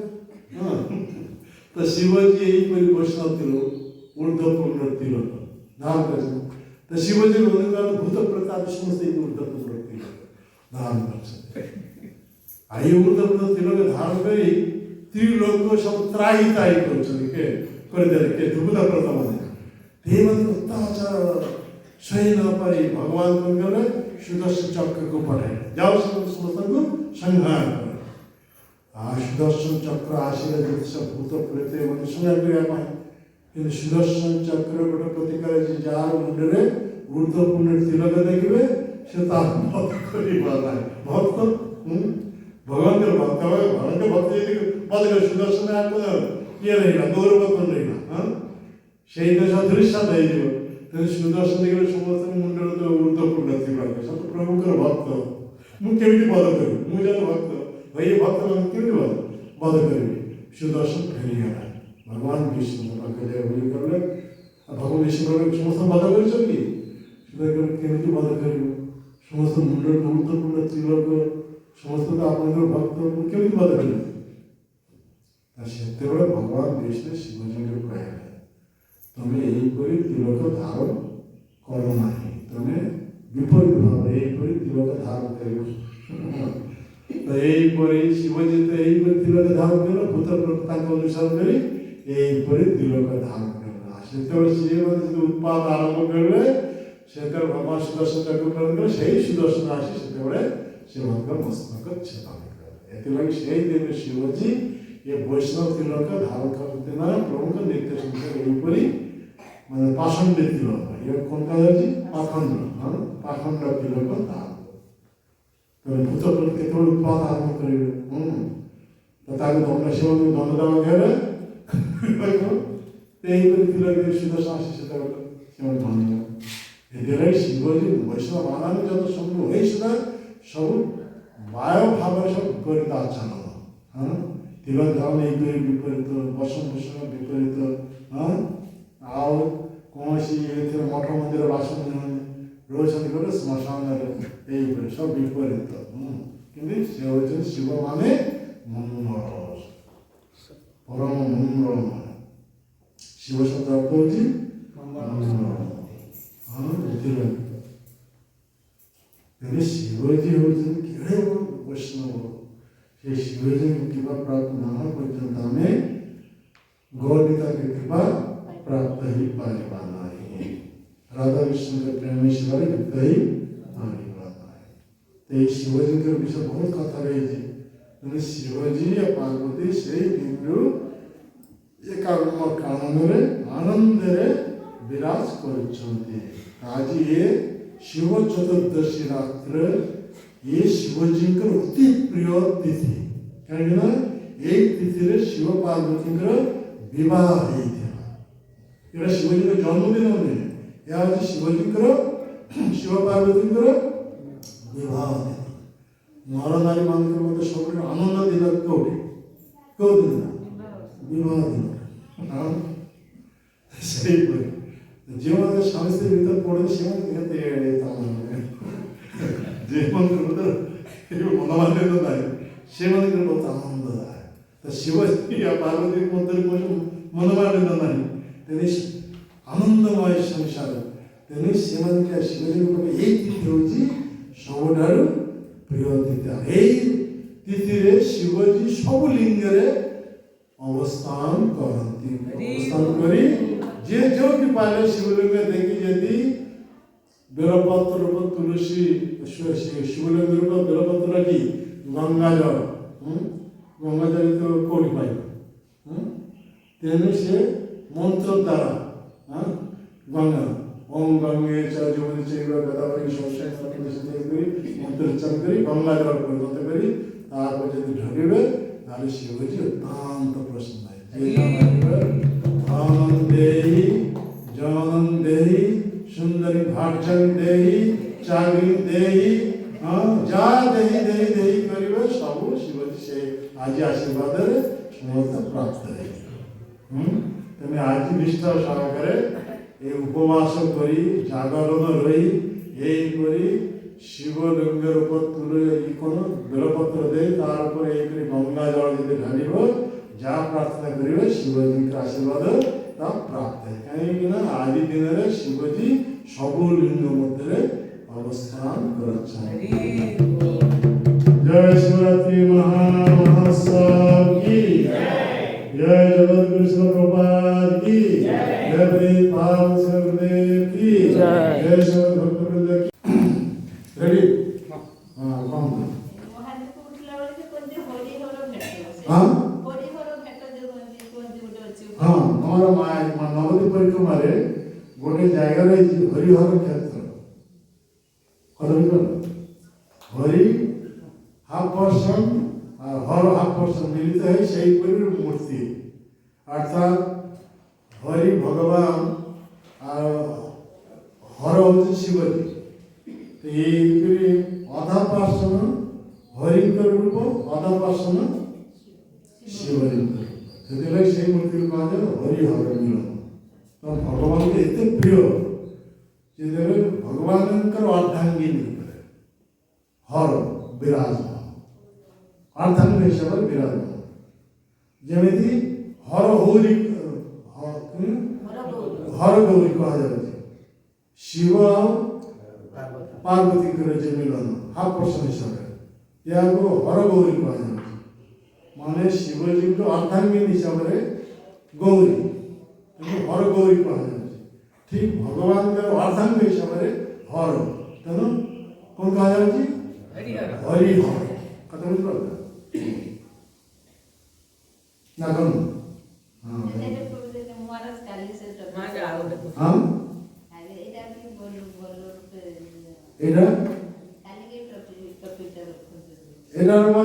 ତ ଶିବଜୀ ଏହିପରି ବୈଷ୍ଣବ ତିଲକ ଊର୍ଦ୍ଧ୍ୱପୂର୍ଣ୍ଣ ତିଲକ ଧାରଣ କରିଛନ୍ତି। ତ ଶିବଜୀ ଅନୁକରଣ ଭୂତ ପ୍ରେତ ସମସ୍ତେ ଊର୍ଦ୍ଧ୍ୱପୂର୍ଣ୍ଣ ତିଲକ ଧାରଣ କରିଛନ୍ତି। ଆଉ ଏଇ ଊର୍ଦ୍ଧ୍ୱପୂର୍ଣ୍ଣ ତିଲକ ଧାରଣ କରି ତ୍ରିଲୋକ ସବୁ ତ୍ରାହି ତ୍ରାହି କରୁଛନ୍ତି। କରିଦେଲେ କିଏ ଦୁର୍ବୁଦା ପ୍ରେତ ମାନେ ଏଇମାନଙ୍କୁ ଅତ୍ୟାଚାର ସହି ନ ପାରି ଭଗବାନ କ'ଣ କଲେ? ସୁଦର୍ଶନ ଚକ୍ରକୁ ପଠାଇଲେ, ଯାଉ ସମସ୍ତଙ୍କୁ ସଂହାର କରେ। ଆଉ ସୁଦର୍ଶନ ଚକ୍ର ଆସିଲେ ଯେତେ ସବୁ ଭୂତ ପ୍ରେତ ଏମାନେ ସଂହାର କରିବା ପାଇଁ, କିନ୍ତୁ ସୁଦର୍ଶନ ଚକ୍ର ଗୋଟେ ପ୍ରତିକାର ଅଛି ଯାହାର ମୁଣ୍ଡରେ ଊର୍ଦ୍ଧ୍ୱପୂର୍ଣ୍ଣ ତିଲକ ଦେଖିବେ ସେ ତାର ବଧ କରିବା ନାହିଁ। ଭକ୍ତ ଭଗବାନଙ୍କର ଭକ୍ତ ଭଗବାନଙ୍କ ଭକ୍ତ ଯଦି ବଦଲେ ସୁଦର୍ଶନ କିଏ ରହିଲା? ଗୌରବ କ'ଣ ରହିଲା? ସେଇ ଦେଶ ଦୃଶ୍ୟାତ ହେଇଯିବ। ତେଣୁ ସୁଦର୍ଶନ ଦେଖିଲେ ସମସ୍ତଙ୍କ ମୁଣ୍ଡରେ ତ ଊର୍ଦ୍ଧ୍ୱପୂର୍ଣ୍ଣ ତିଲକ, ସତ ପ୍ରଭୁଙ୍କର ଭକ୍ତ। ମୁଁ କେମିତି ବଧ କରିବି? ମୁଁ ଯଦି ଭକ୍ତ ଭାଇ ଭକ୍ତ କେମିତି ବଧ କରିବି? ସୁଦର୍ଶନ ଫେରିଗଲା। ଭଗବାନ ବିଷ୍ଣୁ ପାଖରେ ବୋଲି କଲେ। ଭଗବାନ ବିଷ୍ଣୁ ସମସ୍ତ ବଧ କରିଛନ୍ତି। କେମିତି ବଧ କରିବ? ସମସ୍ତ ମୁଣ୍ଡରେ ଊର୍ଦ୍ଧ୍ୱପୂର୍ଣ୍ଣ ତିଲକ, ସମସ୍ତ ତ ଆପଣଙ୍କର ଭକ୍ତ, ମୁଁ କେମିତି ବଧ କରିବି? ସେତେବେଳେ ଭଗବାନ ବିଷ୍ଣୁ ଶିବଜୀଙ୍କୁ କହିଲେ ତମେ ଏହିପରି ତିଲକ ଧାରଣ କର ନାହିଁ, ତମେ ବିପରୀତ ଭାବରେ ଏହିପରି ତିଲକ ଧାରଣ କରିବ। ତ ଏହିପରି ଶିବଜୀ ତ ଏହିପରି ତିଲକ ଧାରଣ କଲେ, ଭୂତ ତାଙ୍କ ଅନୁସରଣ କରି ଏହିପରି ତିଲକ ଧାରଣ କଲେ। ସେତେବେଳେ ସିଏ ଯଦି ଉତ୍ପାଦ ଆରମ୍ଭ କରିଲେ ସେତେବେଳେ ଭଗବାନ ସୁଦର୍ଶନ ଚକ୍ର ପ୍ରଦାନ କଲେ, ସେଇ ସୁଦର୍ଶନ ଆସି ସେତେବେଳେ ସେମାନଙ୍କ ମସ୍ତକ ଛେଦନ କଲେ। ଏଥିଲାଗି ସେଇ ଦିନ ଶିବଜୀ ଏ ବୈଷ୍ଣବ ତିଲକ ଧାରଣ କରନ୍ତି ନା ପ୍ରଭୁଙ୍କ ନିତ୍ୟ ସଂସାର ଏହିପରି ମାନେ ପାଷଣ୍ଡ ତିଲକ। ଇଏ କ'ଣ କୁହାଯାଉଛି? ପାଖଣ୍ଡ ପାଖଣ୍ଡ ତିଲକ ଧାରଣ। ତେଣୁ ଭୂତ କେତେବେଳେ ଉତ୍ପାଦ ଆରମ୍ଭ କରିବେ? ତ ତାକୁ ଦଣ୍ଡ ଶିବଙ୍କୁ ଦଣ୍ଡ ଦେବାକୁ ହେଲେ ଏହିପରି ତିଲକ ସୁଦର୍ଶନ ଆସି ସେତେବେଳେ ସେମାନେ ଧନ୍ୟ। ଏଥିଲାଗି ଶିବଜୀ ବୈଷ୍ଣବ ମାନଙ୍କୁ ଯତ ସବୁ ଏଇ ସୁଦ୍ଧା ସବୁ ବାୟ ଭାବରେ ସବୁ ବିପରୀତ ଆଚରଣ ଥିବା ଧାମ ଏଇପରି ବିପରୀତ ବସନ ଭୂଷଣ ବିପରୀତ ଆଉ କୌଣସି ଏଥିରେ ମଠ ମନ୍ଦିର ବାସନ ରହୁଛନ୍ତି ଗୋଟେ ଶ୍ମଶାନରେ ଏଇପରି ସବୁ ବିପରୀତ। କିନ୍ତୁ ସେ ହେଉଛନ୍ତି ଶିବ ମାନେ ମଙ୍ଗଳ ପରମ ମଙ୍ଗଳମୟ। ଶିବ ଶବ୍ଦ ଅର୍ଥ ହେଉଛି ତେବେ ଶିବଜୀ ହେଉଛନ୍ତି କେଡ଼େ ବୈଷ୍ଣବ। ସେ ଶିବଜୀଙ୍କ କୃପା ପ୍ରାପ୍ତ ନ ହେବା ପର୍ଯ୍ୟନ୍ତ ଆମେ ଗୌରୀତାଙ୍କ କୃପା ପ୍ରାପ୍ତ ହେଇପାରିବା ନାହିଁ। ରାଧାକୃଷ୍ଣଙ୍କ ପ୍ରେମ ସେବାରେ ଯୁକ୍ତ ହେଇପାରିବା ନାହିଁ। ତ ଏଇ ଶିବଜୀଙ୍କର ବିଷୟ ବହୁତ କଥା ରହିଛି। ତେଣୁ ଶିବଜୀ ପାର୍ବତୀ ସେଇ ଦିନରୁ ଏକାଗ୍ର କାନନରେ ଆନନ୍ଦରେ ବିରାଜ କରୁଛନ୍ତି। ଆଜି ଏ ଶିବ ଚତୁର୍ଦ୍ଦଶୀ ରାତ୍ର ये शिवजीଙ୍କର ଅତି ପ୍ରିୟ ତିଥି। କାହିଁକିନା ଏଇ ତିଥିରେ ଶିବ ପାର୍ବତୀଙ୍କର ବିବାହ ହେଇଥିଲା। ଏଇଟା ଶିବଜୀଙ୍କ ଜନ୍ମଦିନ ନୁହେଁ, ଏହା ହେଉଛି ଶିବଜୀଙ୍କର ଶିବ ପାର୍ବତୀଙ୍କର ବିବାହ ଦିନ। ନର ନାରୀ ମାନଙ୍କର ମଧ୍ୟ ସବୁଠୁ ଆନନ୍ଦ ଦିନ କେଉଁଠି କେଉଁ ଦିନ ବିବାହ ଦିନ। ସେଇପରି ଯେଉଁମାନେ ସ୍ୱାମୀ ସ୍ତ୍ରୀ ଭିତରେ ପଡ଼ନ୍ତି ସେମାନେ କେତେ ଯେଉଁମାନଙ୍କର ମନମାଲିନ୍ୟ ନାହିଁ ସେମାନଙ୍କର ବହୁତ ଆନନ୍ଦଦାୟକ। ତ ଶିବ ପାର୍ବତୀ ମଧ୍ୟରେ ମନମାଲିନ୍ୟ ନାହିଁ, ତେଣୁ ଆନନ୍ଦମୟ ସଂସାର। ତେଣୁ ସେମାନେ ଶିବଜୀଙ୍କ ଏଇ ତିଥି ହେଉଛି ସବୁଠାରୁ ପ୍ରିୟ ତିଥି। ଏଇ ତିଥିରେ ଶିବଜୀ ସବୁ ଲିଙ୍ଗରେ ଅବସ୍ଥାନ କରନ୍ତି। ଅବସ୍ଥାନ କରି ଯିଏ ଯେଉଁଠି ପାଇଲେ ଶିବଲିଙ୍ଗ ଦେଖି ଯଦି ବେଲପତ୍ର ତୁଳସୀ ଶିବଲିଙ୍ଗ ରୂପ ବେଲପତ୍ର କି ଗଙ୍ଗାଜଳ ଗଙ୍ଗାଜଳ ତ କେଉଁଠି ପାଇବ। ତେଣୁ ସେ ମନ୍ତ୍ର ଦ୍ୱାରା ଗଙ୍ଗା ଓಂ ଗଙ୍ଗେ ଯମୁନେ ଚୈବ ଗୋଦାବରୀ କରି ମନ୍ତ୍ର ଉଚ୍ଚାରଣ କରି ଗଙ୍ଗାଜଳ ପରିବର୍ତ୍ତନ କରି ତାପରେ ଯଦି ଢଳିବେ ତାହେଲେ ଶିବଜୀ ଅତ୍ୟନ୍ତ ପ୍ରସନ୍ନ ଆନନ୍ଦେହି ଜନନ୍ଦେହି ସୁନ୍ଦରୀ ଭାଚନ ଦେହି ଚାକରି ଦେହି ଯା ଦେହି ଦେହି ଦେହି କରିବେ ସବୁ ଶିବଜୀ ସେ ଆଜି ଆଶୀର୍ବାଦରେ ସମସ୍ତେ ପ୍ରାପ୍ତ ହେଇଯିବ। ତେଣୁ ଆଜି ନିଷ୍ଠା ସହକାରେ ଏ ଉପବାସ କରି ଜାଗରଣ ରହି ଏହିପରି ଶିବଲିଙ୍ଗର ଉପର କ'ଣ ବେଲପତ୍ର ଦେଇ ତାର ଉପରେ ଏହିପରି ଗଙ୍ଗା ଜଳ ଯଦି ଢାଳିବ ଯାହା ପ୍ରାର୍ଥନା କରିବେ ଶିବଜୀଙ୍କ ଆଶୀର୍ବାଦ ତା ପ୍ରାପ୍ତ ହୁଏ। କାହିଁକିନା ଆଜି ଦିନରେ ଶିବଜୀ ସବୁ ଲିଙ୍ଗ ମଧ୍ୟରେ ଅବସ୍ଥାନ କରୁଛନ୍ତି। ଜୟ ଶିବରାତ୍ରି ମହାମହୋତ୍ସବ କି जय जगत कृष्ण प्रभुपाद की जय प्रेम गुरुदेव की जय सब भक्त वृंद की। रेडी हां कौन हां हमारा नवद्वीप परिक्रमा गोटे जगह हरिहर क्षेत्र हरि हाफ पर्सन हर हाफ पर्सन मिलित है से मूर्ति अर्थात हरि भगवान हर हूँ शिवजी। तो ये अधा पर्सन हरि रूप अधा पर्सन शिवजी से मूर्ति कह हरिहर मिलन। तो भगवान को एत प्रिय भगवान अर्धांगी हर विराजमान अर्धांग हिसाब से विराजमान जमी हर गौरी हर गौरी कह शिव पार्वती मिलन हाफ पर्सन हिसाब से या हर गौरी कह माने शिवजी को अर्धांगी हिसाब से गौरी हर गौरी कह ठीक भगवान अर्धांग हिसाब से हर तेणु कौन कह हरिहर कथा बुझ ना कौन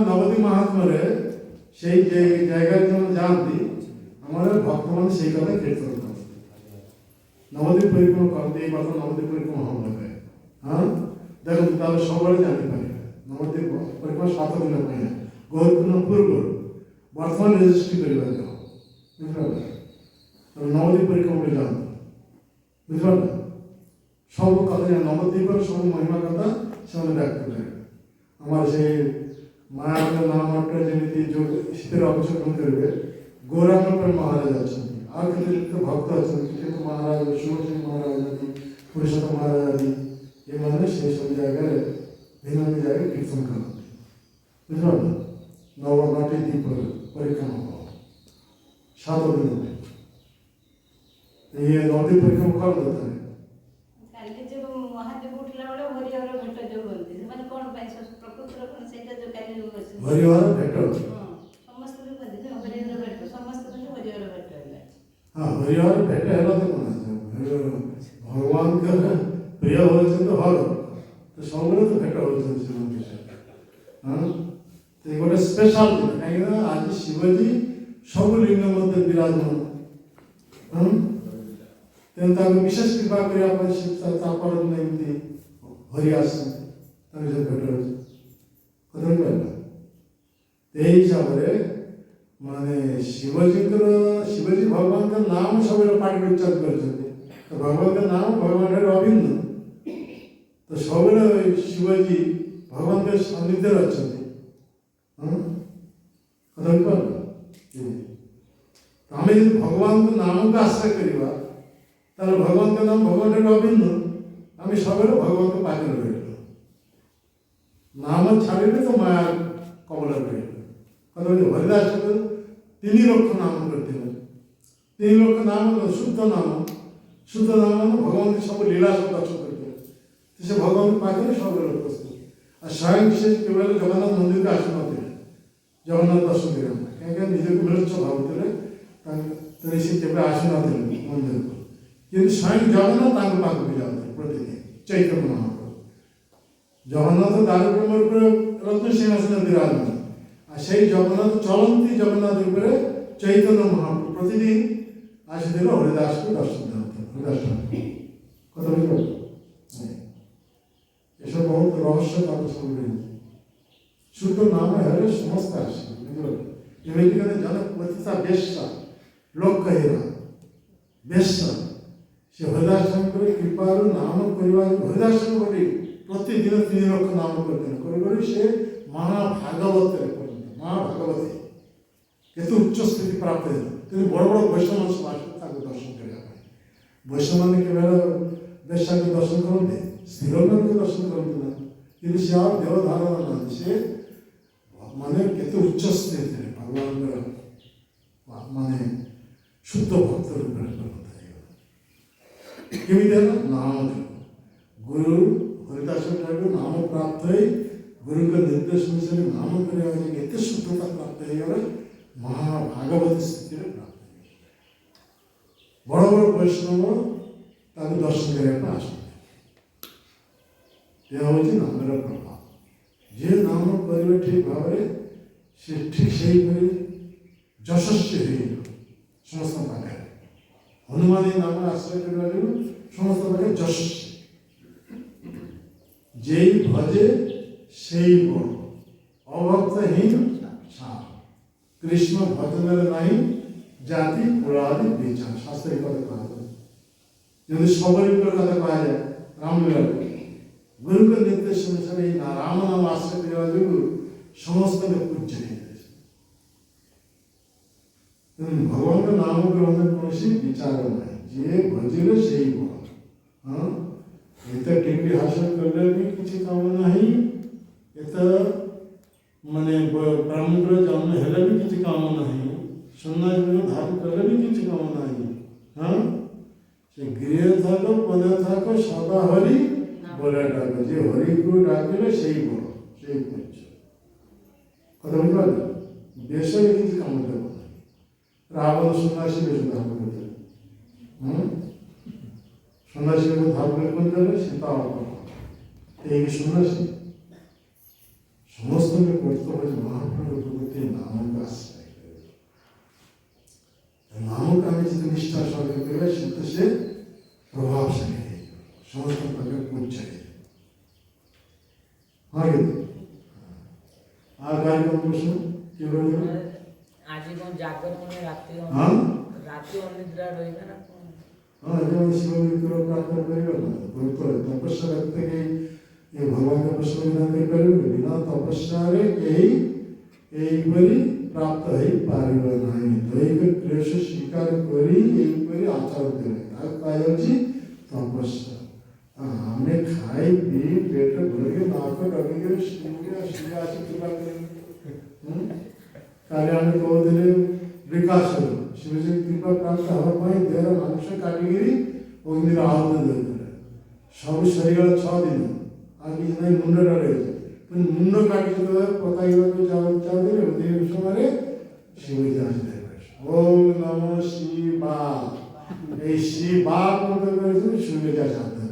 नवद्वीप महात्मा से जगह जो जाती हमारे भक्त मान से कथा कीर्तन करते নবদ্বীপ পরিক্রমা করতে এই বছর নবদ্বীপ পরিক্রমা হবে। হ্যাঁ দেখুন তাহলে সবাই জানতে পারবে নবদ্বীপ পরিক্রমা 7 দিনের পাই গৌরপূর্ণ পূর্ব বর্তমান রেজিস্ট্রি করিবার যাও বুঝতে পারবে নবদ্বীপ পরিক্রমা যান বুঝতে পারবে সব কথা নবদ্বীপের সব মহিমা কথা ସେମାନେ ব্যক্ত করে আমার সেই ମାୟାର ନାମଟା ଯେମିତି ଯୋଉ ସେଥିରେ ଅଂଶଗ୍ରହଣ କରିବେ ଗୌରାଙ୍ଗ ମହାରାଜ ଅଛନ୍ତି ଆଉ କେତେ ଭକ୍ତ ଅଛନ୍ତି କେତେ ମହାରାଜ ଶିବସିଂ ମହାରାଜ ଅଛନ୍ତି ପୁରୁଷୋତ୍ତମ ମହାରାଜ ଆଦି ଏମାନେ ସେଇ ସବୁ ଜାଗାରେ ଭିନ୍ନ ଭିନ୍ନ ଜାଗାରେ କୀର୍ତ୍ତନ କରନ୍ତି ବୁଝିପାରିଲ ନବନଟି ଦ୍ୱୀପ ପରିକ୍ରମା ହବ 7 ଦିନ ଇଏ ନଦୀ ପରିକ୍ରମା କରନ୍ତି କାଲି ଯୋଉ ମହାଦେବ ଉଠିଲା ବେଳେ ହରିହର ଭେଟ ଯୋଉ ବୋଲନ୍ତି ସେମାନେ କଣ ପାଇଁ ପ୍ରକୃତିର କଣ ସେଇଟା ଯୋଉ କାଲି ହରିହର ଭେଟ ସମସ୍ତେ ବି କହନ୍ତି ହରିହର ଭେଟ ସମସ୍ତେ କହନ୍ତି ହରିହର ଭେଟ ହେଲା ହଁ ହରିହର ଭେଟ ହେଲା ତ କଣ ଭଗବାନଙ୍କର ପ୍ରିୟ ହେଉଛନ୍ତି ହର ତ ସବୁବେଳେ ତ ଭେଟ ହେଉଛନ୍ତି ସେମାନଙ୍କ ସହିତ ହଁ ତ ଗୋଟେ ସ୍ପେଶାଲ ଦିନ କାହିଁକିନା ଆଜି ଶିବଜୀ ସବୁ ଲିଙ୍ଗ ମଧ୍ୟରେ ବିରାଜମାନ ହଁ ତେଣୁ ତାଙ୍କୁ ବିଶେଷ କୃପା କରିବା ପାଇଁ ତା ପରଦିନ ଏମିତି ହରି ଆସନ୍ତି ତାଙ୍କ ସହିତ ଭେଟ ହେଉଛି କଥା କହିପାରିଲ ଏହି ହିସାବରେ ମାନେ ଶିବଜୀ ଭଗବାନଙ୍କର ନାମ ସବୁବେଳେ ପାଟିରେ ଉଚ୍ଚାରଣ କରିଛନ୍ତି ତ ଭଗବାନଙ୍କର ନାମ ଭଗବାନଙ୍କର ଅଭିନ୍ନ ତ ସବୁବେଳେ ଶିବଜୀ ଭଗବାନଙ୍କର ସାନ୍ନିଧ୍ୟରେ ଅଛନ୍ତି ହଁ କଥା କହିପାରିଲ ଆମେ ଯଦି ଭଗବାନଙ୍କ ନାମକୁ ଆଶ୍ରୟ କରିବା ତାହେଲେ ଭଗବାନଙ୍କ ନାମ ଭଗବାନଙ୍କର ଅଭିନ୍ନ ଆମେ ସବୁବେଳେ ଭଗବାନଙ୍କ ପାଖରେ ରହିବୁ ନାମ ଛାଡ଼ିଲେ ତ ମାୟା କବଳରେ ରହିବ କଥା ହରିଦାସ ଠାକୁର 3 ଲକ୍ଷ ନାମ କରିଥିଲେ 3 ଲକ୍ଷ ନାମ ଶୁଦ୍ଧ ନାମ ଭଗବାନଙ୍କ ସବୁ ଲୀଳା ସବୁ ଦର୍ଶନ କରିଥିଲେ ସେ ଭଗବାନଙ୍କ ପାଖରେ ସବୁବେଳେ ଉପସ୍ଥିତ ଆଉ ସ୍ୱୟଂ ସେ କେବଳ ଜଗନ୍ନାଥ ମନ୍ଦିରକୁ ଆସୁନଥିଲେ ଜଗନ୍ନାଥ ଦର୍ଶନ କରିବା ପାଇଁ କାହିଁକି ନିଜକୁ ମିଳୁଛ ଭାବୁଥିଲେ ତେଣୁ ସେ କେବେ ଆସୁନଥିଲେ ମନ୍ଦିରକୁ କିନ୍ତୁ ସ୍ୱୟଂ ଜଗନ୍ନାଥ ତାଙ୍କ ପାଖକୁ ଯାଉଥିଲେ ପ୍ରତିଦିନ ଚୈତନ୍ୟ ମହାପ୍ରଭୁ ଜଗନ୍ନାଥ ଦାରୁବ୍ରହ୍ମ ରୂପରେ ରତ୍ନ ସିଂହାସନ ବିରାଜମାନ আর সেই জগন্নাথ চলন্তি জগন্নাথ রূপে চৈতন্য মহাপ্রভু প্রতিদিন আসিছিল হরিদাসকে দর্শন দেওয়া হরিদাস কথা বুঝতে এসব বহুত রহস্য কথা শুনবেন শুদ্ধ নাম হলে সমস্ত আসে এমনি জনক পতিতা বেশ্যা লোক কহিরা বেশ্যা সে হরিদাস ঠাকুর কৃপার নাম করিবা হরিদাস ঠাকুর প্রতিদিন 3 লক্ষ নাম করতেন করে সে মহাভাগবতের মহাভাগবতী କେତେ ଉଚ୍ଚ ସ୍ଥିତି ପ୍ରାପ୍ତ ହେଲା କିନ୍ତୁ ବଡ଼ ବଡ଼ ବୈଷ୍ଣବ ସବୁ ଆସିଲେ ତାଙ୍କୁ ଦର୍ଶନ କରିବା ପାଇଁ ବୈଷ୍ଣବମାନେ କେବଳ ବେଶ୍ୟାଙ୍କୁ ଦର୍ଶନ କରନ୍ତି ସ୍ଥିରମାନଙ୍କୁ ଦର୍ଶନ କରନ୍ତି ନା କିନ୍ତୁ ସେ ଆଉ ଦେହ ଧାରଣ ନାହାନ୍ତି ସେ ମାନେ କେତେ ଉଚ୍ଚ ସ୍ଥିତିରେ ଭଗବାନଙ୍କର ମାନେ ଶୁଦ୍ଧ ଭକ୍ତ ରୂପରେ ପରିଣତ ହେଇଗଲା କେମିତି ହେଲା ନାମ ଗୁରୁ ହରିଦାସ ଠାରୁ ନାମ ପ୍ରାପ୍ତ ହେଇ ଗୁରୁଙ୍କ ନିର୍ଦ୍ଦେଶ ଅନୁସାରେ ନାମ କରିବା ଏତେ ଶୁଦ୍ଧତା ପ୍ରାପ୍ତ ହେଇଗଲା ମହାଭାଗବତୀ ସ୍ଥିତିରେ ପ୍ରାପ୍ତ ହେଇଗଲା ବଡ଼ ବଡ଼ ବୈଷ୍ଣବ ତାକୁ ଦର୍ଶନ କରିବା ପାଇଁ ଆସନ୍ତି ଏହା ହେଉଛି ନାମର ପ୍ରଭାବ ଯିଏ ନାମ କରିବେ ଠିକ୍ ଭାବରେ ସେ ଠିକ୍ ସେହିପରି ଯଶସ୍ୱୀ ହେଇଯିବ ସମସ୍ତଙ୍କ ପାଖରେ ହନୁମାନ ଏହି ନାମ ଆଶ୍ରୟ କରିବା ଯୋଗୁଁ ସମସ୍ତଙ୍କ ପାଖରେ ଯଶସ୍ୱୀ যেই ভজে সেই বড় অভক্তহীন সাপ কৃষ্ণ ভজনের নাই জাতি কুলাদি বিচার শাস্ত্রের কথা কহা যায় যদি সবরীর কথা কহা যায় রামলীলা গুরুকে নির্দেশ অনুসারে এই রাম নাম আশ্রয় দেওয়া যোগুঁ সমস্তকে পূজ্য হয়ে গেছে ভগবানଙ୍କ ନାମ ଗ୍ରହଣ କୌଣସି ବିଚାର ନାହିଁ ଯିଏ ଭଜିଲେ ସେଇ ବଳ ହଁ ଏତେ ଡିଗ୍ରୀ ହାସଲ କଲେ ବି କିଛି କାମ ନାହିଁ ଏତେ ମାନେ ବ୍ରାହ୍ମଣର ଜନ୍ମ ହେଲେ ବି କିଛି କାମ ନାହିଁ ସନ୍ନ୍ୟାସୀର ଧାରଣ କଲେ ବି କିଛି କାମ ନାହିଁ ହଁ ସେ ଗୃହ ଥାକ ପଦ ଥାକ ସଦା ହରି ବୋଲେ ଡାକ ଯେ ହରିକୁ ଡାକିଲେ ସେଇ ବଳ ସେଇ ପୂଜ୍ୟ କଥା ବୁଝିପାରିଲ ବେଶରେ କିଛି କାମ ଦେବ ନାହିଁ ରାବଣ ସନ୍ନ୍ୟାସୀ ବେଶ ଧାରଣ କରିଥିଲେ ସନ୍ନ୍ୟାସୀଙ୍କୁ ଧାରଣ କରିଦେଲେ ସୀତା ଏହି ସନ୍ନ୍ୟାସୀ ସମସ୍ତଙ୍କ କର୍ତ୍ତବ୍ୟ ମହାପ୍ରଭୁ ପ୍ରତି ନାମକୁ ଆଶ୍ରୟ କରିବେ ନାମକୁ ଆମେ ଯେତେ ନିଷ୍ଠା ସହକାରେ କରିବା ସେତେ ସେ ହଁ କିନ୍ତୁ আর কার্যক্রম প্রশ্ন কি বলবো ଆଜି କଣ ଜାଗର ମାନେ ରାତି হ্যাঁ ରାତି ଅନିଦ୍ରା ରହିବେ ନା କଣ? ହଁ যেমন শিব বিগ্রহ প্রার্থনা করিবে না তপস্যা থেকে এই ভগবানকে প্রশ্ন বিধান କରିପାରିବେ ବିନା ତପସ୍ୟାରେ କେହି ଏହିପରି ପ୍ରାପ୍ତ ହେଇପାରିବ ନାହିଁ ଦୈହିକ କ୍ଲେଶ ସ୍ୱୀକାର କରି ଏହିପରି ଆଚରଣ କରିବେ ତାକୁ କୁହାଯାଉଛି ତପସ୍ୟା ଆମେ ଖାଇ ପିଇ ପେଟ ଭରିକି ନାକ ଡବିକିରି ଶିବ ଆସି କୃପା କରିବେ କାଲି ଆମେ କହୁଥିଲେ ବିକାଶର ଶିବଜୀ କୃପା ପ୍ରାପ୍ତ ହେବା ପାଇଁ ଦେହର ମାଂସ କାଟିକିରି ଅଗ୍ନିର ଆହୁତି ଦେଉଥିଲେ ସବୁ ସରିଗଲା 6 ଦିନ ଆଉ କିଛି ନାହିଁ ମୁଣ୍ଡଟା ରହିଛି କିନ୍ତୁ ମୁଣ୍ଡ କାଟି ଯେତେବେଳେ ପକାଇବାକୁ ଚାହୁଁଥିଲେ ଉଦୟ ସମୟରେ ଶିବଜୀ ଆସିଥିଲେ ଓମ୍ ନମଃ ଶିବା এই শিবা মন্ত্র করেছেন শিবজী আসতে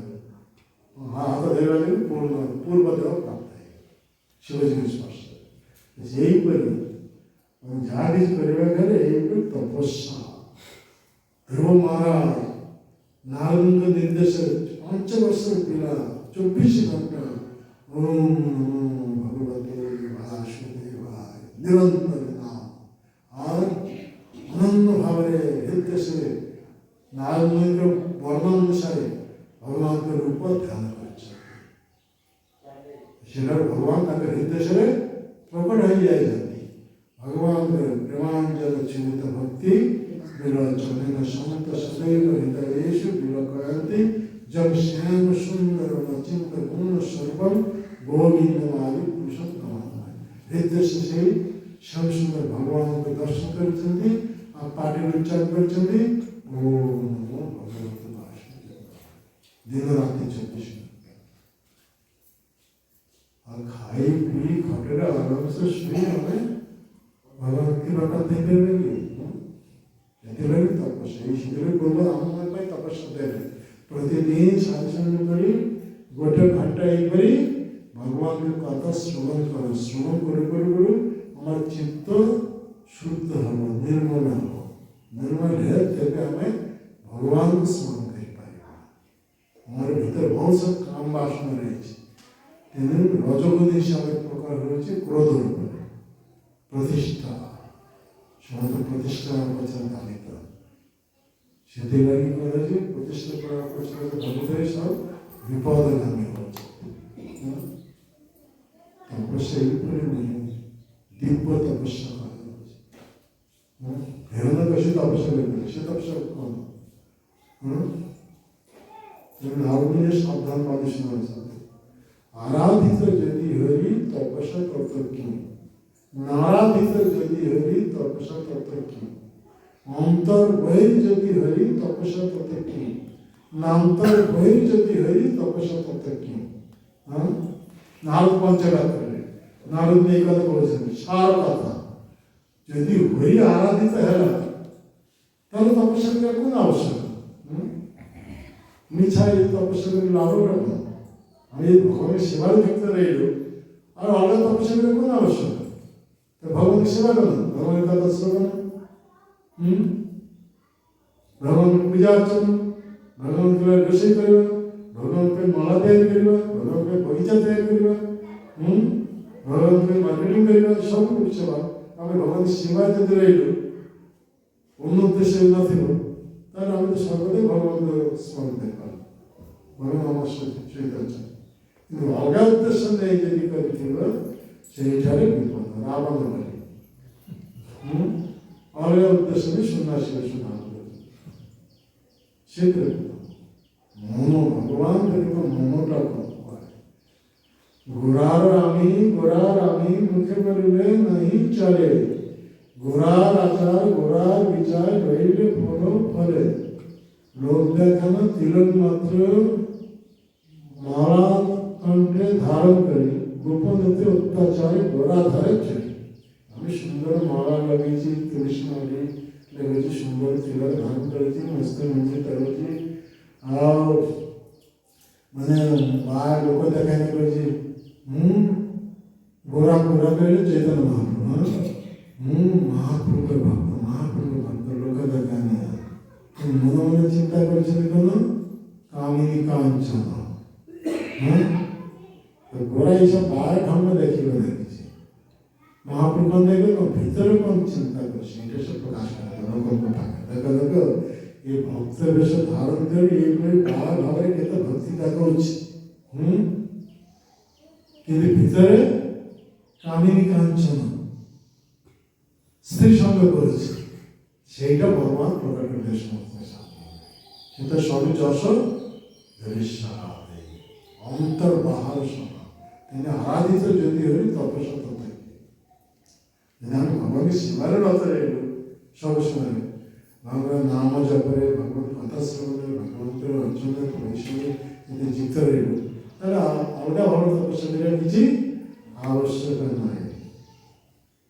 হাত ধরে পূর্ব দেহ প্রাপ্ত হয় শিবজীকে স্পর্শ এইপরি ଯାହା କିଛି କରିବା ଗଲେ ଏଇପରି ତପସ୍ୟା ଧ୍ରୁବ ମହାରାଜ ନାରଦଙ୍କ ନିର୍ଦ୍ଦେଶରେ 5 ବର୍ଷର ପିଲା 24 ଘଣ୍ଟା ଓମ୍ ନମୋ ଭଗବତେ ବାସୁଦେବାୟ ନିରନ୍ତର ନାମ ଆଉ ଅନନ୍ୟ ଭାବରେ ନିର୍ଦ୍ଦେଶରେ ନାରଦଙ୍କ ବର୍ଣ୍ଣନ ଅନୁସାରେ ଭଗବାନଙ୍କ ରୂପ ଧ୍ୟାନ କରିଛନ୍ତି ସେଟା ଭଗବାନ ତାଙ୍କ ନିର୍ଦ୍ଦେଶରେ ପ୍ରକଟ ହୋଇଯାଇଛନ୍ତି भगवान प्रेमांजल चिन्तित भक्ति विलोचन समत सदैव हृदयेषु विलोकयन्ति जब श्याम सुंदर अचिंत गुण सर्वम गोविंदमादि पुरुषं नमामि हृदय से श्याम सुंदर भगवान को दर्शन करते आ पाटी उच्चारण करते ओम नमो भगवते वासुदेवाय दिन राति 24 और खाई पी खटेरा आराम से सोई हमें भगवान की बात देखते रहेंगे ସେଥିପାଇଁ ତପସ୍ୟା ଏଇ ଶୀତରେ ପୂର୍ବ ଆମମାନଙ୍କ ପାଇଁ ତପସ୍ୟା ଦେଲେ ପ୍ରତିଦିନ ସାଧୁସଙ୍ଗ କରି ଗୋଟେ ଘଣ୍ଟା ଏଇପରି ଭଗବାନଙ୍କ କଥା ଶ୍ରବଣ କର ଶ୍ରବଣ କରୁ କରୁ କରୁ ଆମର ଚିତ୍ତ ଶୁଦ୍ଧ ହେବ ନିର୍ମଳ ହେବ ନିର୍ମଳ ହେଲେ ତେବେ ଆମେ ଭଗବାନଙ୍କୁ ସ୍ମରଣ କରିପାରିବା ଆମର ଭିତରେ ବହୁତ ସବୁ କାମ ବାସନା ରହିଛି ତେଣୁ ରଜଗୁଣ ହିସାବରେ ପ୍ରକାର ହେଉଛି କ୍ରୋଧ ରୂପରେ ପ୍ରତିଷ୍ଠା ସମସ୍ତ ପ୍ରତିଷ୍ଠା ପଛରେ ଧାନିତ ସେଥିଲାଗି କୁହାଯାଉଛି ପ୍ରତିଷ୍ଠା କରିବା ପଛରେ ଭାବୁଥାଏ ସବୁ ବିପଦଗାମୀ ହେଉଛି ତପସ୍ୟା ଏହିପରି ନୁହେଁ ଦିବ୍ୟ ତପସ୍ୟା କରାଯାଉଛି ହିରଣ୍ୟକଶିପ ତପସ୍ୟା କରିଥିଲେ ସେ ତପସ୍ୟା କ'ଣ ତେଣୁ ଆଉ ଟିକେ ସାବଧାନ ବାଦି ଶୁଣାଉଛନ୍ତି ଆରାଧିତ ଯଦି ହରି ତପସ୍ୟା କର୍ତ୍ତବ୍ୟ नाराधित यदि हरि तपस्या तत्व की अंतर बहिर यदि हरि तपस्या तत्व की नांतर बहिर यदि हरि तपस्या तत्व की नारद पंचरात्र नारद ने कथा बोलेছেন सार कथा यदि हरि आराधित हैला তাহলে তপস্যা করার কোন আবশ্যক মিছাই তপস্যা করে লাভ রাখবো আমি ভগবানের সেবার যুক্ত রইল আর অলগা তপস্যা করে কোন আবশ্যক तो भगवान की सेवा करना भगवान का दर्शन करना भगवान की पूजा अर्चना भगवान के लिए रोषेई करवा भगवान के माला तैयारी करवा भगवान के बगीचा तैयारी करवा भगवान के मार्केटिंग करवा सब कुछ सेवा आम भगवान की सेवा जब रही अन्य उद्देश्य नथिब ताहले आम तो सर्वदा भगवान को स्मरण कर भगवान आम सहित अच्छा कि अलग उद्देश्य नहीं यदि कर ସେଇଠାରେ ବିପଦ ରାବଣ ଭଳି ଅଲଗା ଉଦ୍ଦେଶ୍ୟରେ ସନ୍ନ୍ୟାସୀର ସୁନାମ ସେଥିରେ ମନ ଭଗବାନ ଦେଖିବ ମନଟା କ'ଣ ଗୋରାର আমি মুখে বলিলে নাহি চলে গোরার আচার গোরার বিচার রইলে ফল ফলে লোক দেখানো তিলক মাত্র মালা কণ্ঠে ধারণ করি গোপনীয়তে অত্যাচারে গোড়া ধারে চলি আমি সুন্দর মালা লাগিয়েছি তুলসী মালি লাগিয়েছি সুন্দর তিলক ধারণ করেছি মস্ত মঞ্চে তরুছি ଆଉ ମାନେ ବାହା ଲୋକ ଦେଖାଇ କହିଛି ଗୋରା ଗୋରା କହିଲେ ଚୈତନ୍ୟ ମହାପ୍ରଭୁ ମହାପ୍ରଭୁଙ୍କ ଭକ୍ତ ଲୋକ ଦେଖାନି ମନେ ମନେ ଚିନ୍ତା କରିଛନ୍ତି କ'ଣ କାମିନୀ କାଞ୍ଚନ तो गोरा ये सब बाहर ढंग में देखिए देखिए महाप्रभु देखो तो भीतर कौन चिंता कर सीधे से प्रकाश कर दोनों को पाकर देखो देखो ये भक्त वेश धारण कर ये कोई बाहर भावे केते भक्ति देखौछि কিন্তু ভিতরে কামিনী কাঞ্চন স্ত্রী সঙ্গ করেছে সেইটা ভগবান প্রকট করে সমস্ত সেটা সবই যশ অন্তর বাহার সভা তিনি আরাধিত যদি হই তপস্যা থাকে যদি আমি ভগবানকে সেবারে রত রইল সবসময় ভগবান নাম জপরে ভগবান কথা শ্রবণে ভগবন্তের অর্জনে পরিশ্রমে যদি যুক্ত রইল তাহলে আলাদা ভালো তপস্যা করে কিছু আবশ্যক নয়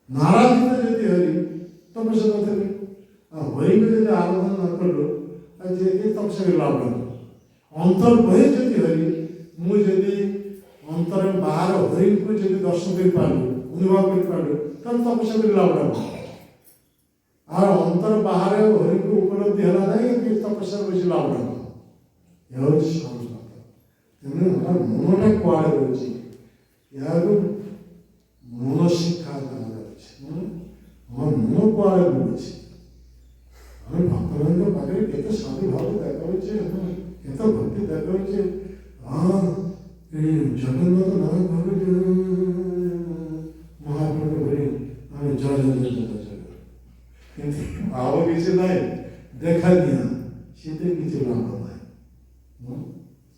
নারাধিত যদি হরি তপস্যা করতে হরিকে যদি আরাধনা না করলো যে তপস্যা করে লাভ নেই অন্তর বহে যদি হরি ମୁଁ ଯଦି ଅନ୍ତର ବାହାର ହରିଙ୍କୁ ଯଦି ଦର୍ଶନ କରିପାରିଲୁ ଅନୁଭବ କରିପାରିଲୁ ତାହେଲେ ତପସ୍ୟା କରି ଲାଭ ହେବ আর অন্তর বাহারে হরিଙ୍କୁ ଉପଲବ୍ଧି ହେଲା ନାହିଁ କି ତପସ୍ୟା ବେଶୀ ଲାଭ ହେବ ଏ ହେଉଛି ସଂସ୍କୃତ ତେଣୁ ଆମର ମନଟା କୁଆଡ଼େ ରହୁଛି ଏହାକୁ ମନ ଶିକ୍ଷା ଦିଆଯାଉଛି আমার মন କୁଆଡ଼େ ରହୁଛି ଆମେ ଭକ୍ତମାନଙ୍କ ପାଖରେ କେତେ ସାଧୁ ଭାବ ଦେଖାଉଛି କେତେ ଭକ୍ତି ଦେଖାଉଛି ଜଗନ୍ନାଥ ନାମ କହିଲେ ମହାପ୍ରଭୁ ହରି ଆମେ ଜୟ ଜୟ ଜୟ ଜୟ ଜୟ କିନ୍ତୁ ଆଉ କିଛି ନାହିଁ ଦେଖା ଦିଆ ସେଥିରେ କିଛି ଲାଭ ନାହିଁ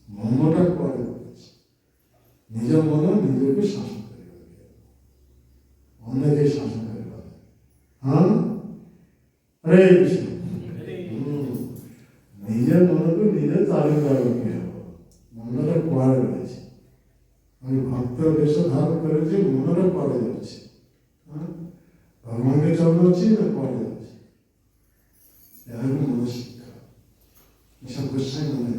ମନଟା କୁଆଡ଼େ ରହୁଛି ନିଜ ମନ ନିଜକୁ ଶାସନ କରିବା ଅନ୍ୟ କେହି ଶାସନ କରିବା ହଁ ହରେ କୃଷ୍ଣ ନିଜ ମନକୁ ନିଜେ ତାଲିମ ଦେବାକୁ ହେବ মনটা কুয়াড়ে রয়েছে আমি ভক্ত বেশ ধারণ করেছি মনটা কুয়াড়ে যাচ্ছে ভগবানকে চরণ আছে না কুয়াড়ে যাচ্ছে এরকম মন শিক্ষা এসব গোস্বাই মনে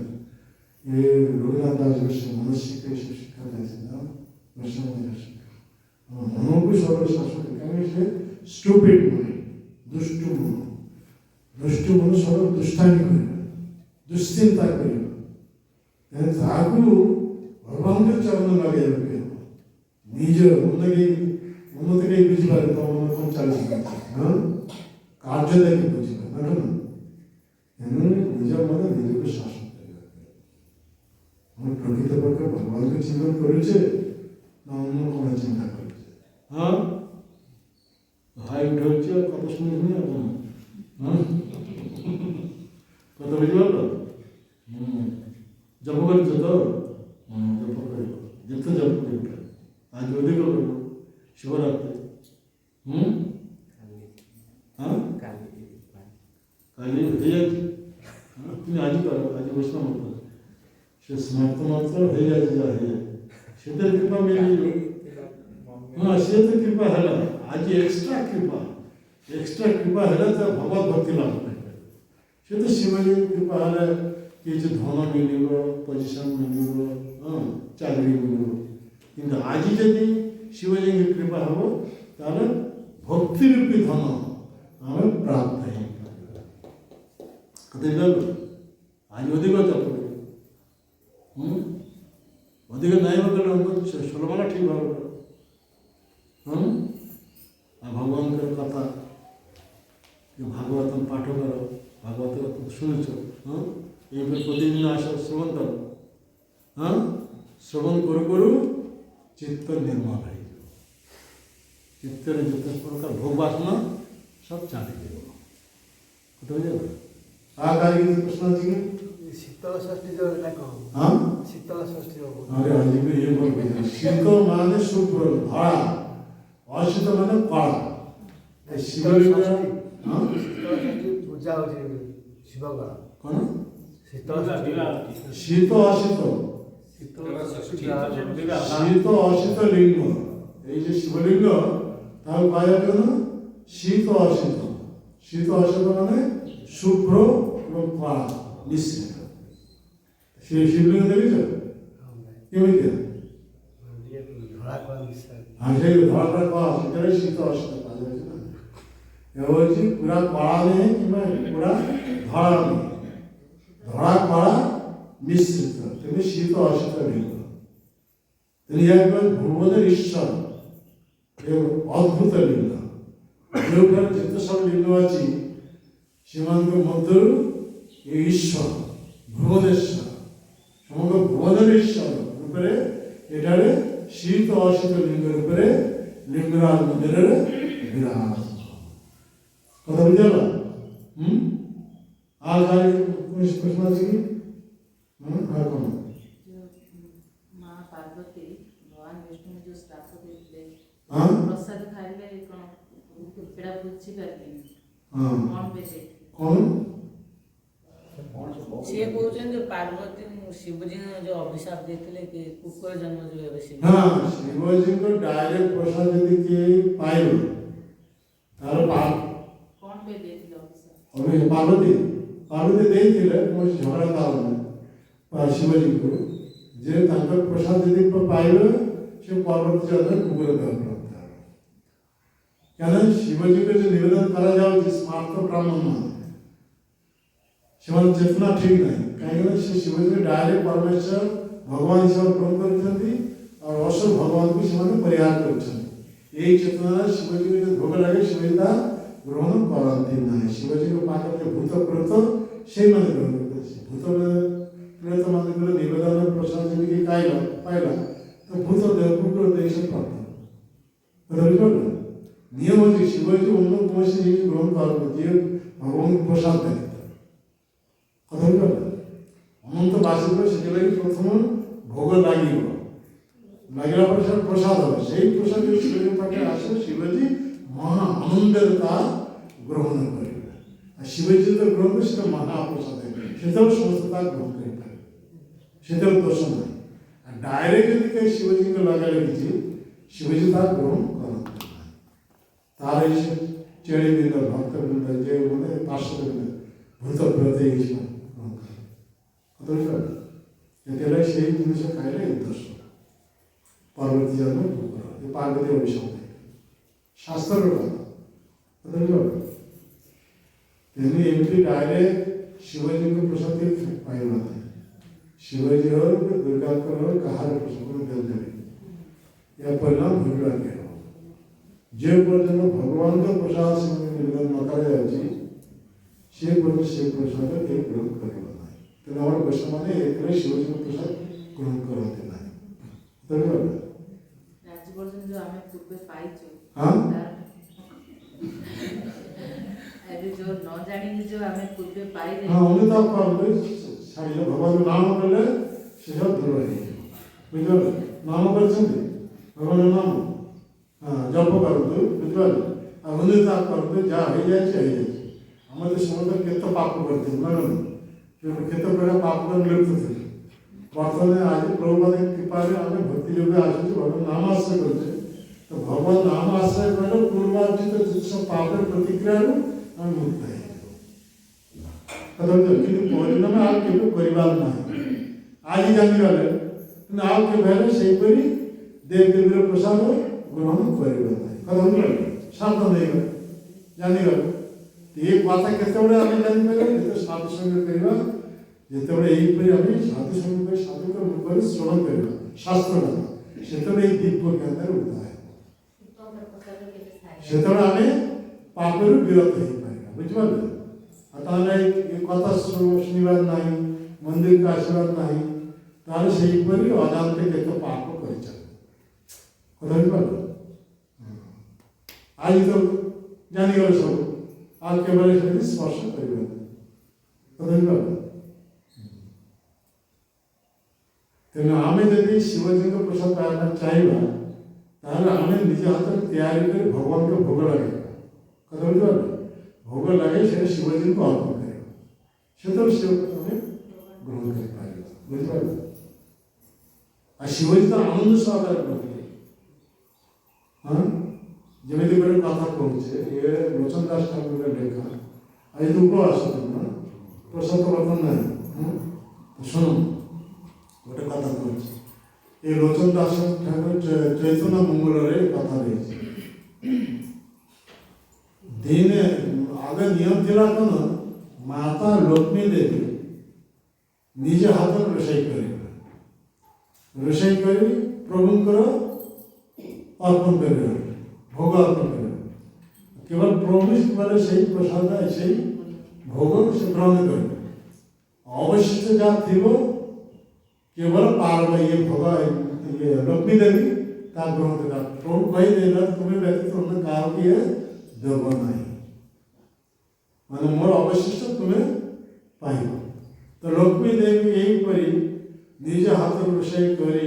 রঘুনাথ দাস গোস্বাই মন শিক্ষা এসব শিক্ষা দিয়েছে না গোস্বাই শিক্ষা আমার মনকে সর্ব শাসন কারণ সে স্টুপিড মনে দুষ্টু মন সর্ব দুষ্টামি করবে দুশ্চিন্তা করবে ତାହାକୁ ଭଗବାନଙ୍କ ଚରଣ ଲଗାଇବାକୁ ହେବ ନିଜ ଉନ୍ନତି କେହି ବୁଝିପାରେ ତମ ମନ କ'ଣ ଚାଲିଛି କାର୍ଯ୍ୟ ଦେଖି ବୁଝିପାରେ ନା କ'ଣ ତେଣୁ ନିଜ ମନ ନିଜକୁ ଶାସନ କରିବାକୁ ଆମେ ପ୍ରକୃତ ପକ୍ଷେ ଭଗବାନଙ୍କୁ ଚିନ୍ତନ କରୁଛେ ନା ଅନ୍ୟ କ'ଣ ଚିନ୍ତା କରୁଛେ ହଁ ଭାଇ ଉଠାଉଛି ଆଉ କଥା ଶୁଣିବୁନି ଆଉ କ'ଣ କଥା ବୁଝିପାରିଲ जप कर जप कर जिते जप कर आज अधिक कर शिवरात्रि काली तुम आज कर आज वैष्णव मंत्र से स्मर्त मंत्र है से कृपा मिली हाँ से तो कृपा है आज एक्स्ट्रा कृपा है तो भगवत भक्ति लाभ से तो शिवजी कृपा है কিছু ধন মিলিব পজিশন মিলিব চাকরি মিলিব কিন্তু আজ যদি শিবজিঙ্ক কৃপা হব তাহলে ভক্তিরূপী ধন আমি প্রাপ্ত হয়ে কথা আজ অধিক জপ অধিক নাই বলে ষোলমালা ঠিক ভাবে আর ভগবানଙ୍କର কথা ভাগবতম পাঠ কর ভাগবত শুনেছ এইভাবে প্রতিদিন আসা শ্রবণ করো শ্রবণ করু করু চিত্ত নির্মল হয়ে যাব চিত্তের যত প্রকার ভোগ বাসনা সব চালিয়ে দেব কথা হয়ে যাবে আর কার কিছু প্রশ্ন আছে কি শীতল ষষ্ঠী যাবে না কম হ্যাঁ শীতল ষষ্ঠী যাবো আরে আজকে এই বলবে শীত মানে শুভ্র ধরা অশীত মানে কড়া শিবলিঙ্গ হ্যাঁ শীতল ষষ্ঠী পূজা হচ্ছে শিবଙ୍କର কোন শীতল শীত অশীত শীতল শীত অশীত লিঙ্গ এই যে শিবলিঙ্গ তার পাওয়ার জন্য শীত অশীত মানে শুভ্র এবং কড়া মিশ্রিত সেই শিবলিঙ্গ দেখেছ কেমিতি ধরা করা মিশাই আর সেই ধরাটা কড়া সেটাই শীত অশীত পাওয়া যাচ্ছে না এ হচ্ছে পুরা কড়া নেই কিংবা পুরা ধরা নেই ধরা কড়া মিশ্রিত তেমনি শীত অশীত লিঙ্গ তিনি একবার ভুবনের ঈশ্বর এবং অদ্ভুত লিঙ্গ ଯେଉଁଠାରେ ଯେତେ ସବୁ ଲିଙ୍ଗ ଅଛି ସେମାନଙ୍କ ମଧ୍ୟରୁ ଏ ଈଶ୍ୱର ଭୁବନେଶ୍ୱର ସମଗ୍ର ଭୁବନର ଈଶ୍ୱର ରୂପରେ ଏଠାରେ ଶୀତ ଅଶୀତ ଲିଙ୍ଗ ରୂପରେ ଲିଙ୍ଗରାଜ ମନ୍ଦିରରେ ବିରାଜ କଥା ବୁଝିଗଲା ଆଉ କାହାର କୌଣସି ପ୍ରଶ୍ନ ଅଛି କି ଆଉ କ'ଣ माँ पार्वती भगवान विष्णु जो श्राप देते हाँ? प्रसाद खाइले कौन पेड़ा बुझी पारबेनी ହଁ कौन बेटे କ'ଣ ସିଏ କହୁଛନ୍ତି ଯେ ପାର୍ବତୀ ଶିବଜୀ ଯୋଉ ଅଭିଶାପ ଦେଇଥିଲେ କି କୁକୁର ଜନ୍ମ ଯୋଉ ଏବେ ଶିବ ହଁ ଶିବଜୀଙ୍କ ଡାଇରେକ୍ଟ ପ୍ରସାଦ ଯଦି କିଏ ପାଇବ ତାର कौन पे देथिलो अभिशाप ପାର୍ବତୀ ପାର୍ବତୀ ଦେଇଥିଲେ କୌଣସି ଝଗଡ଼ା ତାର ନାହିଁ ଶିବଜୀଙ୍କୁ ଯେ ତାଙ୍କ ପ୍ରସାଦ ଯଦି ପାଇବେ ସେ ପରବର୍ତ୍ତୀ ଜନ୍ମରେ କୁକୁର ଦେହ ପ୍ରାପ୍ତ ହେବ କାରଣ ଶିବଜୀଙ୍କୁ ଯେ ନିବେଦନ କରାଯାଉଛି ସ୍ମାର୍ତ ବ୍ରାହ୍ମଣ ନୁହଁ ସେମାନେ ଚେତନା ଠିକ ନାହିଁ କାହିଁକିନା ସେ ଶିବଜୀଙ୍କୁ ଡାଇରେକ୍ଟ ପରମେଶ୍ୱର ଭଗବାନ ହିସାବରେ ଗ୍ରହଣ କରିଛନ୍ତି ଆଉ ଅସଲ ଭଗବାନଙ୍କୁ ସେମାନେ ପରିହାର କରିଛନ୍ତି ଏଇ ଚେତନାରେ ଶିବଜୀଙ୍କୁ ଯଦି ଭୋଗ ଲାଗେ ଶିବଜୀ ତାହା ଗ୍ରହଣ କରନ୍ତି ନାହିଁ ଶିବଜୀଙ୍କ ପାଖରେ ଭୂତ ପ୍ରେତ ସେଇମାନେ ଗ୍ରହଣ କରନ୍ତି ଭୂତ ପ୍ରେତ ମାନଙ୍କର ନିବେଦନ ପ୍ରସାଦ ଯେମିତି ପାଇଲା ତ ଭୂତ ଦେହ କୁକୁର ଦେହ ସେ ପ୍ରାପ୍ତ ବୁଝିପାରିଲ ନିୟମ ଅଛି ଶିବଜୀ ଅନ୍ୟ କୌଣସି ଜିନିଷ ଗ୍ରହଣ କରନ୍ତି ଯିଏ ଭଗବାନଙ୍କୁ ପ୍ରସାଦ ଦେଲେ କଥା ବୁଝିପାରିଲ ଅନନ୍ତ ବାସିକ ସେଥିଲାଗି ପ୍ରଥମ ଭୋଗ ଲାଗିବ ଲାଗିଲା ପରେ ସେଟା ପ୍ରସାଦ ହେବ ସେଇ ପ୍ରସାଦ ଯଦି ଶିବଜୀ ପାଖରେ ଆସିବ ଶିବଜୀ ମହା ଆନନ୍ଦରେ ତା ଗ୍ରହଣ କରିବେ ଆଉ ଶିବଜୀ ଯେତେବେଳେ ଗ୍ରହଣ କରିବେ ସେଟା ମହାପ୍ରସାଦ ହେବେ ସେତେବେଳେ ସମସ୍ତେ ତା ଗ୍ରହଣ କରିପାରିବେ ସେତେବେଳେ ଦୋଷ ନାହିଁ ଆଉ ଡାଇରେକ୍ଟ ଯଦି କେହି ଶିବଜୀଙ୍କ ଲଗା ଲାଗିଛି ଶିବଜୀ ତା ଗ୍ରହଣ କରନ୍ତି ନାହିଁ ତାର ଏଇ ସେ ଚେଳି ବୃନ୍ଦ ଭକ୍ତବୃନ୍ଦ ଯେ ମାନେ ପାର୍ଶ୍ୱବୃନ୍ଦ ଭୂତ ପ୍ରେତ ଏଇ ଗ୍ରହଣ କରନ୍ତି କଥା ବୁଝିପାରିଲ ସେଥିଲାଗି ସେଇ ଜିନିଷ ଖାଇଲେ ଏ ଦୋଷ ପରବର୍ତ୍ତୀ ଜନ୍ମ କୁକୁର ଏ ପାର୍ବତୀ ଅଭିଶାପ ଶାସ୍ତ୍ରର କଥା ବୁଝିପାରିଲ ତେଣୁ ଏମିତି ଡାଇରେକ୍ଟ ଶିବଜୀଙ୍କ ପ୍ରସାଦ ପାଇବ ନାହିଁ ଶିବଜୀ ହଉ ଦୁର୍ଗାଙ୍କ ହଉ କାହାର ପ୍ରସାଦ ଦେବେ ଏହା ପରିଣାମ ଭୋଗିବାକୁ ହେବ ଯେ ପର୍ଯ୍ୟନ୍ତ ଭଗବାନଙ୍କ ପ୍ରସାଦ ସେମାନେ ନିବେଦନ ନ କରାଯାଉଛି ସେ ପର୍ଯ୍ୟନ୍ତ ସେ ପ୍ରସାଦ କେହି ଗ୍ରହଣ କରିବ ନାହିଁ ତେଣୁ ଆମର ବୈଷ୍ଣବମାନେ ଏଥିରେ ଶିବଜୀଙ୍କ ପ୍ରସାଦ ଗ୍ରହଣ କରନ୍ତି ନାହିଁ ବୁଝିପାରିଲ आज पर्यंत जो आमे पूर्वे पाइଛୁ हाँ? अरे जो न जानी जो आमे पूर्वे पाइले हाँ अनुताप करते छाड़िए भगवान नाम कले से सब दूर हो बुझल नाम कर भगवान नाम हाँ जप करते बुझल अनुताप करते जहाँ हो जाए आम तो समस्त केत पाप करते केत प्रकार पाप कर लिप्त थे बर्तमान आज प्रभुपाद कृपा आम भक्ति योग आसुचे भगवान नाम आश्रय करते तो भगवान नाम आश्रय कले पूर्वार्जित सब पाप प्रतिक्रिया आम मुक्त है कि परिणाम आप केवे कर आज जानीगले आप के से देव देवी प्रसाद ग्रहण कर साधन नहीं जानीगले ये बात केतबे आम जानीपर जो साधु संग करवा जितेबाला यहीपरि आम साधु संग साधु रूप श्रवण करवा शास्त्र कथा से दिव्य ज्ञान उदय से आम पापर विरत हो पार बुझिपारे ताहले कथा शुणवार ना मंदिर को आसबार ना ताहले सेहीपरि अजानते केते पाप कर आज तो जानीगले सब आज केवल स्पर्श कर तेणु आम जदि शिवजी को प्रसाद पाइबा चाहिए ताहले आम निज हाथ तैयारी कर भगवान को भोग लगे कथा बुझिपारे भोग लगे से शिवजी को अर्पण कर शिव ग्रहण कर बुझिपार शिवजी तो आनंद सहकार ग्रहण हाँ जमी गोटे कथा कहे ये लोचन दास ठाकुर लेखा आज तो उपवास प्रसाद बर्तन ना शुण गोटे कथा कहे ये लोचन दास ठाकुर चैतन्य मंगल कथा रही दिने आगे नियम थिला कौन माता लक्ष्मी देवी निज हाथ रोषे कर ପ୍ରଭୁଙ୍କର ଅର୍ପଣ କରିବେ, ଭୋଗ ଅର୍ପଣ କରିବେ। କେବଳ ପ୍ରଭୁ ମାନେ ସେଇ ପ୍ରସାଦ ସେଇ ଭୋଗ ସେ ଗ୍ରହଣ କରିବେ। ଅବଶିଷ୍ଟ ଯାହା ଥିବ କେବଳ ଇଏ ଭୋଗ ଇଏ ଲକ୍ଷ୍ମୀ ଦେବୀ ତା ଗ୍ରହଣ କରିବା। ପ୍ରଭୁ କହିଦେଲା ତୁମେ ବ୍ୟତୀତ ଅନ୍ୟ କାହାକୁ ଇଏ ଦେବ ନାହିଁ, ମାନେ ମୋର ଅବଶିଷ୍ଟ ତୁମେ ପାଇବ। ତ ଲକ୍ଷ୍ମୀ ଦେବୀ ଏହିପରି ନିଜ ହାତରୁ ରୋଷେଇ କରି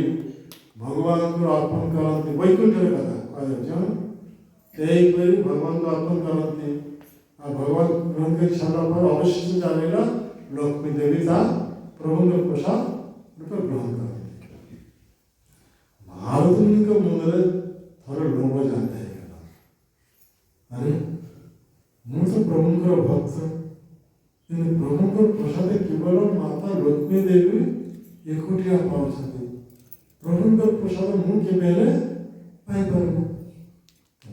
ଭଗବାନଙ୍କୁ ଅର୍ପଣ କରନ୍ତି। ବୈକୁଣ୍ଠର କଥା କୁହାଯାଉଛି। ଏହିପରି ଭଗବାନଙ୍କୁ ଅର୍ପଣ କରନ୍ତି। ଆଉ ଭଗବାନ ଗ୍ରହଣ କରି ସାରିଲା ପରେ ଅବଶିଷ୍ଟ ଯାହା ରହିଲା ଲକ୍ଷ୍ମୀ ଦେବୀ ତା ପ୍ରଭୁଙ୍କ ପ୍ରସାଦ ରୂପେ ଗ୍ରହଣ କରନ୍ତି। ନାରଦଙ୍କ ମନରେ ଥରେ ଲୋଭ ଜାତ ହେଇଗଲା, ଆରେ ମୁଁ ତ ପ୍ରଭୁଙ୍କର ଭକ୍ତ, କିନ୍ତୁ ପ୍ରଭୁଙ୍କ ପ୍ରସାଦ କେବଳ ମାତା ଲକ୍ଷ୍ମୀ ଦେବୀ ଏକୁଟିଆ ପାଉଛନ୍ତି, ପ୍ରଭୁଙ୍କ ପ୍ରସାଦ ମୁଁ କେବେ ହେଲେ ପାଇପାରିବି।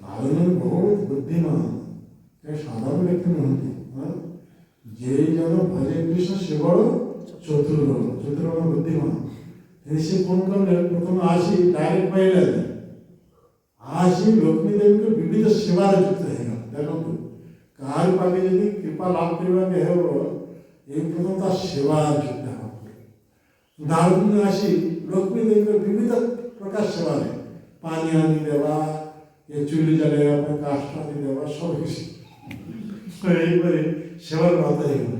ନାରଦ ବହୁତ ବୁଦ୍ଧିମାନ, ସାଧାରଣ ବ୍ୟକ୍ତି ନୁହନ୍ତି। ଯେ ଜଣ ଭଜେ କୃଷ୍ଣ ସେ ବଡ଼ ଚତୁର ବୁଦ୍ଧିମାନ। ସେ କ'ଣ କଲେ, ପ୍ରଥମେ ଆସି ଡାଇରେକ୍ଟ ପାଇଲେ, ଆସି ଲକ୍ଷ୍ମୀ ଦେବୀଙ୍କ ବିବିଧ ସେବାରେ ଯୁକ୍ତ ହେଇଗଲା। ଦେଖନ୍ତୁ କାହାର ପାଖେ ଯଦି କୃପା ଲାଭ କରିବାକୁ ହେବ, ଏଇ ପ୍ରଥମ ତା ସେବାରେ ଯୁକ୍ତ ହେବାକୁ ପଡ଼ିବ। ନାରଦ ଆସି ଲକ୍ଷ୍ମୀ ଦେବୀଙ୍କ ବିବିଧ ପ୍ରକାର ସେବାରେ ପାଣି ଆଣି ଦେବା, ଏ ଚୁଲି ଜଳାଇବା ପାଇଁ କାଠ ଆଣି ଦେବା, ସବୁ କିଛି ଏହିପରି ସେବାର ବାତ ହେଇଗଲା।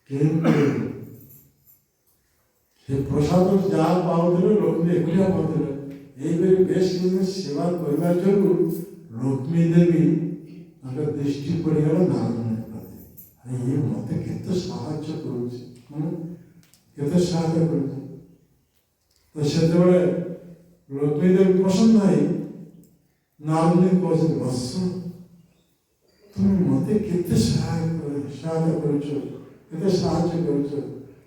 କିନ୍ତୁ ସେ ପ୍ରସାଦ ଯାହା ପାଉଥିଲେ ଲକ୍ଷ୍ମୀ ଏକୁଟିଆ ପାଉଥିଲେ। ଏହିପରି ବେଶ କିଛି ସେବା କରିବା ଯୋଗୁଁ ଲକ୍ଷ୍ମୀ ଦେବୀ ତାଙ୍କ ଦୃଷ୍ଟି ପଡ଼ିଗଲା ନାରଦଙ୍କ ପ୍ରତି। ଇଏ ମୋତେ କେତେ ସାହାଯ୍ୟ କରୁଛି, କେତେ ସାହାଯ୍ୟ କରୁଛି। ତ ସେତେବେଳେ ଲକ୍ଷ୍ମୀ ଦେବୀ ପସନ୍ଦ ନାହିଁ। ନାରଦ କହୁଛନ୍ତି, ବସ তুমি ମୋତେ କେତେ ସାହାଯ୍ୟ କରୁଛ, କେତେ ସାହାଯ୍ୟ କରୁଛ,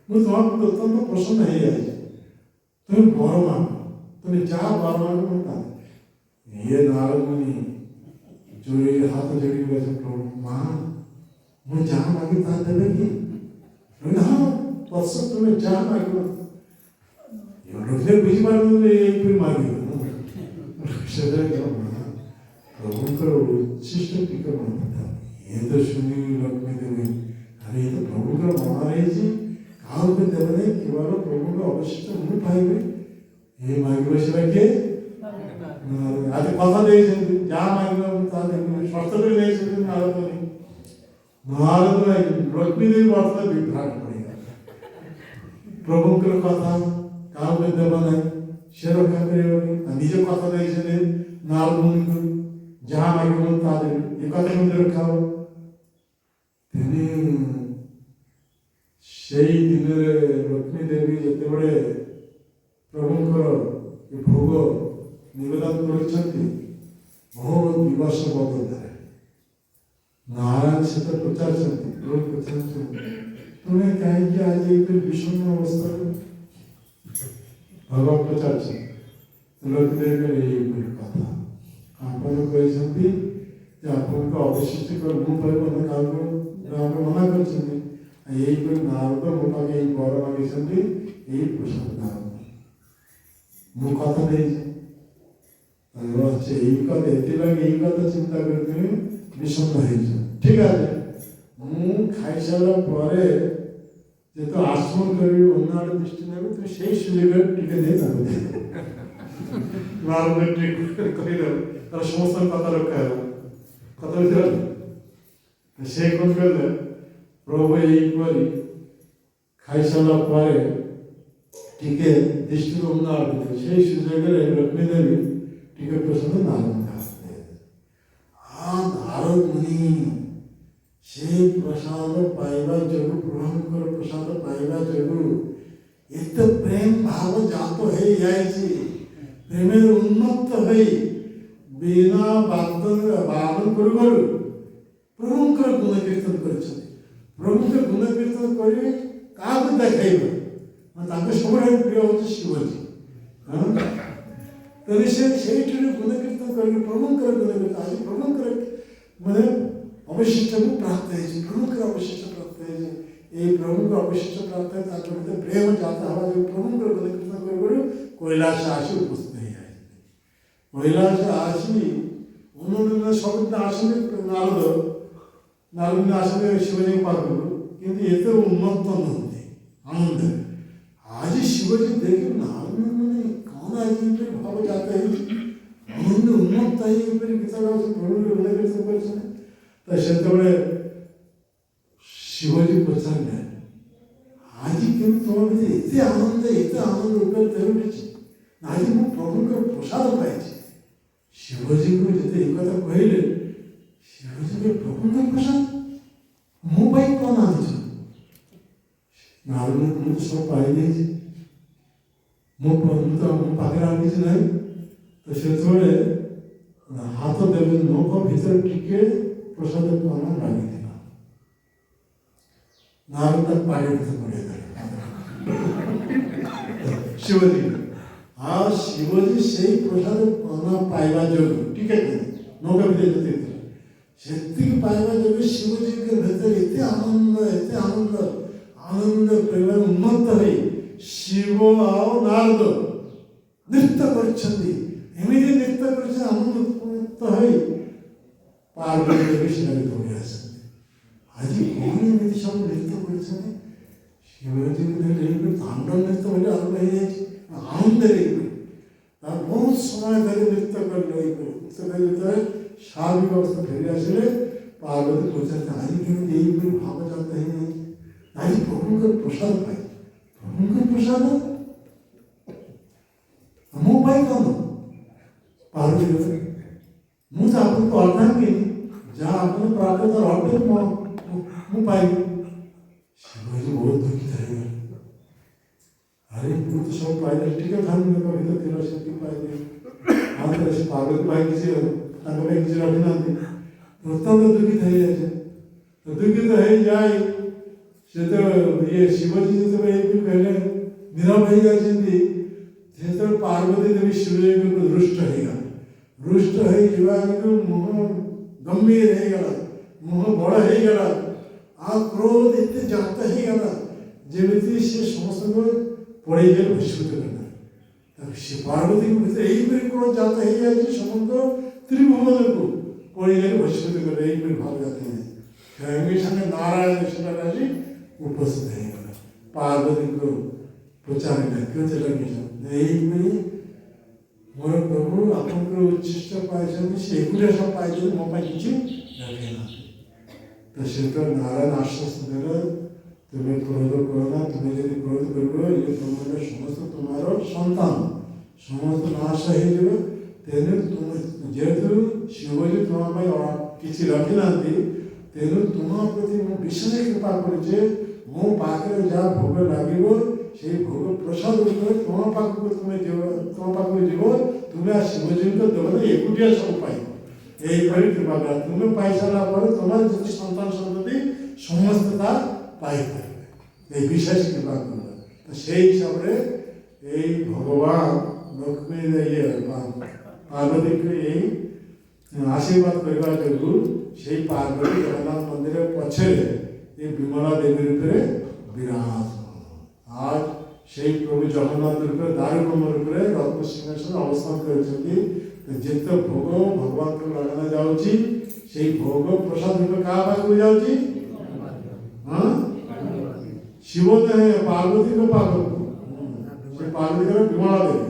ମୁଁ তোমাকে অত্যন্ত পছন্দ হয়ে যাচ্ছি, তুমি বড় মাগ, তুমি যা বড় মাগো ମୁଁ তা। ଇଏ ନାରଦମୁନି ଯୋଡ଼ି ହାତ ଯୋଡ଼ି ବସେ, ପ୍ରଭୁ ମା ମୁଁ ଯାହା ମାଗି ତାହା ଦେବେ କି? ହଁ ବସ ତୁମେ ଯାହା ମାଗିବ। ଲୋକେ ବୁଝିପାରୁଛନ୍ତି ଏଇପରି ମାଗିବ। ପ୍ରଭୁଙ୍କର ଉଚ୍ଛିଷ୍ଟ ଟିକେ ମନତା। ଇଏ ତ ଶୁଣି ଲକ୍ଷ୍ମୀ ଦେବୀ, ଆରେ ଇଏ ତ ପ୍ରଭୁଙ୍କର ମନ ରହିଛି, କାହାକୁ ଦେବେ ନାହିଁ, କେବଳ ପ୍ରଭୁଙ୍କ ଅବଶିଷ୍ଟ ମୁଁ ପାଇବି। ଏ ମାଗିବ ସେଟା କିଏ? ଆଜି କଥା ଦେଇଛନ୍ତି, ଯାହା ମାଗିବ ତାହା ଦେବି, ସ୍ପଷ୍ଟ କରି ଦେଇଛନ୍ତି ନାରଦ। ନାରଦ ଲକ୍ଷ୍ମୀ ଦେବୀ ବର୍ତ୍ତମାନ ବିଭ୍ରାଟ ପଡ଼ିଗଲା। ପ୍ରଭୁଙ୍କର କଥା କାହାକୁ ଦେବ ନାହିଁ, ସେ ରକ୍ଷା କରିବନି। ନିଜ କଥା ଦେଇଛନ୍ତି ନାରଦ ମୁନିଙ୍କୁ, ଯାହା ମାଗିବ ତାହା ଦେବି, ଏ କଥା କେମିତି ରକ୍ଷା ହବ? ତେଣୁ ସେଇ ଦିନରେ ଲକ୍ଷ୍ମୀ ଦେବୀ ଯେତେବେଳେ ପ୍ରଭୁଙ୍କର ଭୋଗ ନିବେଦନ କରିଛନ୍ତି, ବହୁତ ଦିବସ ବଦଳରେ ନାରାୟଣ ସେତ ପଚାରିଛନ୍ତି, ପ୍ରଭୁ ପଚାରିଛନ୍ତି, ତୁମେ କାହିଁକି ଆଜି ଏପରି ବିଷଣ୍ଣ ଅବସ୍ଥାରେ? ଭଗବାନ ପଚାରିଛନ୍ତି। ଲକ୍ଷ୍ମୀ ଦେବୀ ଏଇପରି କଥା ଆପଣ କହିଛନ୍ତି ଯେ ଆପଣଙ୍କ ଅବଶିଷ୍ଟ ମୁଁ ପାଇବ ନା କାହାକୁ ଆପଣ ମନା କରିଛନ୍ତି। ଏଇପରି ନାରଦ ମୋ ପାଖେ ଏଇ ବର ମାଗିଛନ୍ତି, ଏଇ ପ୍ରସାଦ ନାରଦ ମୁଁ କଥା ଦେଇଛି। ଏଇ କଥା ଏଥିଲାଗି ଏଇ କଥା ଚିନ୍ତା କରିକି ବିଷଣ୍ଣ ହେଇଛି। ଠିକ ଅଛି, ମୁଁ ଖାଇସାରିଲା ପରେ ଯେତେ ଆସନ କରିବି, ଅନ୍ୟ ଆଡ଼େ ଦୃଷ୍ଟି ନେବି, ତୁମେ ସେଇ ସୁଯୋଗରେ ଟିକେ ଦେଇ ତାକୁ ଦେବ। ନାରଦ ଟିକେ କହିଦେବ, ତାର ସମସ୍ତଙ୍କ କଥା ରଖା ହେବ। କଥା ବୁଝିଲ? ସେ କ'ଣ କହିଲେ, ପ୍ରଭୁ ଏଇପରି ଖାଇସାରିଲା ପରେ ଟିକେ ଦୃଷ୍ଟିରୁ ଅନ୍ୟ ଆଡ଼କୁ ଦେବେ, ସେଇ ସୁଯୋଗରେ ଲକ୍ଷ୍ମୀ ଦେବୀ ଟିକେ ପ୍ରସାଦ ନାରଦଙ୍କ ହାତରେ। ନାରଦ ମୁନି ସେ ପ୍ରସାଦ ପାଇବା ଯୋଗୁଁ, ପ୍ରଭୁଙ୍କର ପ୍ରସାଦ ପାଇବା ଯୋଗୁଁ ଏତେ ପ୍ରେମ ଭାବ ଜାତ ହେଇଯାଇଛି, ପ୍ରେମରେ ଉନ୍ମତ୍ତ ହୋଇ ବିନା ବାଦନ କରୁ କରୁ ପ୍ରଭୁଙ୍କର ଗୁଣ କୀର୍ତ୍ତନ କରିଛନ୍ତି। ପ୍ରଭୁଙ୍କ ଗୁଣ କୀର୍ତ୍ତନ କରିବେ, କାହାକୁ ଦେଖାଇବେ? ତାଙ୍କ ସବୁଠାରୁ ପ୍ରିୟ ହେଉଛି ଶିବଜୀ। ତେଣୁ ସେ ସେଇଠିରୁ ଗୁଣ କୀର୍ତ୍ତନ କରିକି ପ୍ରଭୁଙ୍କର ଗୁଣ କୀର୍ତ୍ତନ, ଆଜି ପ୍ରଭୁଙ୍କର ମାନେ ଅବଶିଷ୍ଟ ମୁଁ ପ୍ରାପ୍ତ ହେଇଛି, ପ୍ରଭୁଙ୍କର ଅବଶିଷ୍ଟ ପ୍ରାପ୍ତ ହେଇଛି। এই প্রভুঙ্ অবশিষ্ট প্রাপ্ত হয় তার মধ্যে প্রেম যাতে হওয়া যে প্রভুঙ্ কীর্তন করে করে কৈলাসে আসি উপস্থিত হয়ে যায়। কৈলাসে আসি অন্যদিন সবিতা আসলে নারদ আসলে শিবজি পাগল, কিন্তু এতে উন্মত্ত নন্দী আনন্দে আজই শিবজি দেখে নারদ মানে কौन আজকে ভাব যাতে আনন্দ উন্মত্ত হয়ে গীতা প্রভুকে উল্লেখ করতে পারছেন। তাই সেତେବେଳେ শিবজি পচারিলেন ଆଜି କେମିତି ତୁମ ଭିତରେ ଏତେ ଆନନ୍ଦ ଉପରେ ତେରୁଛି, ଆଜି ମୁଁ ପ୍ରଭୁଙ୍କର ପ୍ରସାଦ ପାଇଛି। ଶିବଜୀଙ୍କୁ ଯେତେ ଏ କଥା କହିଲେ, ଶିବଜୀ ପ୍ରଭୁଙ୍କର ପ୍ରସାଦ ମୋ ପାଇଁ କ'ଣ ଆଣିଛ? ନାରଦ ମୁଁ ତ ସବୁ ପାଇଦେଇଛି, ମୋ ପାଖରେ ଆଉ କିଛି ନାହିଁ। ତ ସେତେବେଳେ ହାତ ଦେବେ ନଖ ଭିତରେ ଟିକେ ପ୍ରସାଦ ପାନ ଲାଗିଥିଲା। ନାରଦ ପାଣି ଭିତରେ ପଡ଼ିଆ ଶିବଜୀ ଆଉ ଶିବଜୀ ସେଇ ପ୍ରସାଦ ପାନ ପାଇବା ଯୋଗୁଁ ଟିକେ ନୌକା ଭିତରେ ଯେତେ ଥିଲା ସେତିକି ପାଇବା ଯୋଗୁଁ ଶିବଜୀଙ୍କ ଭିତରେ ଏତେ ଆନନ୍ଦ ପ୍ରେମ ଉନ୍ମତ୍ତ ହୋଇ ଶିବ ଆଉ ନାରଦ ନୃତ୍ୟ କରିଛନ୍ତି। ଏମିତି ନୃତ୍ୟ କରିଛନ୍ତି ଆନନ୍ଦ ଉନ୍ମତ୍ତ ହୋଇ ପାର୍ବତୀ ଦେବୀ ସେଠାରେ ଦୌଡ଼ି ଆସିଛନ୍ତି। ଆଜି କ'ଣ ଏମିତି ସବୁ ନୃତ୍ୟ କରିଛନ୍ତି? ଶିବଜୀଙ୍କୁ ଧରି ଏଇପରି ତାଣ୍ଡବ ନୃତ୍ୟ ବୋଲି ଆରମ୍ଭ ହେଇଯାଇଛି ଆନନ୍ଦରେ। ଏଇପରି ତା ବହୁତ ସମୟ ଧରି ନୃତ୍ୟ କରିଲେ। ଏଇପରି ନୃତ୍ୟ କରି ଯେତେବେଳେ ସ୍ୱାଭାବିକ ଅବସ୍ଥା ଫେରି ଆସିଲେ ପାର୍ବତୀ ପଚାରିଲେ ଆଜି କେମିତି ଏଇପରି ଭାବ ଜାତ ହେଇଯାଇଛି? ଆଜି ପ୍ରଭୁଙ୍କର ପ୍ରସାଦ ପାଇ, ପ୍ରଭୁଙ୍କର ପ୍ରସାଦ ମୋ ପାଇଁ କ'ଣ? ପାର୍ବତୀ ମୁଁ ତ ଆପଣଙ୍କୁ ଅର୍ଦ୍ଧାଙ୍ଗୀ, ଯାହା ଆପଣ ପ୍ରାପ୍ତ ତାର ଅର୍ଥ ମୁଁ ପାଇବି। ଶିବଜୀ ବହୁତ ଦୁଃଖିତ ହେଇଗଲେ। ଆରେ ମୁଁ ତ ସବୁ ପାଇଦେଲି, ଟିକେ ଖାଲି ଲୋକ ଭିତରେ ଥିଲା ସେତିକି ପାଇଦେଲି। ଆଉ ଥରେ ସେ ପାର୍ବତୀ ପାଇଁ କିଛି ତାଙ୍କ ପାଇଁ କିଛି ରଖିନାହାନ୍ତି। ଅତ୍ୟନ୍ତ ଦୁଃଖିତ ହେଇଯାଇଛି। ଦୁଃଖିତ ହେଇଯାଇ ସେତେବେଳେ ଶିବଜୀ ଯେତେବେଳେ ଏଇପରି କହିଲେ ନୀରବ ହେଇଯାଇଛନ୍ତି, ସେତେବେଳେ ପାର୍ବତୀ ଦେବୀ ଶିବଜୀଙ୍କୁ ରୁଷ୍ଟ ହେଇଗଲା। ରୁଷ୍ଟ ହେଇଯିବା ଯୋଗୁଁ ମୁହଁ ଗମ୍ଭୀର ହେଇଗଲା, ମୁହଁ ବଡ଼ ହେଇଗଲା, ଆଉ କ୍ରୋଧ ଏତେ ଜାତ ହେଇଗଲା ଯେମିତି ସେ ସମସ୍ତଙ୍କୁ ପଳେଇଗଲେ ଭସ୍ମିତ କଲେ। ସେ ପାର୍ବତୀଙ୍କ ଭିତରେ ଏଇପରି କ୍ରୋଧ ଜାତ ହେଇଯାଇଛି, ସମସ୍ତ ତ୍ରିଭୁବନକୁ ପଳେଇଗଲେ ଭସ୍ମିତ କଲେ। ଏଇପରି ଭାବ ଜାତ ହେଇଯାଇଛି। ସଙ୍ଗେ ସଙ୍ଗେ ନାରାୟଣ ସେଠାରେ ଆସି ଉପସ୍ଥିତ ହେଇଗଲା। ପାର୍ବତୀଙ୍କୁ ପଚାରିଲେ କେତେ ଲଗେଇଛ? ଏଇପରି ମୋର ପ୍ରଭୁ ଆପଣଙ୍କର ଉଚ୍ଛିଷ୍ଟ ପାଇଛନ୍ତି, ସେ ଏକୁଟିଆ ସବୁ ପାଇଛନ୍ତି, ମୋ ପାଇଁ କିଛି ରଖେଇନାହାନ୍ତି। ତ ସେତେବେଳେ ନାରାୟଣ ଆଶ୍ୱାସ ଦେଲେ ତୁମେ କ୍ରୋଧ କର ନା, ତୁମେ ଯଦି କ୍ରୋଧ କରିବ ଇଏ ତୁମର ସମସ୍ତ ତୁମର ସନ୍ତାନ ସମସ୍ତ ନାଶ ହେଇଯିବ। ତେଣୁ ତୁମେ ଯେହେତୁ ଶିବଜୀ ତୁମ ପାଇଁ କିଛି ରଖିନାହାନ୍ତି, ତେଣୁ ତୁମ ପ୍ରତି ମୁଁ ବିଶେଷ କୃପା କରୁଛେ। ମୋ ପାଖରେ ଯାହା ଭୋଗ ଲାଗିବ ସେଇ ଭୋଗ ପ୍ରସାଦ ରୂପରେ ତୁମ ପାଖକୁ ଯିବ। ତୁମେ ଶିବଜୀଙ୍କ ଦେବତା ଏକୁଟିଆ ସବୁ ପାଇବ। এইভাবে কৃপা করা, তুমি পাইসারা পরে তোমার যদি সন্তান সন্ততি সমস্ত তা পাইপারবে, এই বিশেষ কৃপা করবে। তো সেই হিসাবে এই ভগবান লক্ষ্মী পার্বতীকে এই আশীর্বাদ করা যোগুঁ সেই পার্বতী জগন্নাথ মন্দিরের পছরে এই বিমলা দেবী রূপে বিরাজ। আজ সেই প্রভু জগন্নাথ রূপে দারুকম্য রূপে রত্ন সিংহাসনে অবস্থান করেছেন। যেতে ভোগ ভগবানকে লাগানো যাଉଛି, সেই ভোগ প্রসাদ রূপে কাହା ପାଖକୁ ଯାଉଛି? ଶିବ ପାର୍ବତୀଙ୍କ ପାଖକୁ, ସେ ପାର୍ବତୀଙ୍କର ବିମଳା ଦେବୀ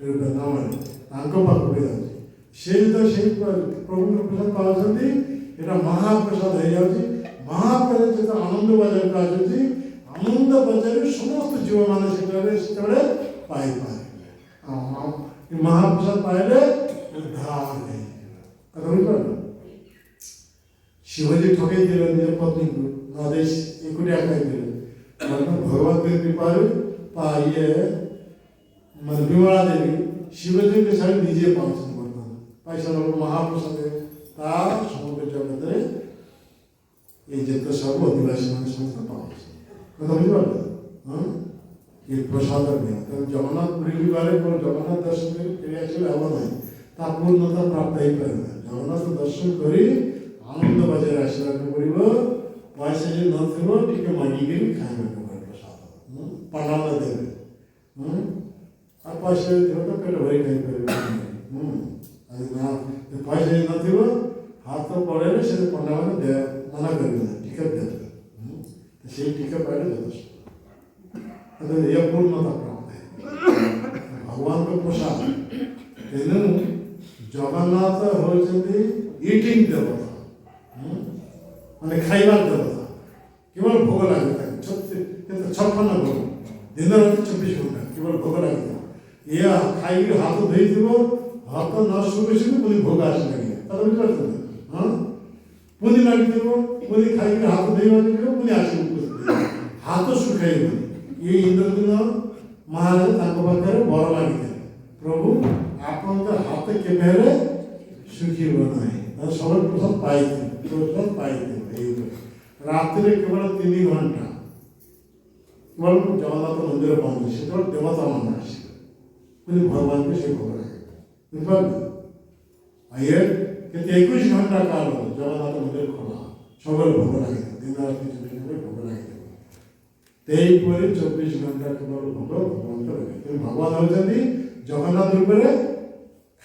ରୂପେ ନାମରେ ତାଙ୍କ ପାଖକୁ ଯାଉଛି। ସେ ଯେତେବେଳେ ସେଇ ପ୍ରଭୁଙ୍କ ପ୍ରସାଦ ପାଉଛନ୍ତି, এটা ମହାପ୍ରସାଦ ହେଇଯାଉଛି। ମହାପ୍ରସାଦ ଯେତେ ଆନନ୍ଦ ବଜାରକୁ ଆସୁଛି, ଆନନ୍ଦ ବଜାରରେ ସମସ୍ତ ଜୀବମାନେ ସେତେବେଳେ ପାଇପାରିବେ। ମହାପ୍ରସାଦ ପାଇଲେ ଉଦ୍ଧାର ହେଇଯିବ। କଥା ବୁଝିପାରିଲ? ଶିବଜୀ ଠକେଇ ଦେଲେ ନିଜ ପତ୍ନୀକୁ, ନଦେଶ ଏକୁଟିଆ ଖାଇଦେଲେ। ଭଗବାନଙ୍କ କୃପାରୁ ମାନେ ବିମଳା ଦେବୀ ଶିବଜୀଙ୍କ ଛାଡ଼ି ନିଜେ ପାଉଛନ୍ତି। ବର୍ତ୍ତମାନ ପାଇସାର ମହାପ୍ରସାଦ ତା ସମଗ୍ର ଜଗତରେ এই যেতে সব অধিবাসী মানে সমস্ত পাওয়া। কথা বুঝিপারল? এই প্রসাদের নিয়ে জগন্নাথ পুরী গেলে কোনো জগন্নাথ দর্শন করে ফিরে আসলে হব না, তা পূর্ণতা প্রাপ্ত হয়ে পারে না। জগন্নাথ দর্শন করে আনন্দ বাজারে আসিବାକୁ ପଡ଼ିବ। ପଇସା ଯଦି ନଥିବ ଟିକେ ମାଗିକିରି ଖାଇବାକୁ ପଡ଼ିବ ପ୍ରସାଦ ପଣ୍ଡାମାନେ ଦେବେ ଆଉ ପଇସା ଯଦି ଥିବ ତ ପେଟ ଭରି ଖାଇପାରିବେ ପଇସା ଯଦି ନଥିବ ହାତ ପଳେଇଲେ ସେ ପଣ୍ଡାମାନେ ମନା କରିବେ ଟିକେଟ୍ ଦେବେ ସେଇ ଟିକେଟ୍ ପାଇଲେ ଯଥେଷ୍ଟ ଏ ପୂର୍ଣ୍ଣତା ପ୍ରାପ୍ତ ଭଗବାନଙ୍କ ପ୍ରସାଦ ତେଣୁ ଜଗନ୍ନାଥ ହେଉଛନ୍ତି ଇଟିଂ ଦେବତା ମାନେ ଖାଇବାର ଦେବତା କେବଳ ଭୋଗ ଲାଗେ ତାକୁ 56 ଭୋଗ ଦିନ ରାତି 24 ଘଣ୍ଟା କେବଳ ଭୋଗ ଲାଗିଥିବ ଇଏ ଖାଇକି ହାତ ଧୋଇଥିବ ହାତ ନ ଶୁଖିଥିବ ପୁଣି ଭୋଗ ଆସି ଲାଗିବ ତାକୁ ବୁଝିପାରୁଛନ୍ତି ପୁଣି ଲାଗିଥିବ ପୁଣି ଖାଇକି ହାତ ଧୋଇବା ଲାଗିବ ପୁଣି ଆସିବ ହାତ ଶୁଖାଇବନି ଇଏ ଇନ୍ଦ୍ରଦିନ ମହାରାଜ ତାଙ୍କ ପାଖରେ ବର ମାଗିଥିଲେ ପ୍ରଭୁ ଆପଣଙ୍କ ହାତ କେବେ ହେଲେ ଶୁଖିବ ନାହିଁ ସବୁବେଳେ ପ୍ରସାଦ ପାଇଥିବ ରାତିରେ କେବଳ 3 ଘଣ୍ଟା କେବଳ ଜଗନ୍ନାଥ ମନ୍ଦିର ବନ୍ଦ ସେତେବେଳେ ଦେବତା ମାନେ ଆସିବେ ପୁଣି ଭଗବାନଙ୍କୁ ସେ ଭୋଗ ଲାଗେ ବୁଝିପାରିଲେ ଆଉ ଇଏ କେତେ 21 ଘଣ୍ଟା କାଳ ଜଗନ୍ନାଥ ମନ୍ଦିର ଖୋଲା ସବୁବେଳେ ଭୋଗ ଲାଗିଥିବ ଦିନ ରାତି 24 ଘଣ୍ଟା ଭୋଗ ଲାଗିଥିବ ସେହିପରି 24 ଘଣ୍ଟା କେବଳ ଭୋଗ ଭଗବାନଙ୍କ ଲାଗେ ତେଣୁ ଭଗବାନ ହେଉଛନ୍ତି ଜଗନ୍ନାଥ ରୂପରେ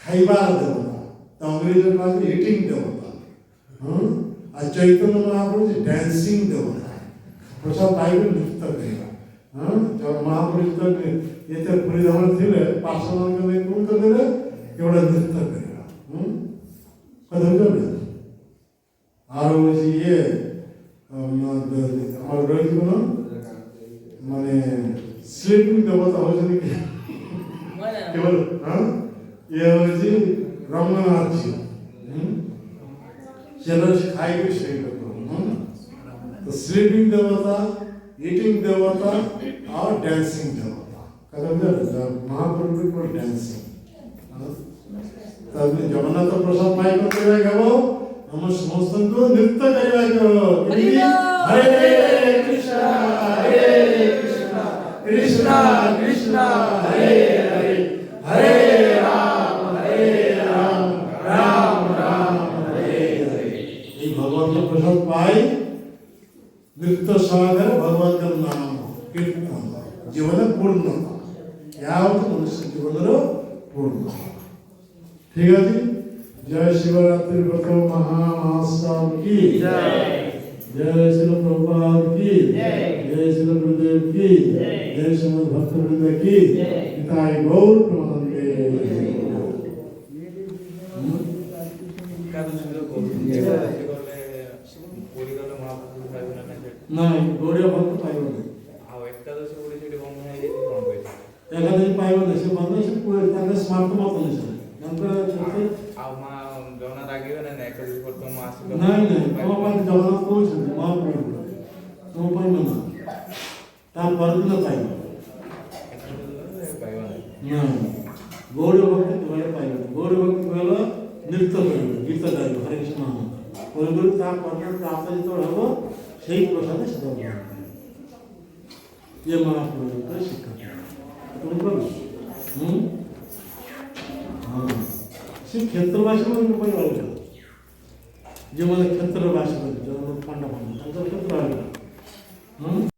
ଖାଇବାର ଦେବତା ତ ଅଂଗ୍ରେଜ କହନ୍ତି ଇଟିଂ ଦେବତା ଆଉ ଚୈତନ୍ୟ ମହାପ୍ରଭୁ ଡ୍ୟାନ୍ସିଂ ଦେବତା ପ୍ରସାଦ ପାଇବେ ନୃତ୍ୟ କରିବା ମହାପ୍ରଭୁ ଏତେ ପୁରୀ ଧାମରେ ଥିଲେ ପାର୍ଶ୍ୱମାନଙ୍କ ନେଇ କ'ଣ କରିଦେଲେ କେବଳ ନୃତ୍ୟ କରିବା କଥା ବୁଝିପାରିଲେ ଆଉ ଇଏ ଆମର ରହିଛି କ'ଣ ମାନେ ସ୍ଲିପିଂ ଦେବତା ହେଉଛନ୍ତି କେବଳ ଇଏ ହେଉଛି ରଙ୍ଗନାଥ ସେ ଖାଇକି ଶୋଇବାକୁ ତ ସ୍ଲିପିଂ ଦେବତା ଇଟିଂ ଦେବତା ଆଉ ଡ୍ୟାନ୍ସିଂ ଦେବତା ମହାପ୍ରଭୁ କେବଳ ଡ୍ୟାନ୍ସିଂ ତାପରେ ଜଗନ୍ନାଥ ପ୍ରସାଦ ପାଇ କରିବାକୁ ହେବ ଆମ ସମସ୍ତଙ୍କୁ ନୃତ୍ୟ କରିବାକୁ ହେବ ହରେ କୃଷ୍ଣ କୃଷ୍ଣ କୃଷ୍ଣ ହରେ ହରେ ହରେ ରାମ ରାମ ରାମ ହରେ ହରେ এই ভগবানଙ୍କ প্রসাদ পাই নৃত্য সহকারে ভগবানଙ୍କ নাম কীর্তন জীবনের পূর্ণতা ଏହା ହେଉଛି ମନୁଷ୍ୟ ଜୀବନର ପୂର୍ଣ୍ଣତା ঠিক আছে জয় শিবরাত্রি ব্রত মহামহোৎসব কি जय श्री प्रभुपाद की जय श्री गुरुदेव की जय श्रीमद् भक्तवृंद की पिताई गौर प्रमानंदे नहीं गौड़िया भक्त पाइब एकादशी पाइब से बंद से पूरे ताके स्मार्ट मत नहीं सर नहीं नहीं तुम पास जगन्नाथ कौन छे महाप्रभु तुम पाई मना ता परदिन पाइब नहीं गौड़ भक्त केवल पाइब गौड़ भक्त केवल नृत्य करिब गीत गाइब हरे कृष्ण कोई ता परदिन प्राप्त जो हबो सेही प्रसाद सदा ये महाप्रभु का शिक्षा तुम पर हाँ से क्षेत्रवासी मन को पाई वाला जो मतलब क्षेत्रवासी जो पांडा पांडा क्षेत्र